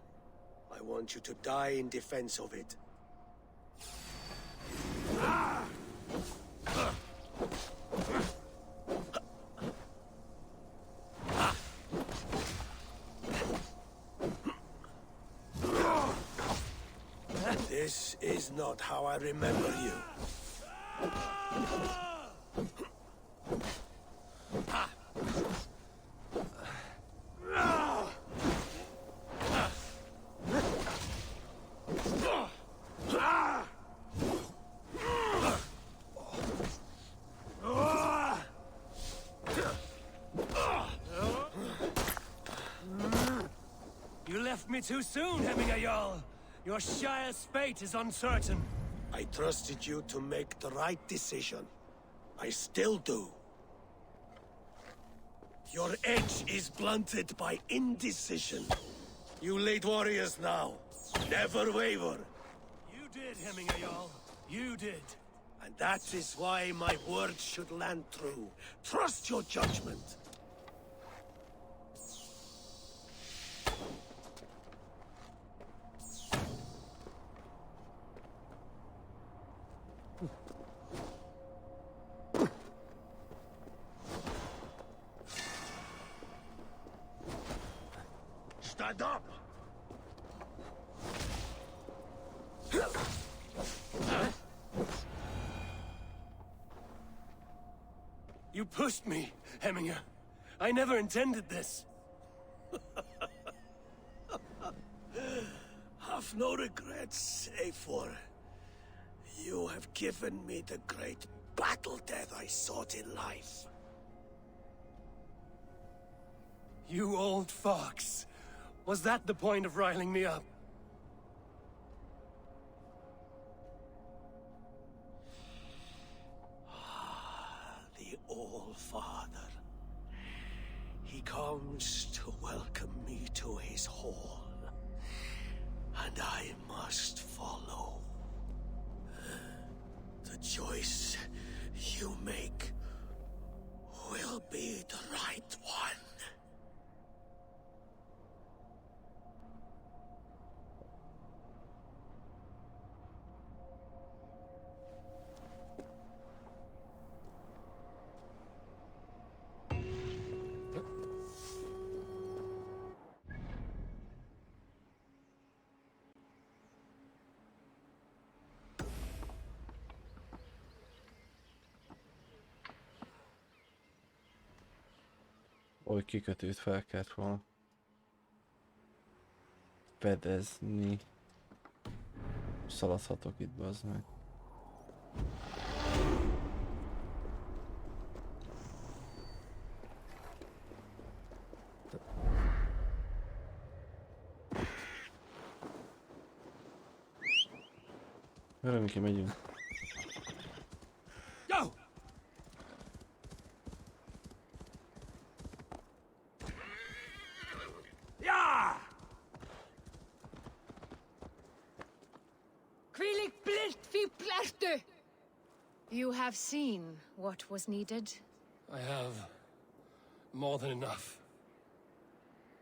I want you to die in defense of it. This is not how I remember you. You left me too soon, Hemminger Jarl. Your Shire's fate is uncertain. I trusted you to make the right decision. I still do. Your edge is blunted by indecision. You lead warriors now. Never waver. You did, Hemminger Jarl. You did. And that is why my words should land true. Trust your judgment. Stand up! You pushed me, Hemminger. I never intended this. Have no regrets, Eivor. You have given me the great battle death I sought in life. You old fox. Was that the point of riling me up? The All-Father. He comes to welcome me to his hall. And I must follow. The choice you make will be the right one. Oly kikötőt fel kellett volna fedezni. Szaladhatok itt, bazd meg. Örömki megyünk. Go! You have seen what was needed. I have more than enough.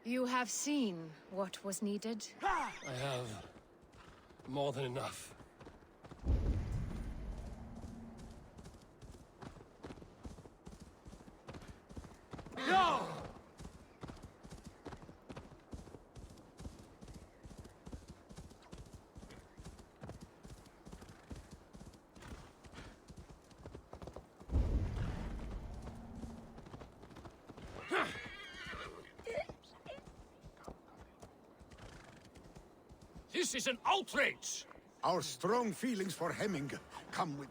You have seen what was needed. I have more than enough. No! This is an outrage! Our strong feelings for Hemming come with...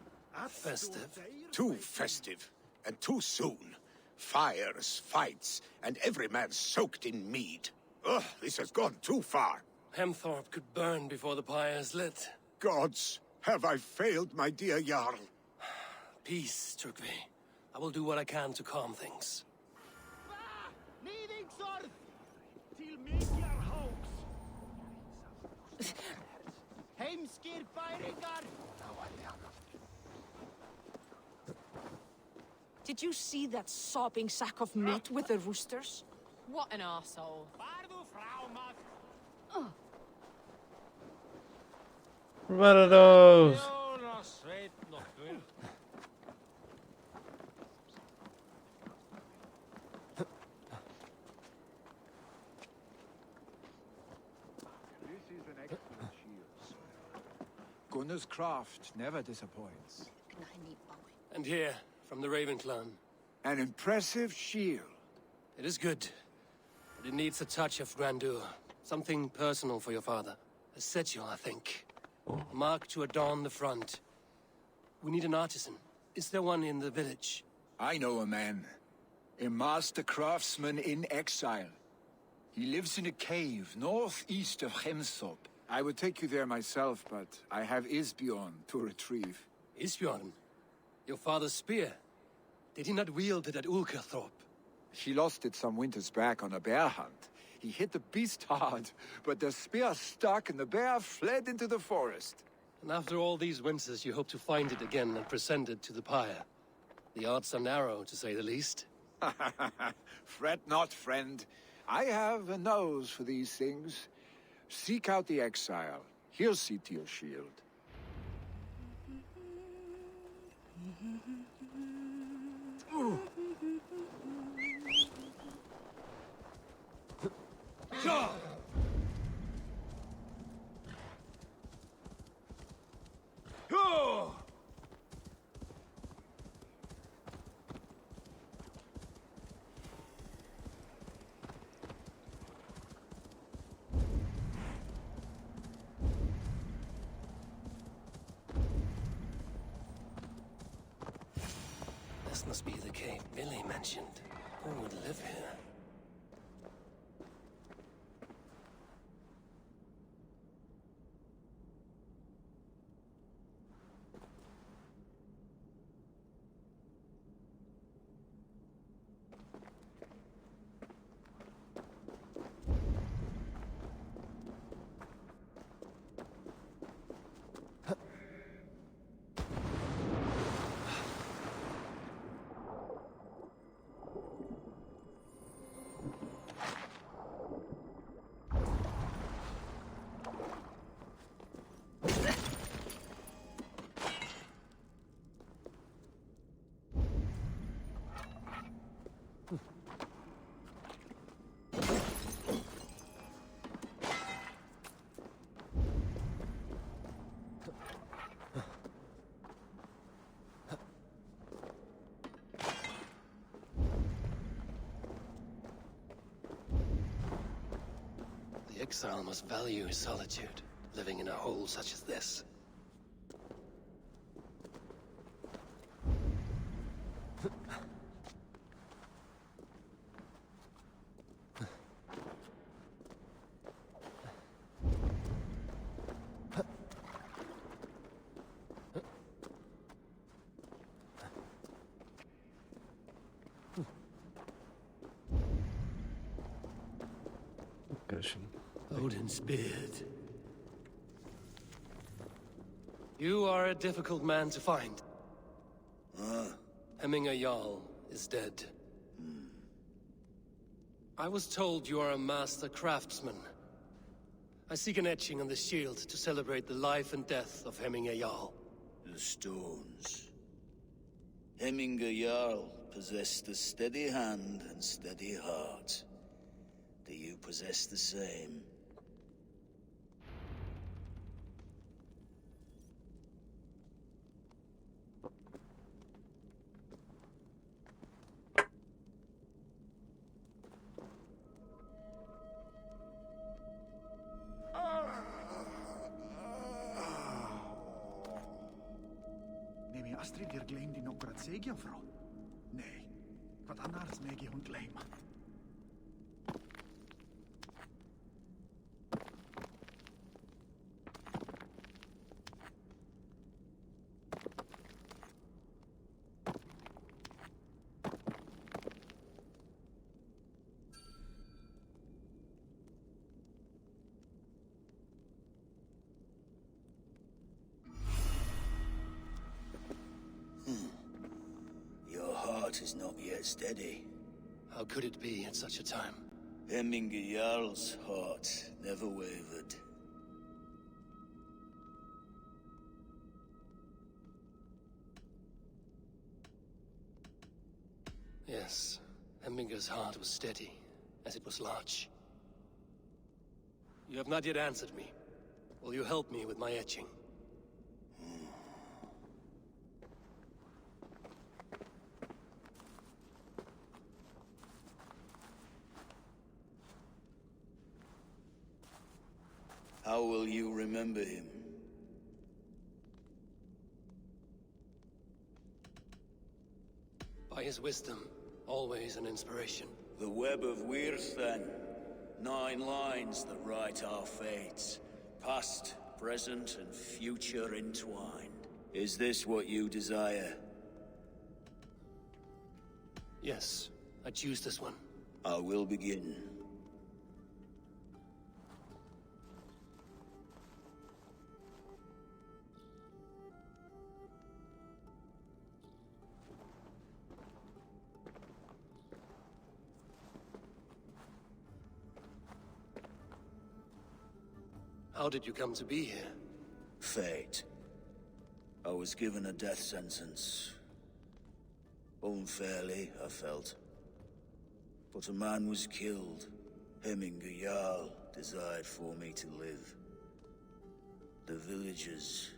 Festive. Too festive, and too soon. Fires, fights, and every man soaked in mead. Ugh, this has gone too far. Hemthorpe could burn before the pyre is lit. Gods, have I failed, my dear Jarl? Peace, Turkvi. I will do what I can to calm things. Heimskir bæringar! Did you see that sobbing sack of meat with the roosters? What an arsehole. What are those? Gunnar's craft never disappoints. And here, from the Raven clan. An impressive shield. It is good, but it needs a touch of grandeur. Something personal for your father. A sigil, I think. A mark to adorn the front. We need an artisan. Is there one in the village? I know a man. A master craftsman in exile. He lives in a cave northeast of Hemthorpe. I would take you there myself, but I have Isbjorn to retrieve. Isbjorn? Your father's spear? Did he not wield it at Ulkerthorpe? He lost it some winters back on a bear hunt. He hit the beast hard, but the spear stuck and the bear fled into the forest. And after all these winters, you hope to find it again and present it to the pyre. The odds are narrow, to say the least. Fret not, friend. I have a nose for these things. Seek out the exile. He'll see to your shield. This must be the cave Billy mentioned. Who would live here? exile must value his solitude, living in a hole such as this. Odin's beard. You are a difficult man to find. Hemminger Jarl is dead. I was told you are a master craftsman. I seek an etching on the shield to celebrate the life and death of Hemminger Jarl. The stones. Hemminger Jarl possessed a steady hand and steady heart. Do you possess the same? Neem je Astrid hier gleym die nog het zeegje, vrouw? Nee, wat anders meg je hun gleyma. Is not yet steady. How could it be at such a time? Hemminger Jarl's heart never wavered. Yes, Hemminger's heart was steady, as it was large. You have not yet answered me. Will you help me with my etching? How will you remember him? By his wisdom, always an inspiration. The web of Wirth, then. 9 lines that write our fates. Past, present, and future entwined. Is this what you desire? Yes, I choose this one. I will begin. How did you come to be here? Fate. I was given a death sentence. Unfairly, I felt. But a man was killed. Hemminger Jarl desired for me to live. The villagers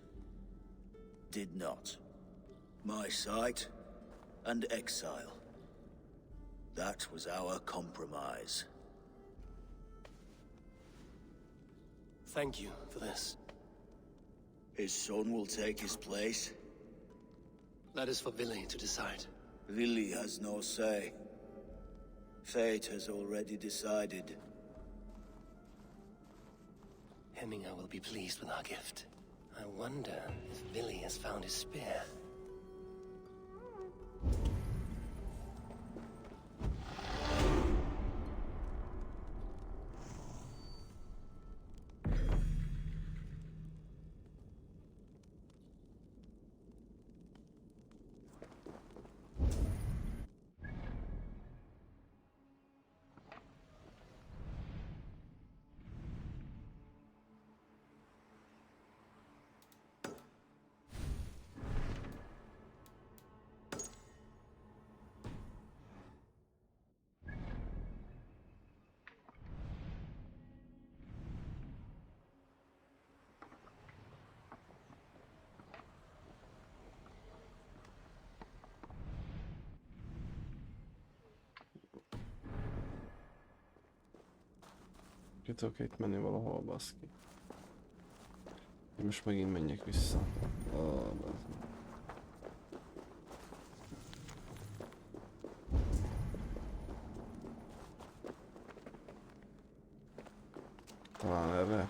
did not. My sight and exile. That was our compromise. Thank you for this. His son will take his place. That is for Vili to decide. Vili has no say. Fate has already decided. Hemminger will be pleased with our gift. I wonder if Vili has found his spear. Ki tudok itt menni valahol, baszki. Most megint menjek vissza. Talán erre?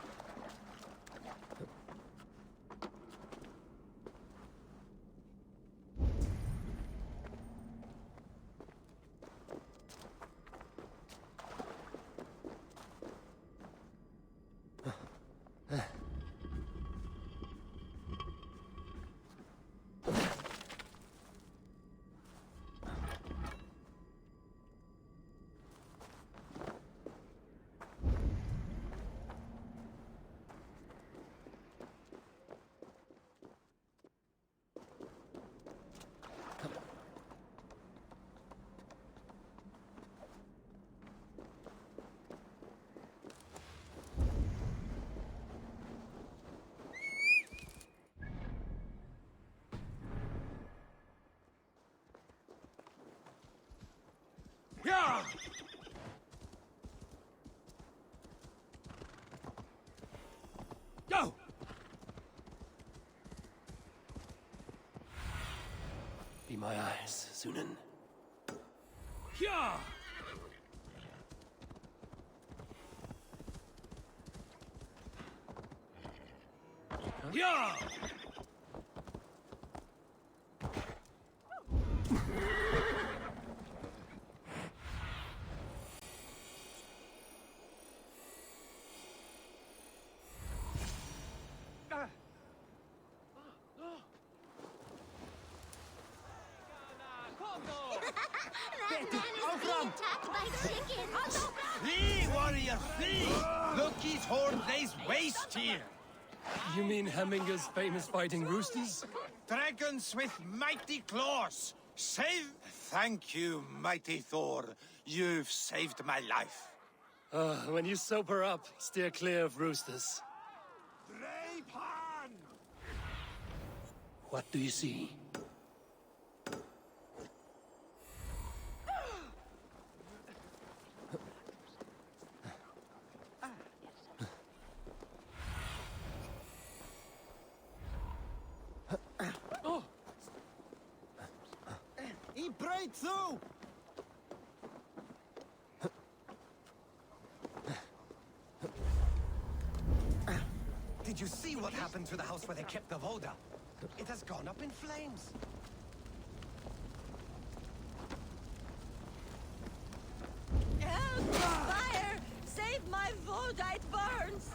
Yeah! Go! Be my eyes, Sunan. Yeah! Yeah! Flee, warrior, flee! Loki's horde lays waste here! You mean Hemminger's famous fighting roosters? Dragons with mighty claws! Save... Thank you, mighty Thor. You've saved my life. When you sober up, steer clear of roosters. Drapan! What do you see? He break through! Did you see what happened to the house where they kept the Volda? It has gone up in flames. Help! Fire! Save my Voda, it burns!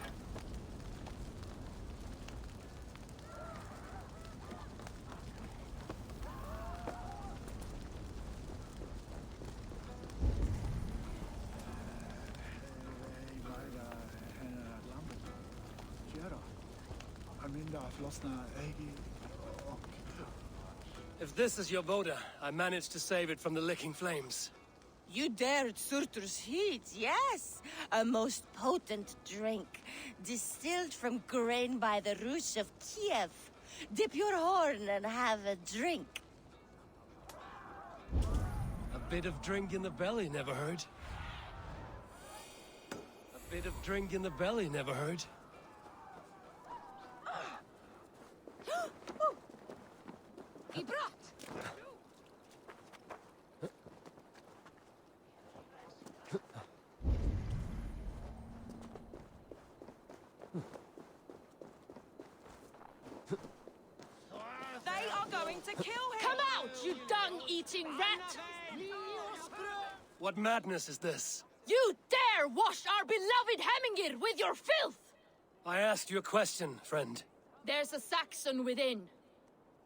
If this is your Voda, I managed to save it from the licking flames. You dared Surtur's heat, yes! A most potent drink, distilled from grain by the Rus of Kiev. Dip your horn and have a drink. A bit of drink in the belly never hurt. A bit of drink in the belly never hurt. He brought! They are going to kill him! Come out, you dung-eating rat! What madness is this? You dare wash our beloved Hemingir with your filth! I asked you a question, friend. There's a Saxon within.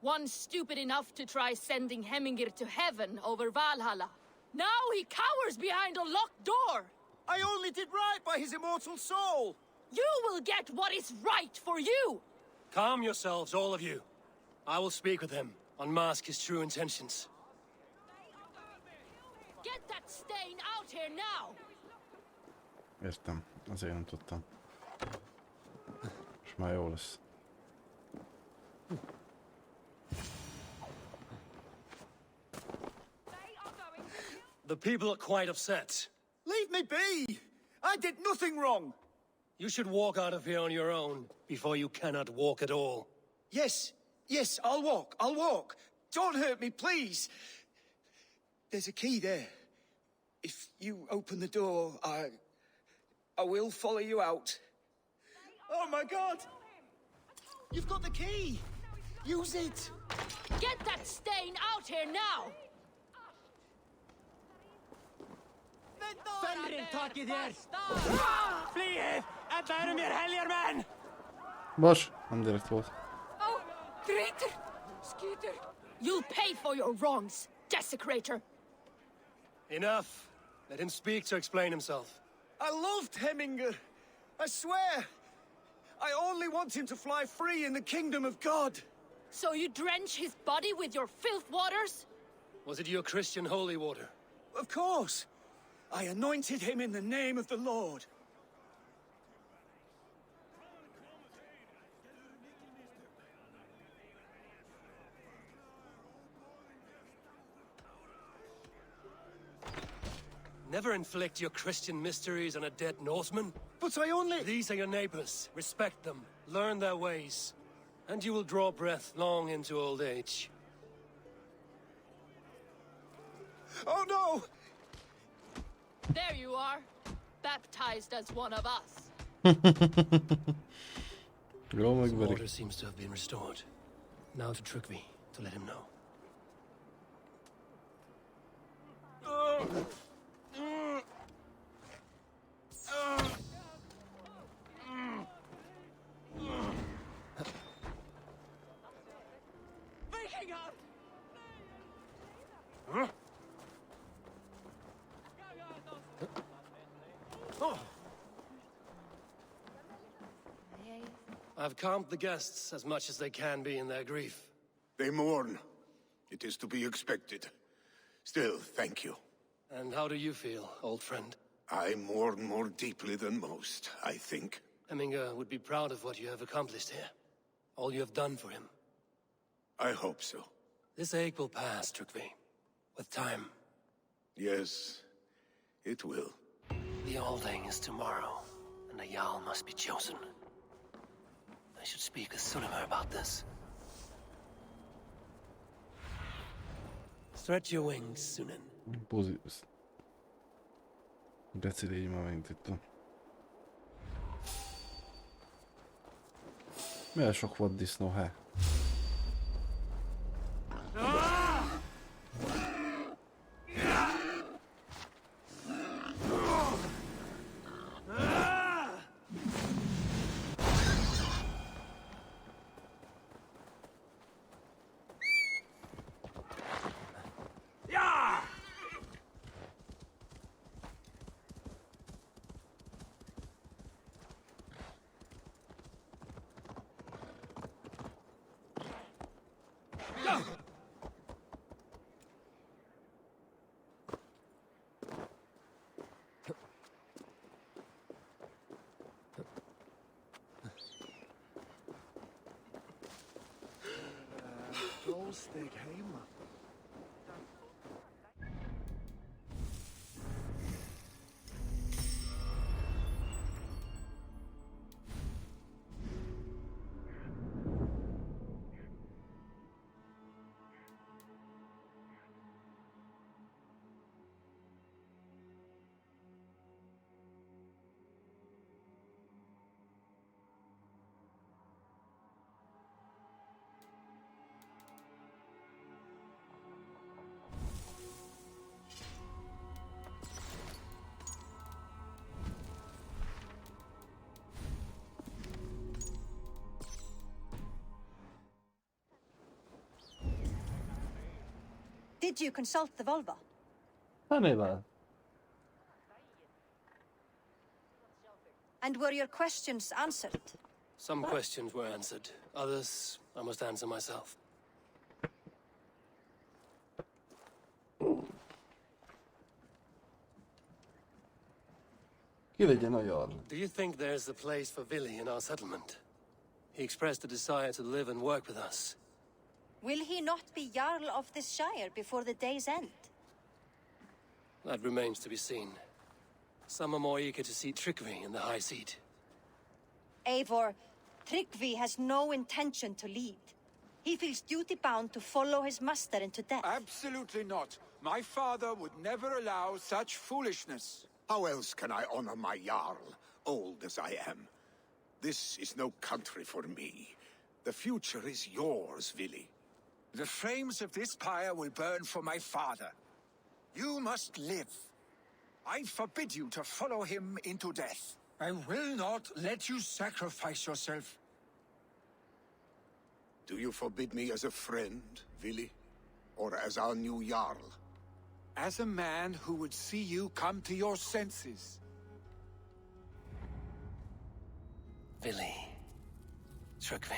One stupid enough to try sending Hemingir to heaven over Valhalla. Now he cowers behind a locked door! I only did right by his immortal soul! You will get what is right for you! Calm yourselves, all of you. I will speak with him, unmask his true intentions. Get that stain out here now! Értem, azért nem tudtam. És már jó lesz. The people are quite upset. Leave me be! I did nothing wrong! You should walk out of here on your own, before you cannot walk at all. Yes, yes, I'll walk, I'll walk. Don't hurt me, please. There's a key there. If you open the door, I will follow you out. Oh my God! You've got the key! Use it! Get that stain out here now! Fenrir, takið þér! Flýið! Ella eru mér heljar menn! Boş, han direkt fått. Oh, traitor! Skeeter! You'll pay for your wrongs, desecrator! Enough! Let him speak to explain himself. I loved Hemminger. I swear. I only want him to fly free in the kingdom of God. So you drench his body with your filth waters? Was it your Christian holy water? Of course. I anointed him in the name of the Lord. Never inflict your Christian mysteries on a dead Norseman. But I only... These are your neighbors. Respect them. Learn their ways. And you will draw breath long into old age. Oh no! There you are. Baptized as one of us. The water seems to have been restored. Now to Trygvi, to let him know. I've calmed the guests as much as they can be in their grief. They mourn. It is to be expected. Still, thank you. And how do you feel, old friend? I mourn more deeply than most, I think. Hemminger would be proud of what you have accomplished here. All you have done for him. I hope so. This ache will pass, Trygvi. With time. Yes, it will. The Alding is tomorrow, and a Jarl must be chosen. I should speak with Sunnema about this. Stretch your wings, Sunan. Grazie di mi avete detto. Milyen sok vaddisznó, he? Steg heima. Did you consult the Volva? Anyway. And were your questions answered? Some questions were answered. Others, I must answer myself. Do you think there's a place for Vili in our settlement? He expressed a desire to live and work with us. Will he not be Jarl of this shire before the day's end? That remains to be seen. Some are more eager to see Trygvi in the high seat. Eivor, Tryggvi has no intention to lead. He feels duty-bound to follow his master into death. Absolutely not. My father would never allow such foolishness. How else can I honor my Jarl, old as I am? This is no country for me. The future is yours, Vili. The flames of this pyre will burn for my father. You must live. I forbid you to follow him into death. I will not let you sacrifice yourself. Do you forbid me as a friend, Vili? Or as our new Jarl? As a man who would see you come to your senses. Vili. Tryggvi.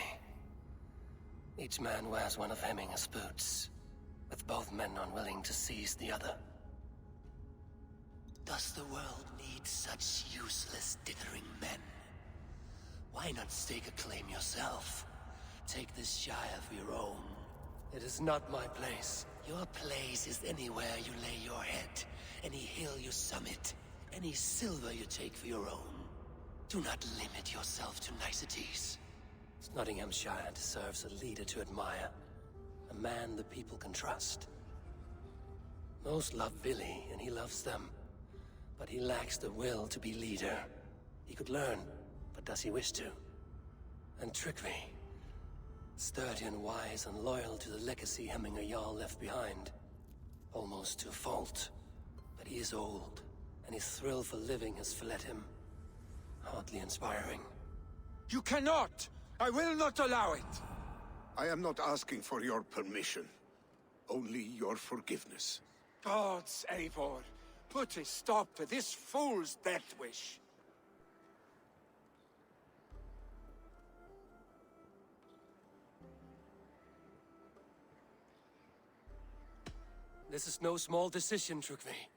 Each man wears one of Hemminger's boots, with both men unwilling to seize the other. Does the world need such useless, dithering men? Why not stake a claim yourself? Take this Shire for your own. It is not my place. Your place is anywhere you lay your head, any hill you summit, any silver you take for your own. Do not limit yourself to niceties. Nottinghamshire deserves a leader to admire, a man the people can trust. Most love Vili, and he loves them, but he lacks the will to be leader. He could learn, but does he wish to? And Tryggvi, sturdy and wise and loyal to the legacy Hemminger Jarl left behind, almost to a fault. But he is old, and his thrill for living has fled him. Hardly inspiring. You cannot! I will not allow it! I am not asking for your permission. Only your forgiveness. Gods, Eivor, put a stop to this fool's death wish. This is no small decision, Tryggvi.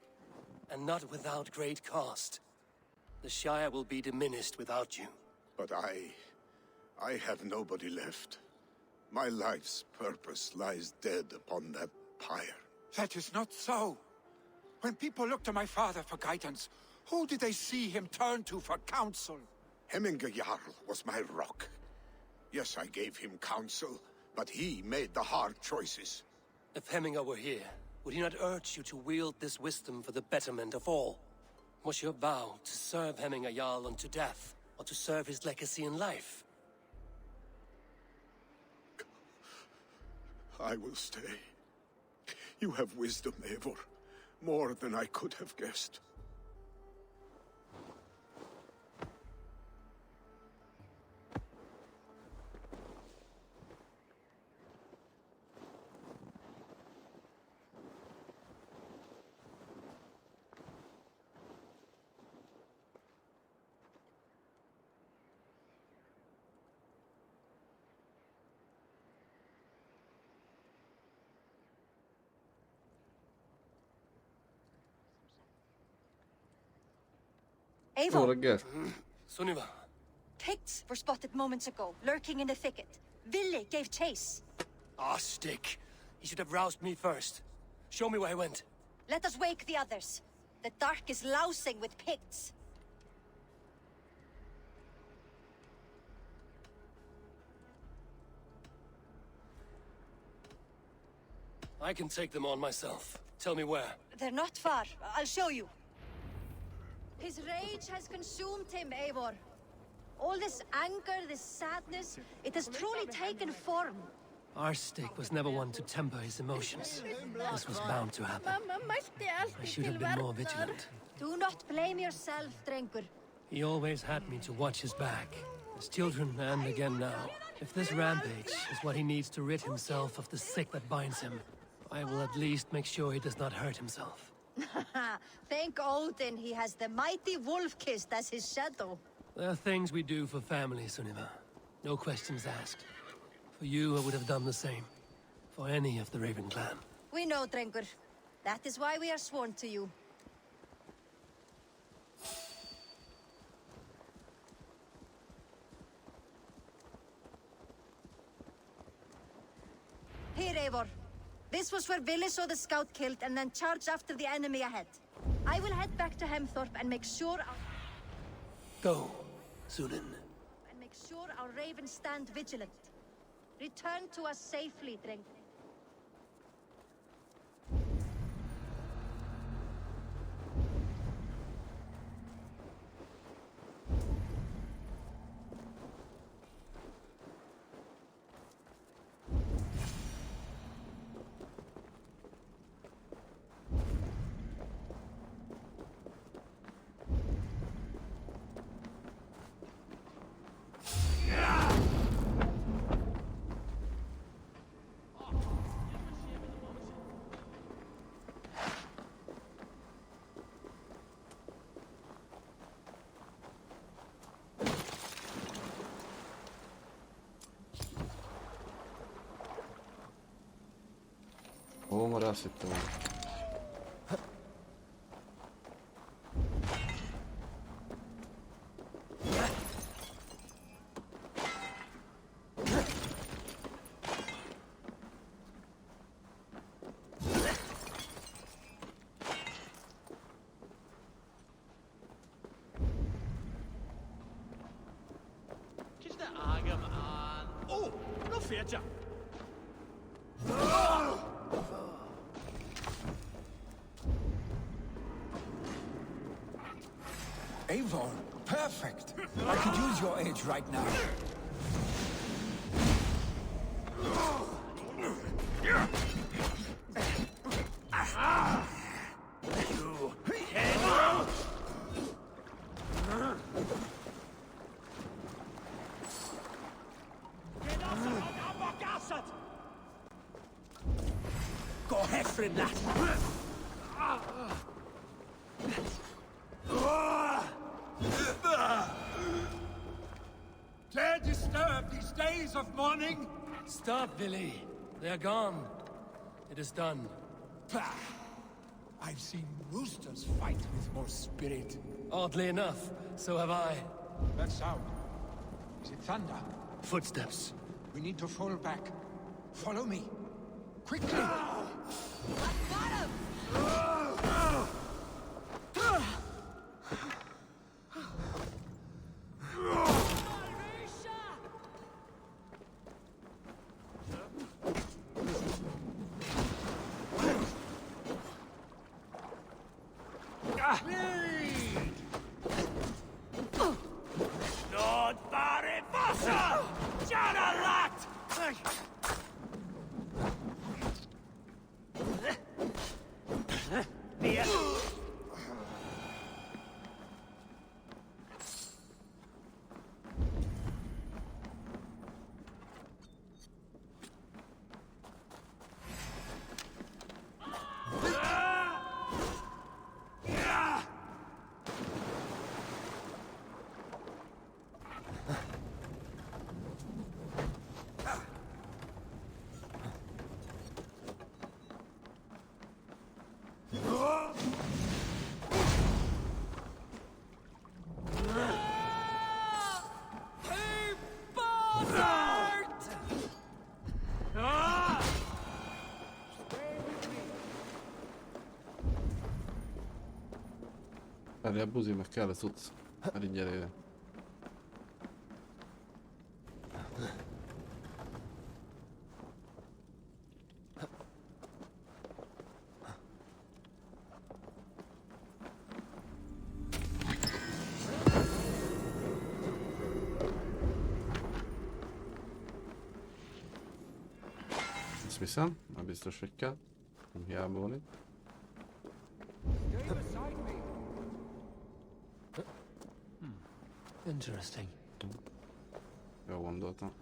And not without great cost. The Shire will be diminished without you. But I have nobody left. My life's purpose lies dead upon that pyre. That is not so. When people look to my father for guidance, who did they see him turn to for counsel? Hemminger Jarl was my rock. Yes, I gave him counsel, but he made the hard choices. If Hemminger were here, would he not urge you to wield this wisdom for the betterment of all? Was your vow to serve Hemminger Jarl unto death, or to serve his legacy in life? I will stay. You have wisdom, Eivor. More than I could have guessed. Eivor! Sunniva. Picts were spotted moments ago, lurking in the thicket. Vili gave chase. Ah, stick. He should have roused me first. Show me where he went. Let us wake the others. The dark is lousing with Picts. I can take them on myself. Tell me where. They're not far. I'll show you. His rage has consumed him, Eivor. All this anger, this sadness, it has truly taken form. Our stick was never one to temper his emotions. This was bound to happen. I should have been more vigilant. Do not blame yourself, Drengur. He always had me to watch his back. As children, and again now. If this rampage is what he needs to rid himself of the sick that binds him, I will at least make sure he does not hurt himself. Thank Odin he has the mighty Wolf-Kissed as his shadow. There are things we do for family, Sunniva. No questions asked. For you, I would have done the same. For any of the Raven clan. We know, Drengur. That is why we are sworn to you. Here, Eivor. This was where Vili saw the scout killed and then charged after the enemy ahead. I will head back to Hemthorpe and make sure... Go, Sunan. Make sure our ravens stand vigilant. Return to us safely, Drink. Hol már azt hittem. Oh, no fear, Jack. Eivor, perfect. I could use your aid right now. Go ahead, Fridlat. Dare disturb these days of mourning? Stop, Billy. They're gone. It is done. Pah! I've seen roosters fight with more spirit. Oddly enough, so have I. That sound. Is it thunder? Footsteps. We need to fall back. Follow me. Quickly! Erre a buzi meg kell a cucc. Elindj előre. Ezt viszem, már biztos, hogy kell. Nem hiába van itt. Interesting. Jó gondoltam.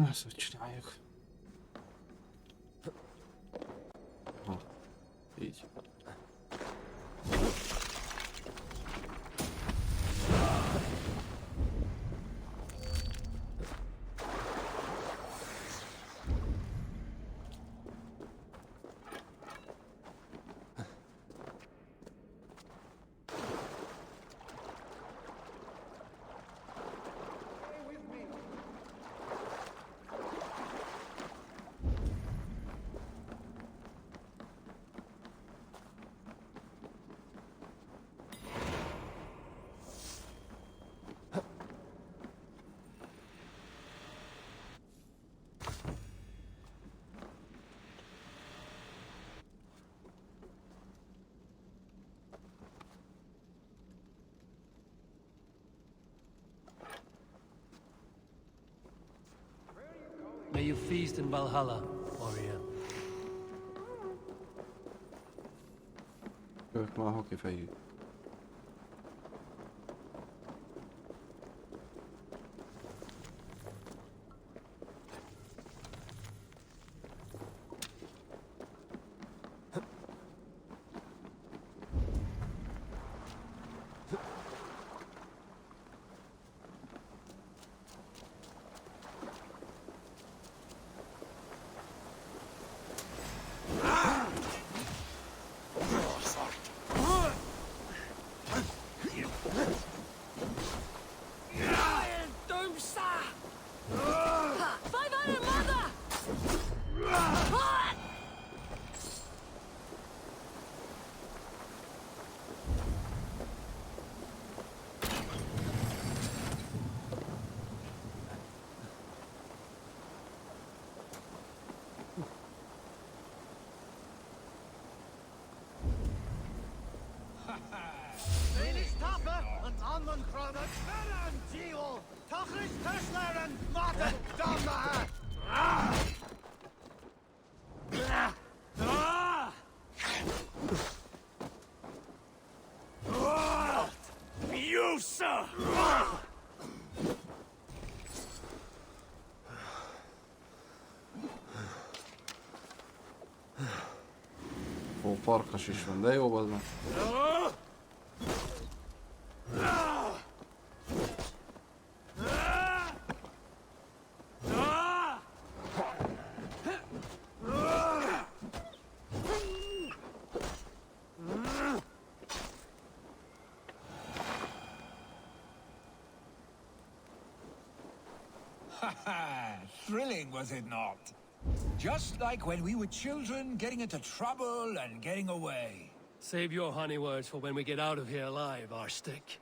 Ezt hogy csináljuk? Ha, így. May you feast in Valhalla, warrior. Ők már hokifejű. Annan krana kveran tio! Tachris Teslaren mata damna! You, sir! Ó, farkas is van, de jó az meg. Thrilling, was it not? Just like when we were children, getting into trouble and getting away. Save your honey words for when we get out of here alive, Arstick.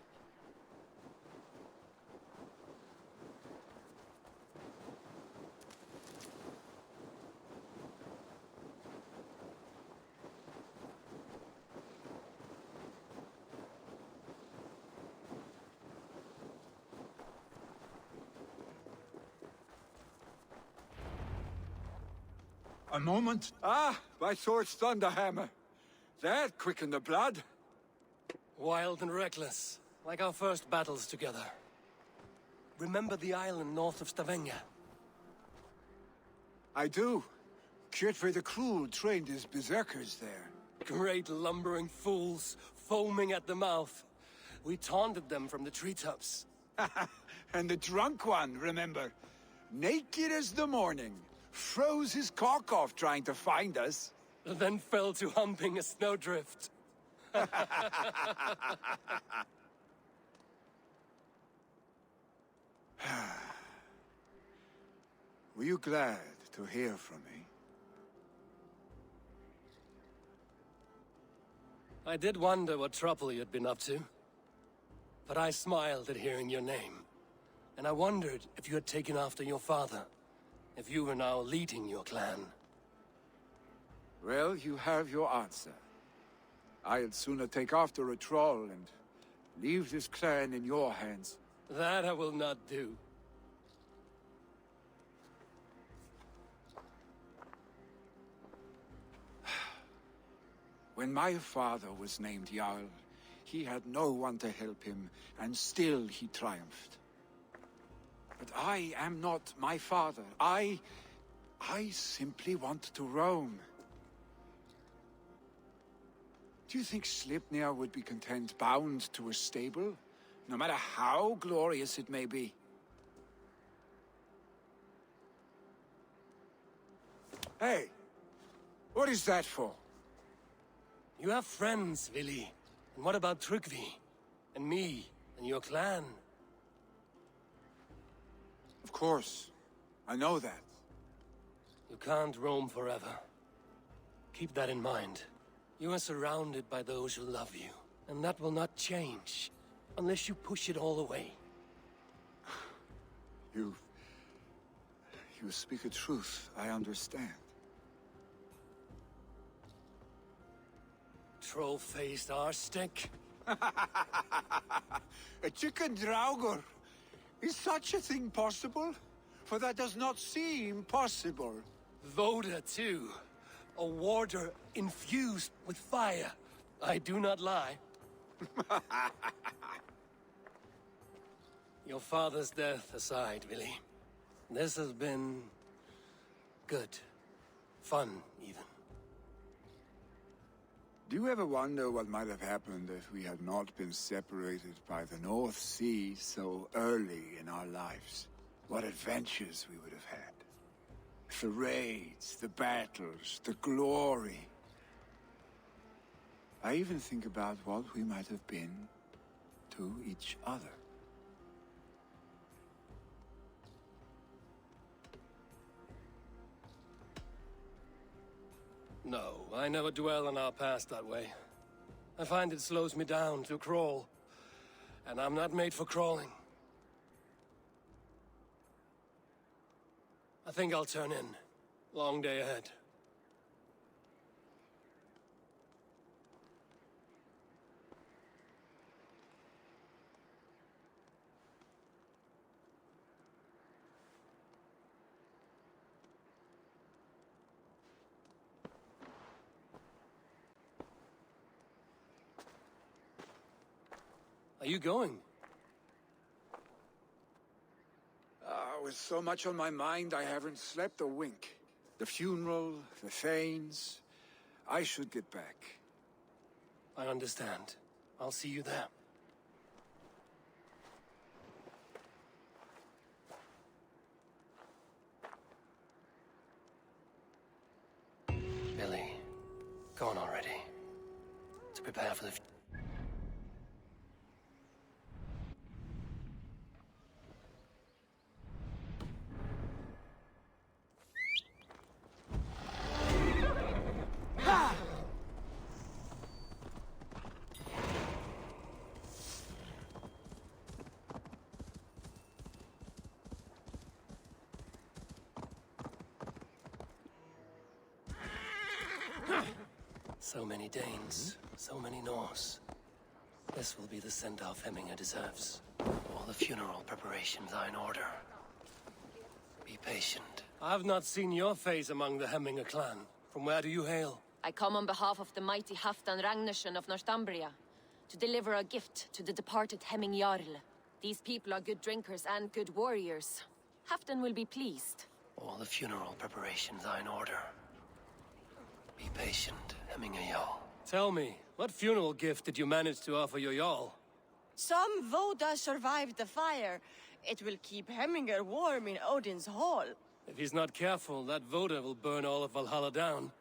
A moment. Ah, my sword's thunderhammer. That quickened the blood. Wild and reckless, like our first battles together. Remember the island north of Stavanger? I do. Kjotve the Cruel trained his berserkers there. Great lumbering fools, foaming at the mouth. We taunted them from the treetops. And the drunk one, remember? Naked as the morning. Froze his cock off trying to find us. Then fell to humping a snowdrift. Were you glad to hear from me? I did wonder what trouble you'd been up to. But I smiled at hearing your name. And I wondered if you had taken after your father. If you were now leading your clan. Well, you have your answer. I'd sooner take after a troll and leave this clan in your hands. That I will not do. When my father was named Jarl, he had no one to help him, and still he triumphed. But I am not my father. I simply want to roam. Do you think Sleipnir would be content bound to a stable, no matter how glorious it may be? Hey, what is that for? You have friends, Vili. And what about Tryggvi? And me? And your clan? Of course. I know that. You can't roam forever. Keep that in mind. You are surrounded by those who love you. And that will not change. Unless you push it all away. You speak a truth. I understand. Troll-faced arse-stick. A chicken draugr. Is such a thing possible? For that does not seem possible. Voda, too. A warder infused with fire. I do not lie. Your father's death aside, Vili. This has been... good. Fun, even. Do you ever wonder what might have happened if we had not been separated by the North Sea so early in our lives? What adventures we would have had. The raids, the battles, the glory. I even think about what we might have been to each other. No, I never dwell on our past that way. I find it slows me down to crawl. And I'm not made for crawling. I think I'll turn in. Long day ahead. Are you going? With so much on my mind, I haven't slept a wink. The funeral, the Thanes. I should get back. I understand. I'll see you there. Billy, go on already. To prepare for the... So many Danes, so many Norse. This will be the send-off Hemminger deserves. All the funeral preparations are in order. Be patient. I've not seen your face among the Hemminger clan. From where do you hail? I come on behalf of the mighty Halfdan Ragnarsson of Northumbria, to deliver a gift to the departed Hemming Jarl. These people are good drinkers and good warriors. Halfdan will be pleased. All the funeral preparations are in order. Be patient, Hemminger Jarl. Tell me, what funeral gift did you manage to offer your Jarl? Some Voda survived the fire. It will keep Hemminger warm in Odin's hall. If he's not careful, that Voda will burn all of Valhalla down.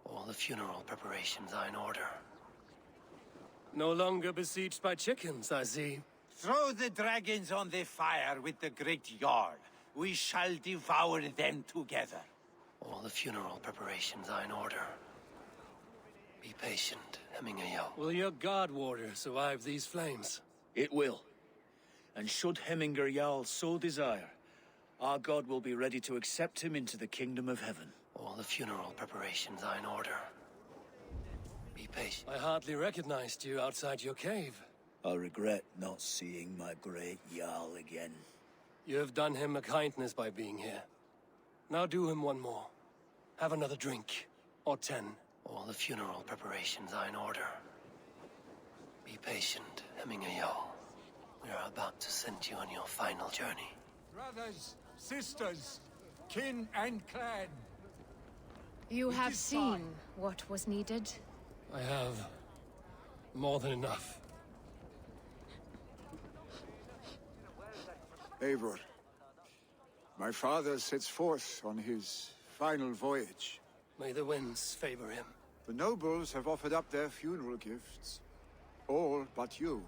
All the funeral preparations are in order. No longer besieged by chickens, I see. Throw the dragons on the fire with the great Jarl. We shall devour them together. All the funeral preparations are in order. Be patient, Hemminger Jarl. Will your god warder survive these flames? It will. And should Hemminger Jarl so desire, our god will be ready to accept him into the kingdom of heaven. All the funeral preparations are in order. Be patient. I hardly recognized you outside your cave. I regret not seeing my great Jarl again. You have done him a kindness by being here. Now do him one more. Have another drink. Or 10. All the funeral preparations are in order. Be patient, Hemminger Jarl. We are about to send you on your final journey. Brothers, sisters, kin and clan. You have seen what was needed? I have more than enough. Eivor, my father sets forth on his final voyage. May the winds favor him. The nobles have offered up their funeral gifts. All but you.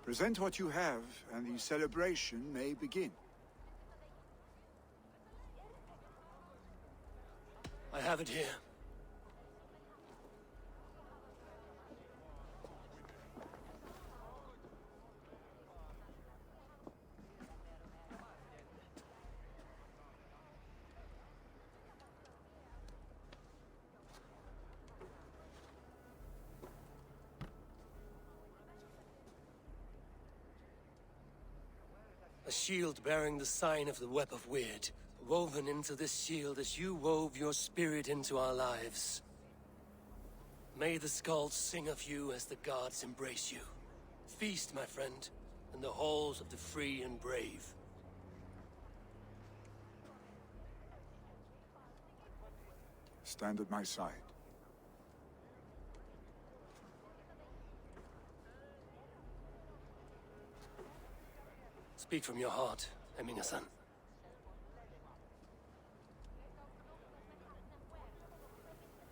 Present what you have, and the celebration may begin. I have it here. A shield bearing the sign of the Web of Weird. Woven into this shield as you wove your spirit into our lives. May the skulls sing of you as the gods embrace you. Feast, my friend, in the halls of the free and brave. Stand at my side. Speak from your heart, Emingason.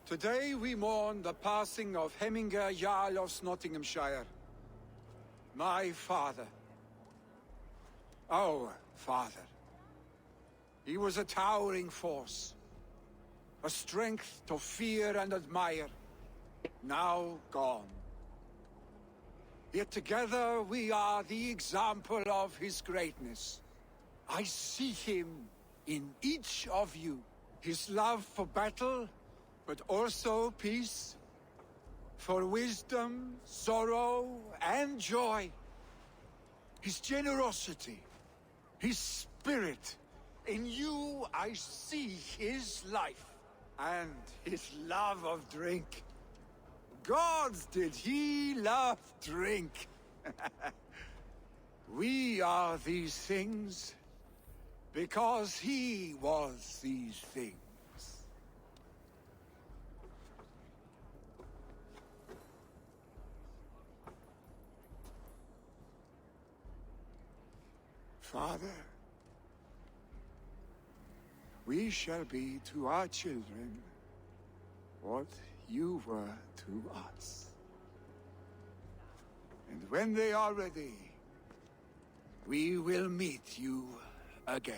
Today we mourn the passing of Hemminger Jarl of Nottinghamshire. My father. Our father. He was a towering force. A strength to fear and admire. Now gone. Yet together we are the example of his greatness. I see him in each of you. His love for battle, but also peace. For wisdom, sorrow, and joy. His generosity, his spirit. In you I see his life. And his love of drink. Gods, did he love drink! We are these things because he was these things. Father, we shall be to our children what you were to us. And when they are ready, we will meet you again.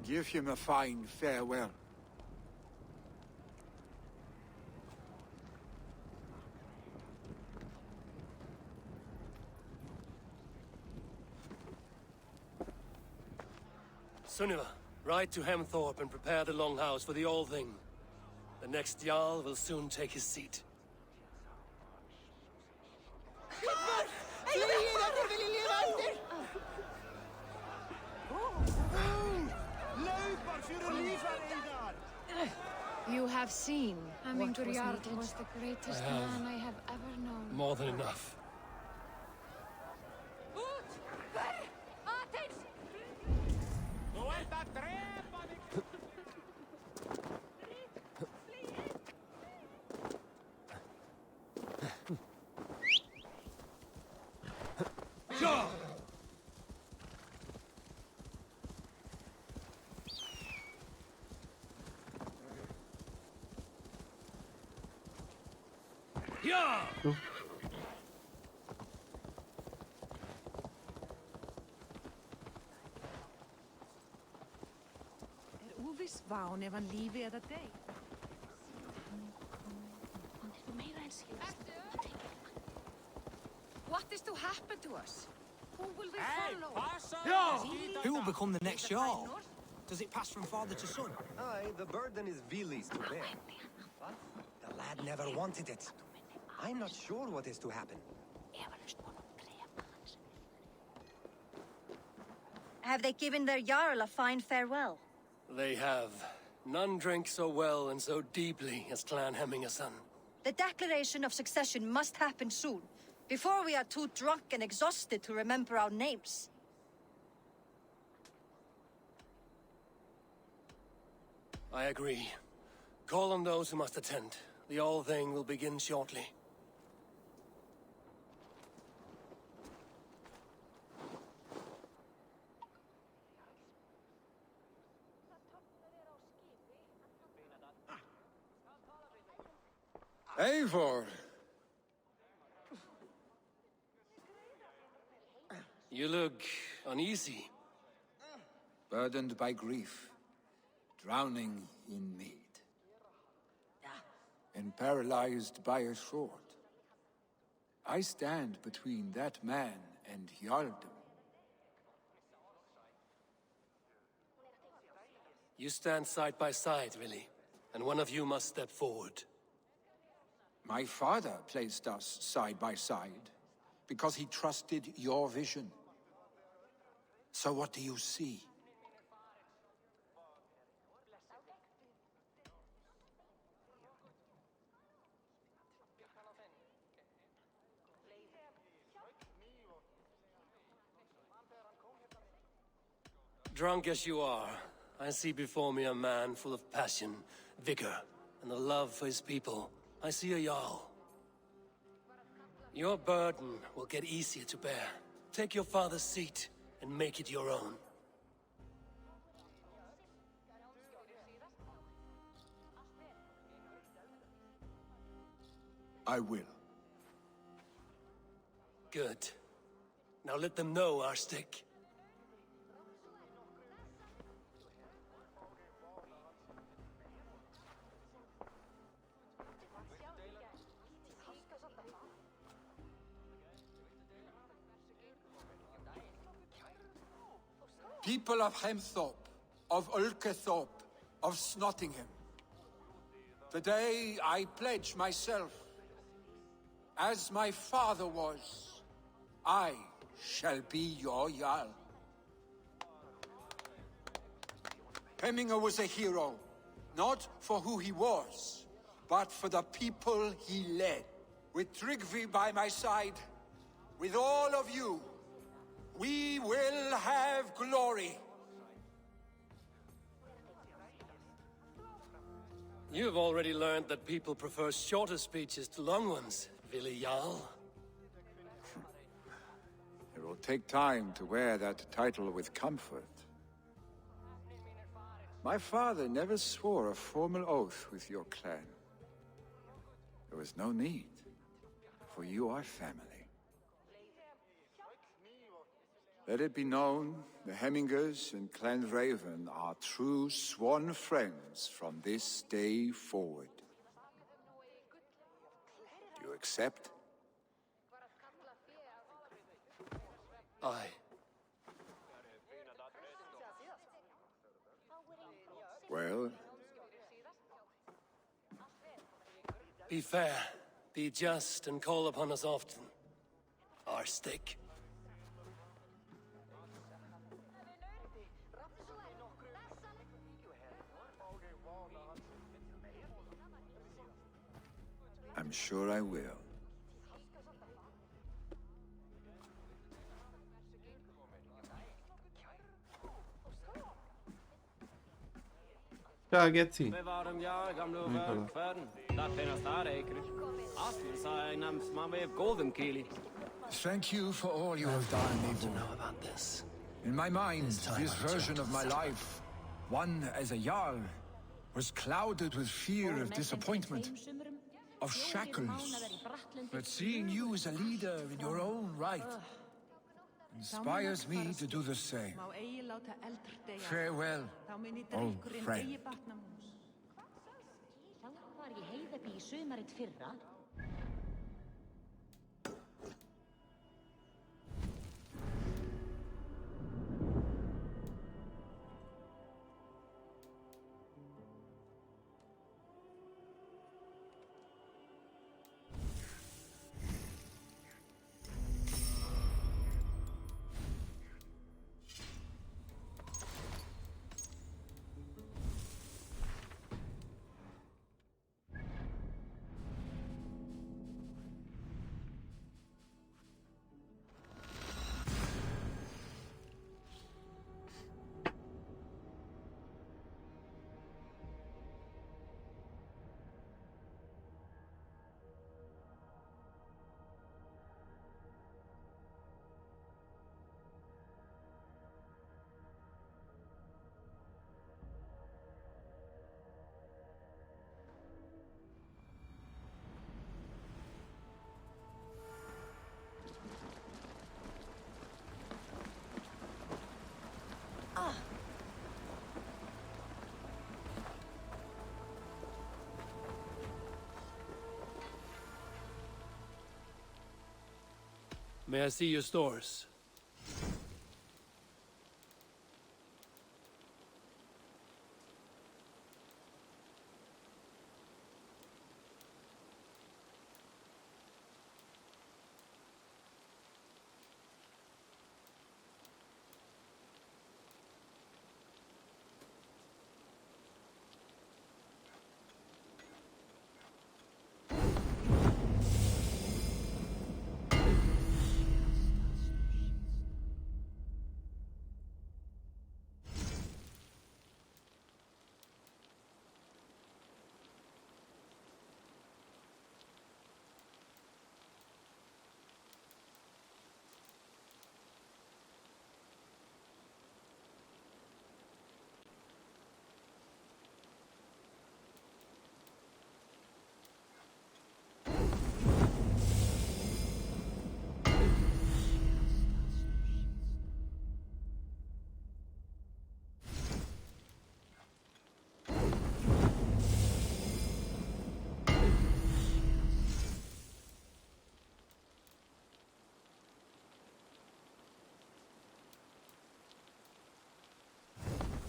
Give him a fine farewell. Sunniva, ride to Hemthorpe and prepare the Longhouse for the All-Thing. The next Jarl will soon take his seat. You have seen what was Jarl needed. Was the greatest man I have ever known. More than enough. Vagn evan lífi eða deg. What is to happen to us? Who will we follow? Yo! Who will become the next Jarl? Does it pass from father to son? Aye, the burden is Vili's to bear. But the lad never wanted it. I'm not sure what is to happen. Have they given their Jarl a fine farewell? They have. None drink so well and so deeply as Clan Hemmingason. The declaration of succession must happen soon, before we are too drunk and exhausted to remember our names. I agree. Call on those who must attend. The All Thing will begin shortly. Eivor! You look uneasy. Burdened by grief, drowning in mead, and paralyzed by a sword. I stand between that man and Jarldom. You stand side by side, really, and one of you must step forward. My father placed us side by side because he trusted your vision. So what do you see? Drunk as you are, I see before me a man full of passion, vigor, and a love for his people. I see a Jarl. Your burden will get easier to bear. Take your father's seat and make it your own. I will. Good. Now let them know our stick. People of Hemthorpe, of Ulkethorpe, of Snottingham. Today I pledge myself, as my father was, I shall be your Jarl. Hemminger was a hero, not for who he was, but for the people he led. With Tryggvi by my side, with all of you, we will have glory. You have already learned that people prefer shorter speeches to long ones, Vili Jarl. It will take time to wear that title with comfort. My father never swore a formal oath with your clan. There was no need, for you are family. Let it be known, the Hemmingers and Clan Raven are true sworn friends from this day forward. Do you accept? Aye. Well? Be fair, be just, and call upon us often. Our stick. I'm sure I will. Ja, Getty. Thank you for all you have done, Eivor. Know about this. In my mind, this version of my life, one as a Jarl, was clouded with fear of disappointment, of shackles. But seeing you as a leader in your own right, inspires me to do the same. Farewell, old friend. May I see your stores?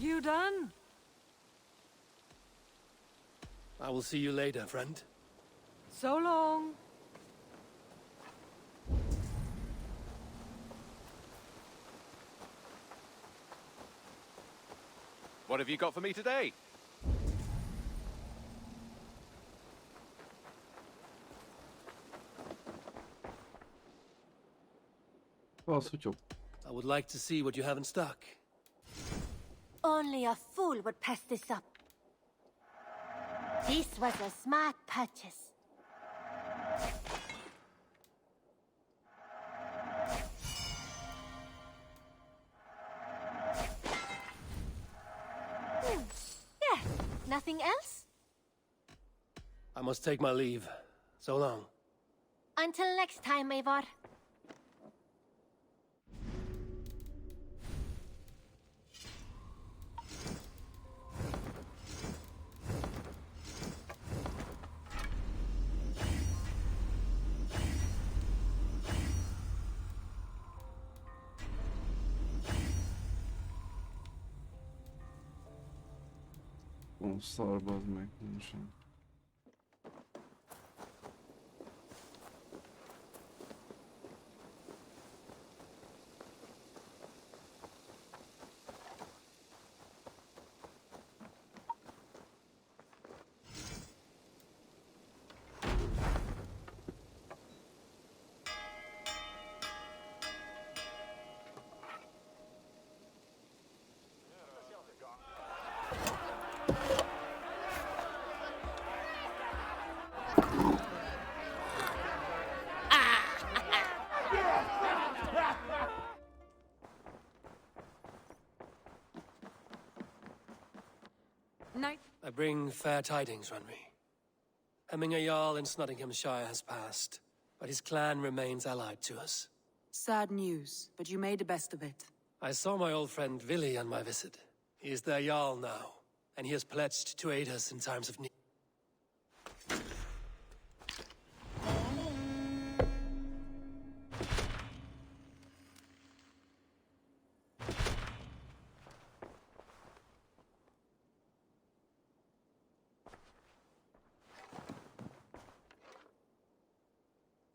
You done? I will see you later, friend. So long. What have you got for me today? I would like to see what you have in stock. Only a fool would pass this up. This was a smart purchase. Yeah, nothing else? I must take my leave. So long. Until next time, Eivor. Szar, bazd meg, nincsen. I bring fair tidings, Runry. Hemminger Jarl in Snottinghamshire has passed, but his clan remains allied to us. Sad news, but you made the best of it. I saw my old friend Vili on my visit. He is their Jarl now, and he has pledged to aid us in times of need.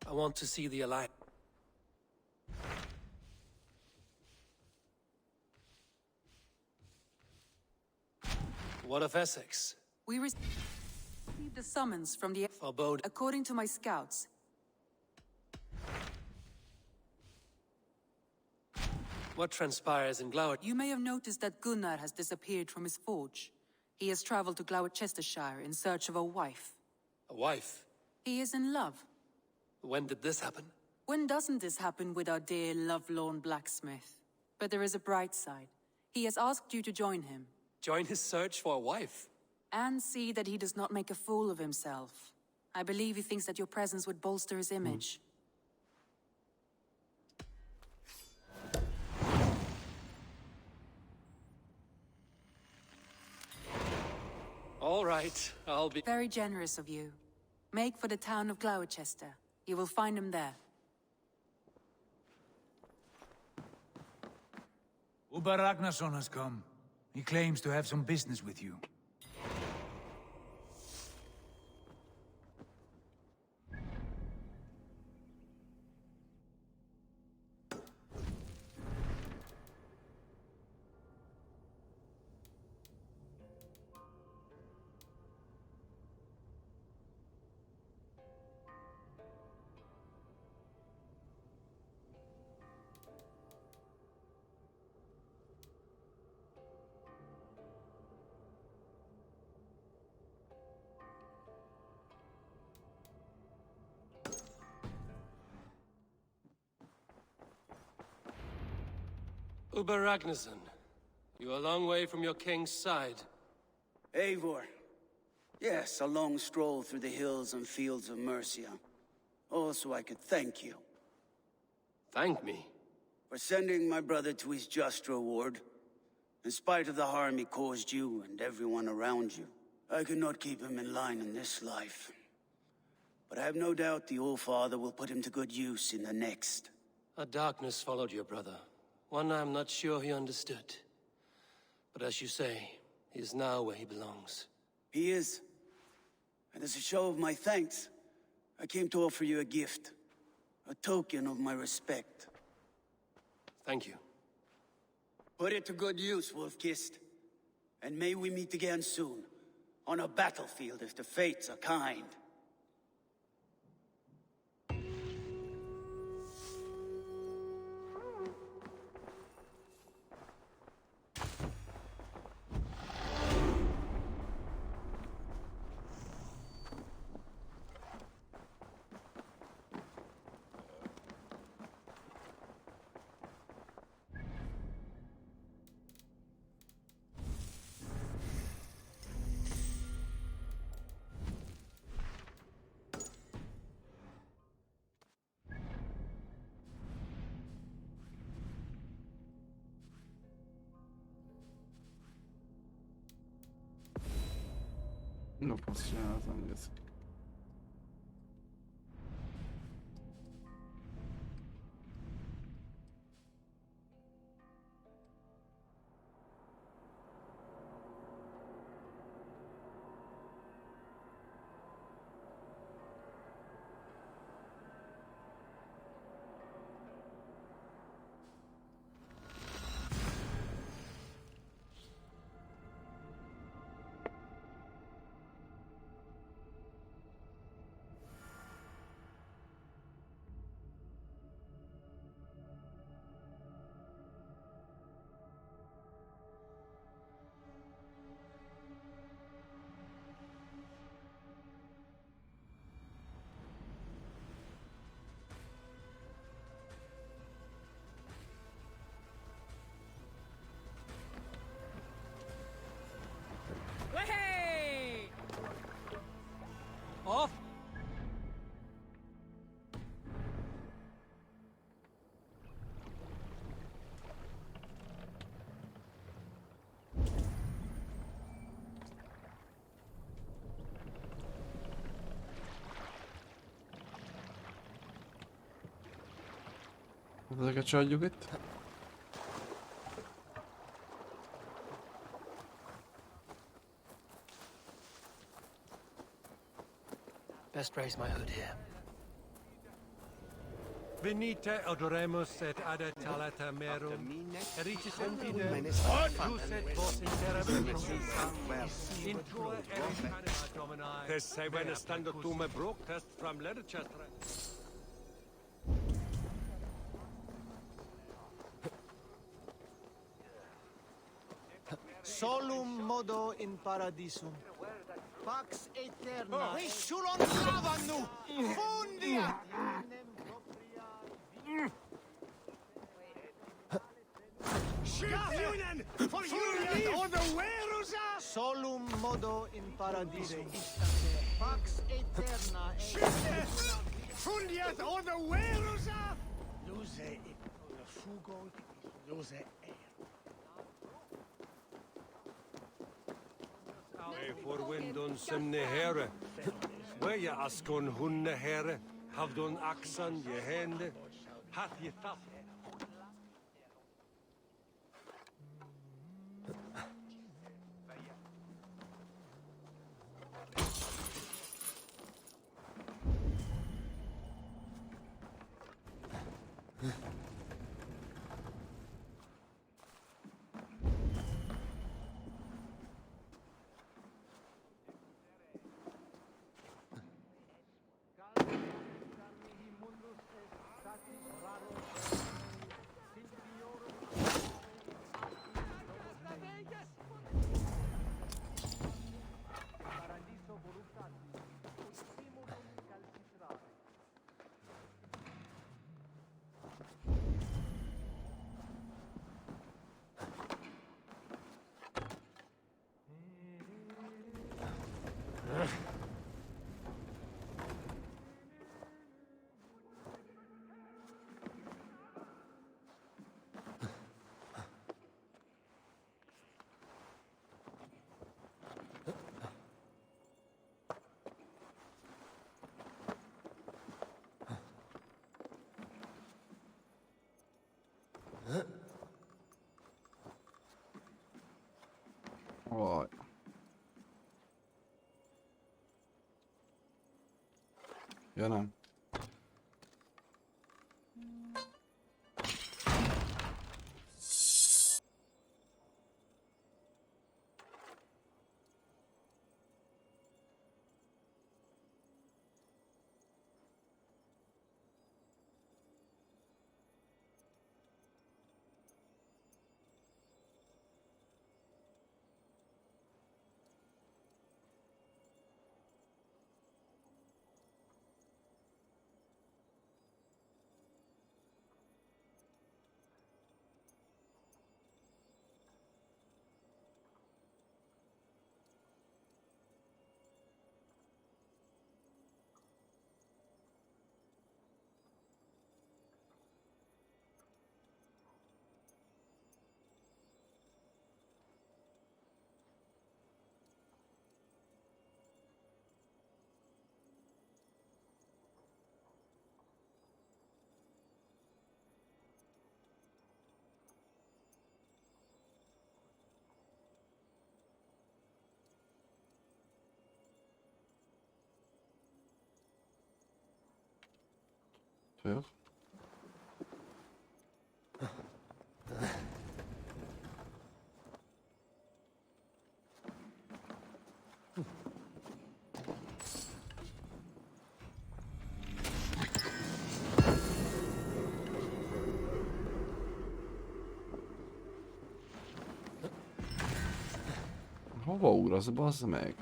I want to see the Alliance. What of Essex? We received a summons from the... Forebode. According to my scouts. What transpires in Glower? You may have noticed that Gunnar has disappeared from his forge. He has traveled to Gloucestershire in search of a wife. A wife? He is in love. When did this happen? When doesn't this happen with our dear, lovelorn blacksmith? But there is a bright side. He has asked you to join him. Join his search for a wife? And see that he does not make a fool of himself. I believe he thinks that your presence would bolster his image. All right, I'll be... Very generous of you. Make for the town of Gloucester. You will find him there. Uber Ragnarsson has come. He claims to have some business with you. Uber Ragnarsson, you're a long way from your king's side. Eivor. Yes, a long stroll through the hills and fields of Mercia. Also, I could thank you. Thank me? For sending my brother to his just reward. In spite of the harm he caused you and everyone around you. I could not keep him in line in this life. But I have no doubt the Old Father will put him to good use in the next. A darkness followed your brother. One I'm not sure he understood. But as you say, he is now where he belongs. He is. And as a show of my thanks, I came to offer you a gift. A token of my respect. Thank you. Put it to good use, Wolf-Kissed. And may we meet again soon. On a battlefield if the fates are kind. Non posso csinálni. Hey! Off! Ezeket csadjuk itt. Best raise my hood here. Venite adoremus et ad talata merum, eritis entide, duset vos interum in tua eris anima domini. This when a stand to me broadcast from Leicester. Solum modo in paradisum. Pax eterna. Oh, sulon lavannu! Fundia! Schiffunen! Furiat or the Werusa! Solum modo in paradisum. Pax eterna. Fundiat or the Werusa! Lose fugo, lose Forwindon semne herre. Where askon hunne herre, havdon axan je hende, hath je thaf. Right. Ja nem. Ja. Hova ugrasz, bazd meg?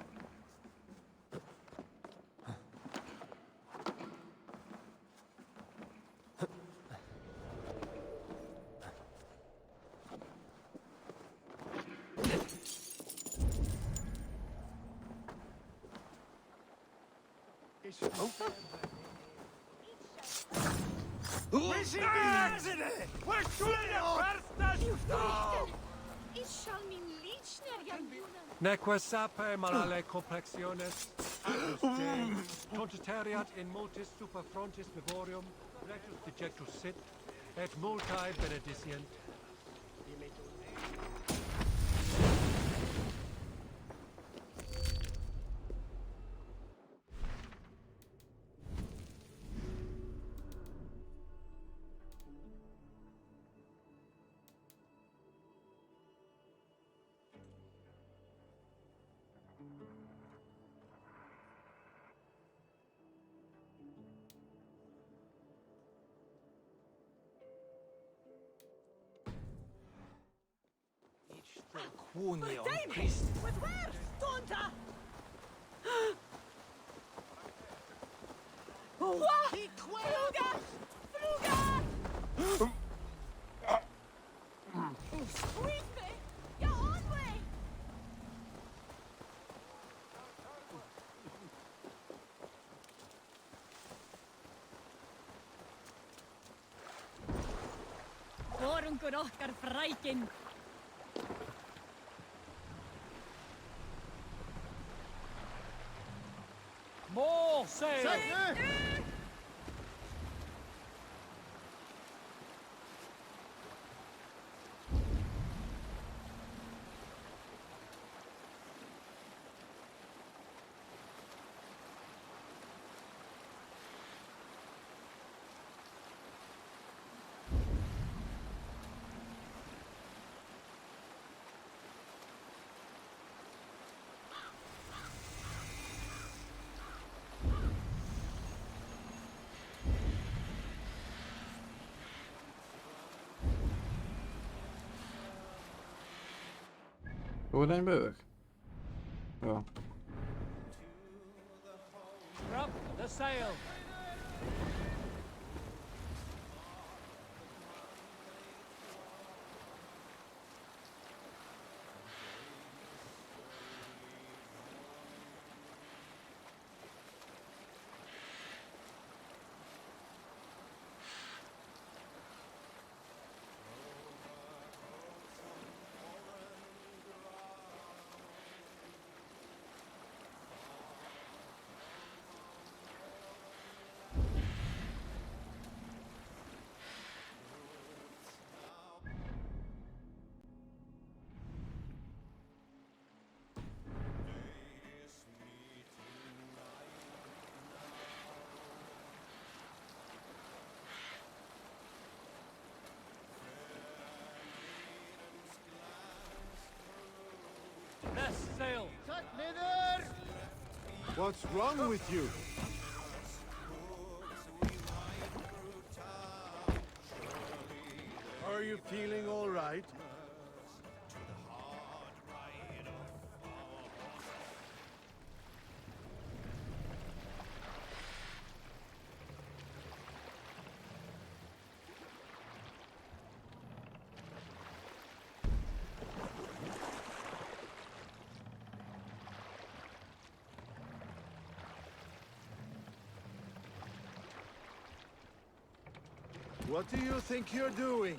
Neque sape malale complexiones, Tontiteriat in motis super frontis vivorium, rectus dejectus sit, Et multae benedicient. Kwonie on priest. With where? Tonta! Fluga! Fluga! Squeeze me! You're on way! Vorungur okkar frækin. More sail! Jó irányba jövök? Jó. Drop the sail! Less sail! What's wrong with you? Are you feeling all right? What do you think you're doing?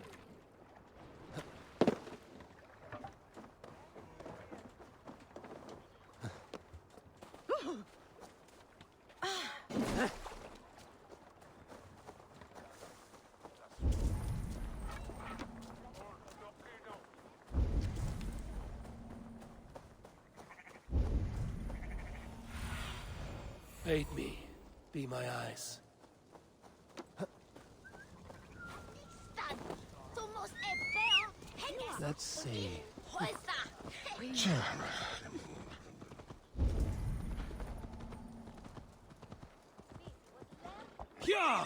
Aid me. Be my eyes. Let's see. Yeah!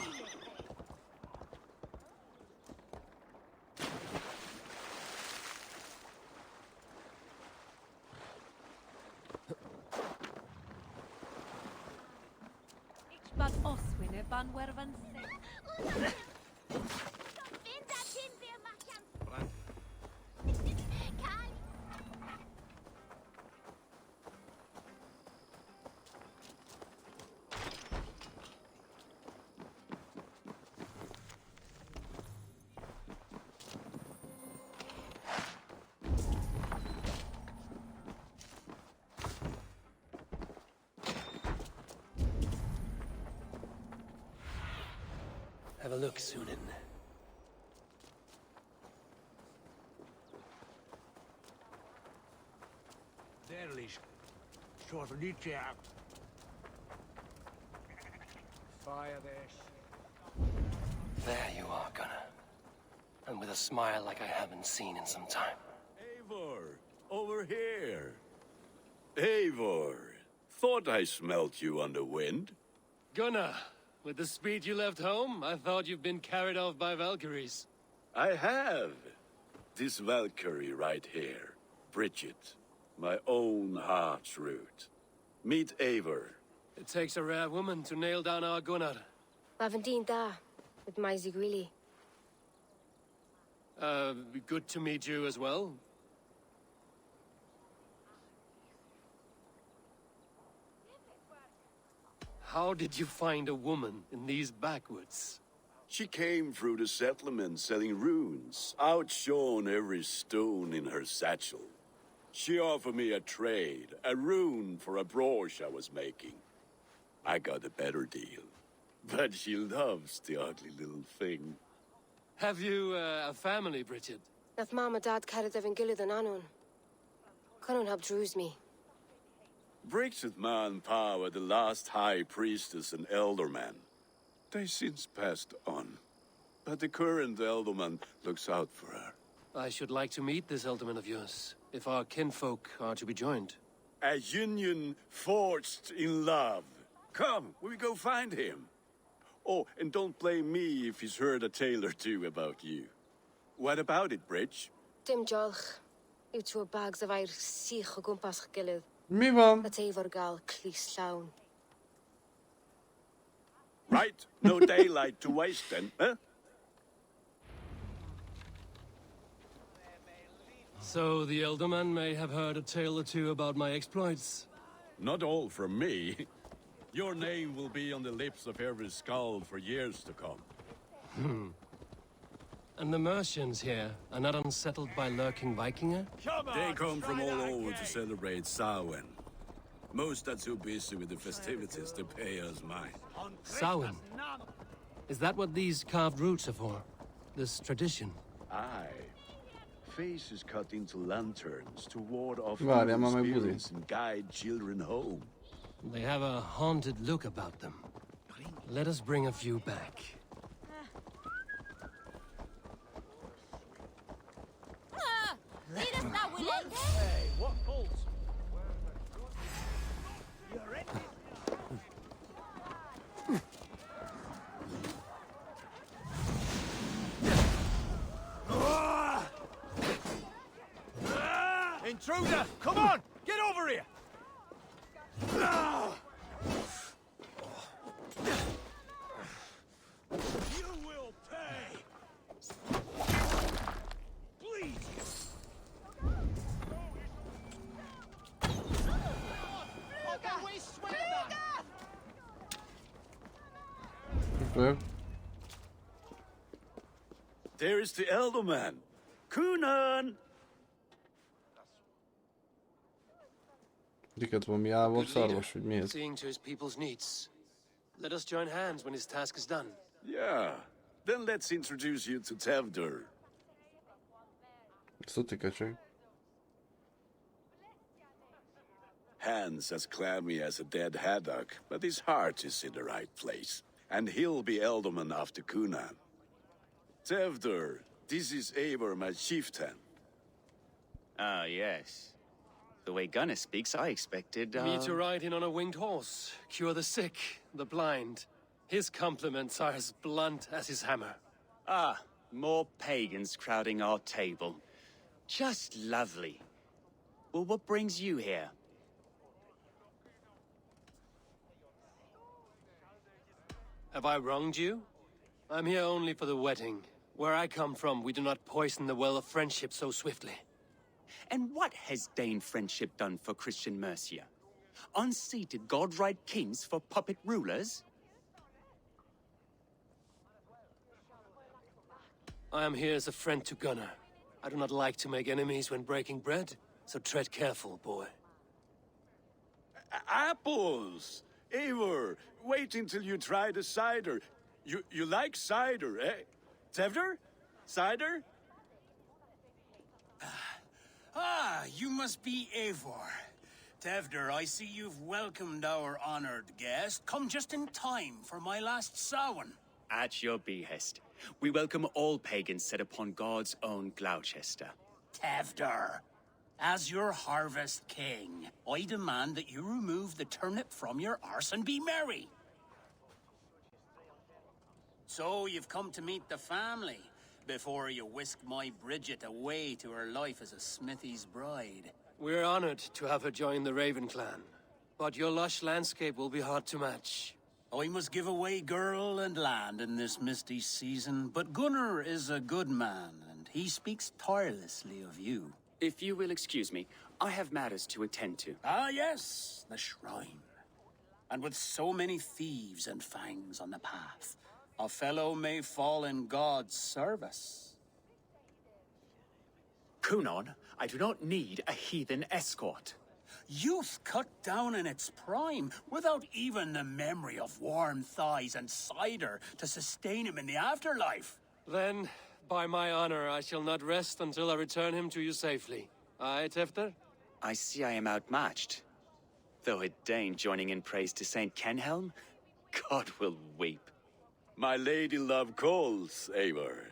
But Oswin ban wervan Have a look, Sunan. Fire this. There you are, Gunnar. And with a smile like I haven't seen in some time. Eivor, over here. Eivor, thought I smelt you on the wind. Gunnar, with the speed you left home, I thought you've been carried off by Valkyries. I have. This Valkyrie right here, Bridget, my own heart's root. Meet Eivor. It takes a rare woman to nail down our Gunnar. Lavendine da, with my Zigwili. Good to meet you as well. How did you find a woman in these backwoods? She came through the settlement selling runes, outshone every stone in her satchel. She offered me a trade, a rune for a brooch I was making. I got a better deal. But she loves the ugly little thing. Have you a family, Bridget? Nath Mom and Dad carried Evan Gillid and Anon. Conan helped druise me. Bridget Ma and Pa were the last high priestess and elderman. They since passed on. But the current elderman looks out for her. I should like to meet this elderman of yours, if our kinfolk are to be joined. A union forged in love. Come, we go find him. Oh, and don't blame me if he's heard a tale or two about you. What about it, Bridge? Dim jolch. Yw trwy bags of air sych o gwmpas gilydd. Mi van. Dat Eivor gael clis llawn. Right, no daylight to waste then, huh? So the elderman may have heard a tale or two about my exploits. Not all from me. Your name will be on the lips of every skald for years to come. And the Mercians here are not unsettled by lurking Vikinger? They come from all over to celebrate Samhain. Most are too busy with the festivities to pay us mind. Samhain? Is that what these carved roots are for? This tradition? Aye. Faces cut into lanterns to ward off Várjál, evil már meg spirits and guide children home. They have a haunted look about them. Let us bring a few back. Hey, what faults? You're ready. Intruder! Come on! Get over here! You will pay! Please! There is the elderman. Kunan! Diket valami ávol szarvas, hogy mi ez? Seeing to his people's needs. Let us join hands when his task is done. Yeah. Then let's introduce you to Tevdur. Szutika csak. Hands as clammy as a dead haddock, but his heart is in the right place. And he'll be elderman after Kunan. Tevdur, this is Eivor, my chieftain. Ah, yes. The way Gunnar speaks, I expected, Me to ride in on a winged horse, cure the sick, the blind. His compliments are as blunt as his hammer. Ah, more pagans crowding our table. Just lovely. Well, what brings you here? Have I wronged you? I'm here only for the wedding. Where I come from, we do not poison the well of friendship so swiftly. And what has Dane friendship done for Christian Mercia? Unseated god-right kings for puppet rulers? I am here as a friend to Gunnar. I do not like to make enemies when breaking bread, so tread careful, boy. Apples! Eivor, wait until you try the cider. You like cider, eh? Tevdur? Cider? Ah, you must be Eivor. Tevder, I see you've welcomed our honored guest. Come just in time for my last Samhain. At your behest. We welcome all pagans set upon God's own Gloucester. Tevder, as your harvest king, I demand that you remove the turnip from your arse and be merry. So you've come to meet the family before you whisk my Bridget away to her life as a smithy's bride. We're honored to have her join the Raven clan, but your lush landscape will be hard to match. I must give away girl and land in this misty season, but Gunnar is a good man, and he speaks tirelessly of you. If you will excuse me, I have matters to attend to. Ah, yes, the shrine. And with so many thieves and fangs on the path, a fellow may fall in God's service. Kunon, I do not need a heathen escort. Youth cut down in its prime, without even the memory of warm thighs and cider to sustain him in the afterlife. Then, by my honor, I shall not rest until I return him to you safely. Aye, Tefter? I see I am outmatched. Though a Dane joining in praise to Saint Kenhelm, God will weep. My lady love calls, Eivor.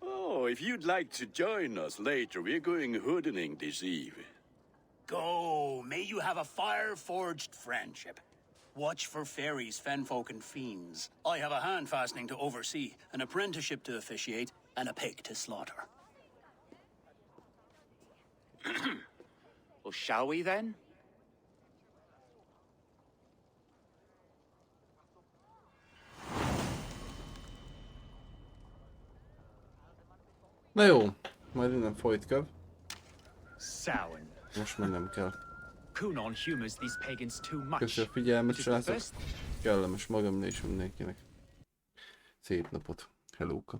Oh, if you'd like to join us later, we're going hoodening this eve. Go, may you have a fire-forged friendship. Watch for fairies, fenfolk, and fiends. I have a hand fastening to oversee, an apprenticeship to officiate, and a pig to slaughter. Well, shall we then? Na jó, majd innen folytköv. Samhain. Most mennem kell. Kunon humors these pagans too much. Köszönöm a figyelmet, srácok. Kellemes magamnél is mindenkinek. Szép napot. Hellóka.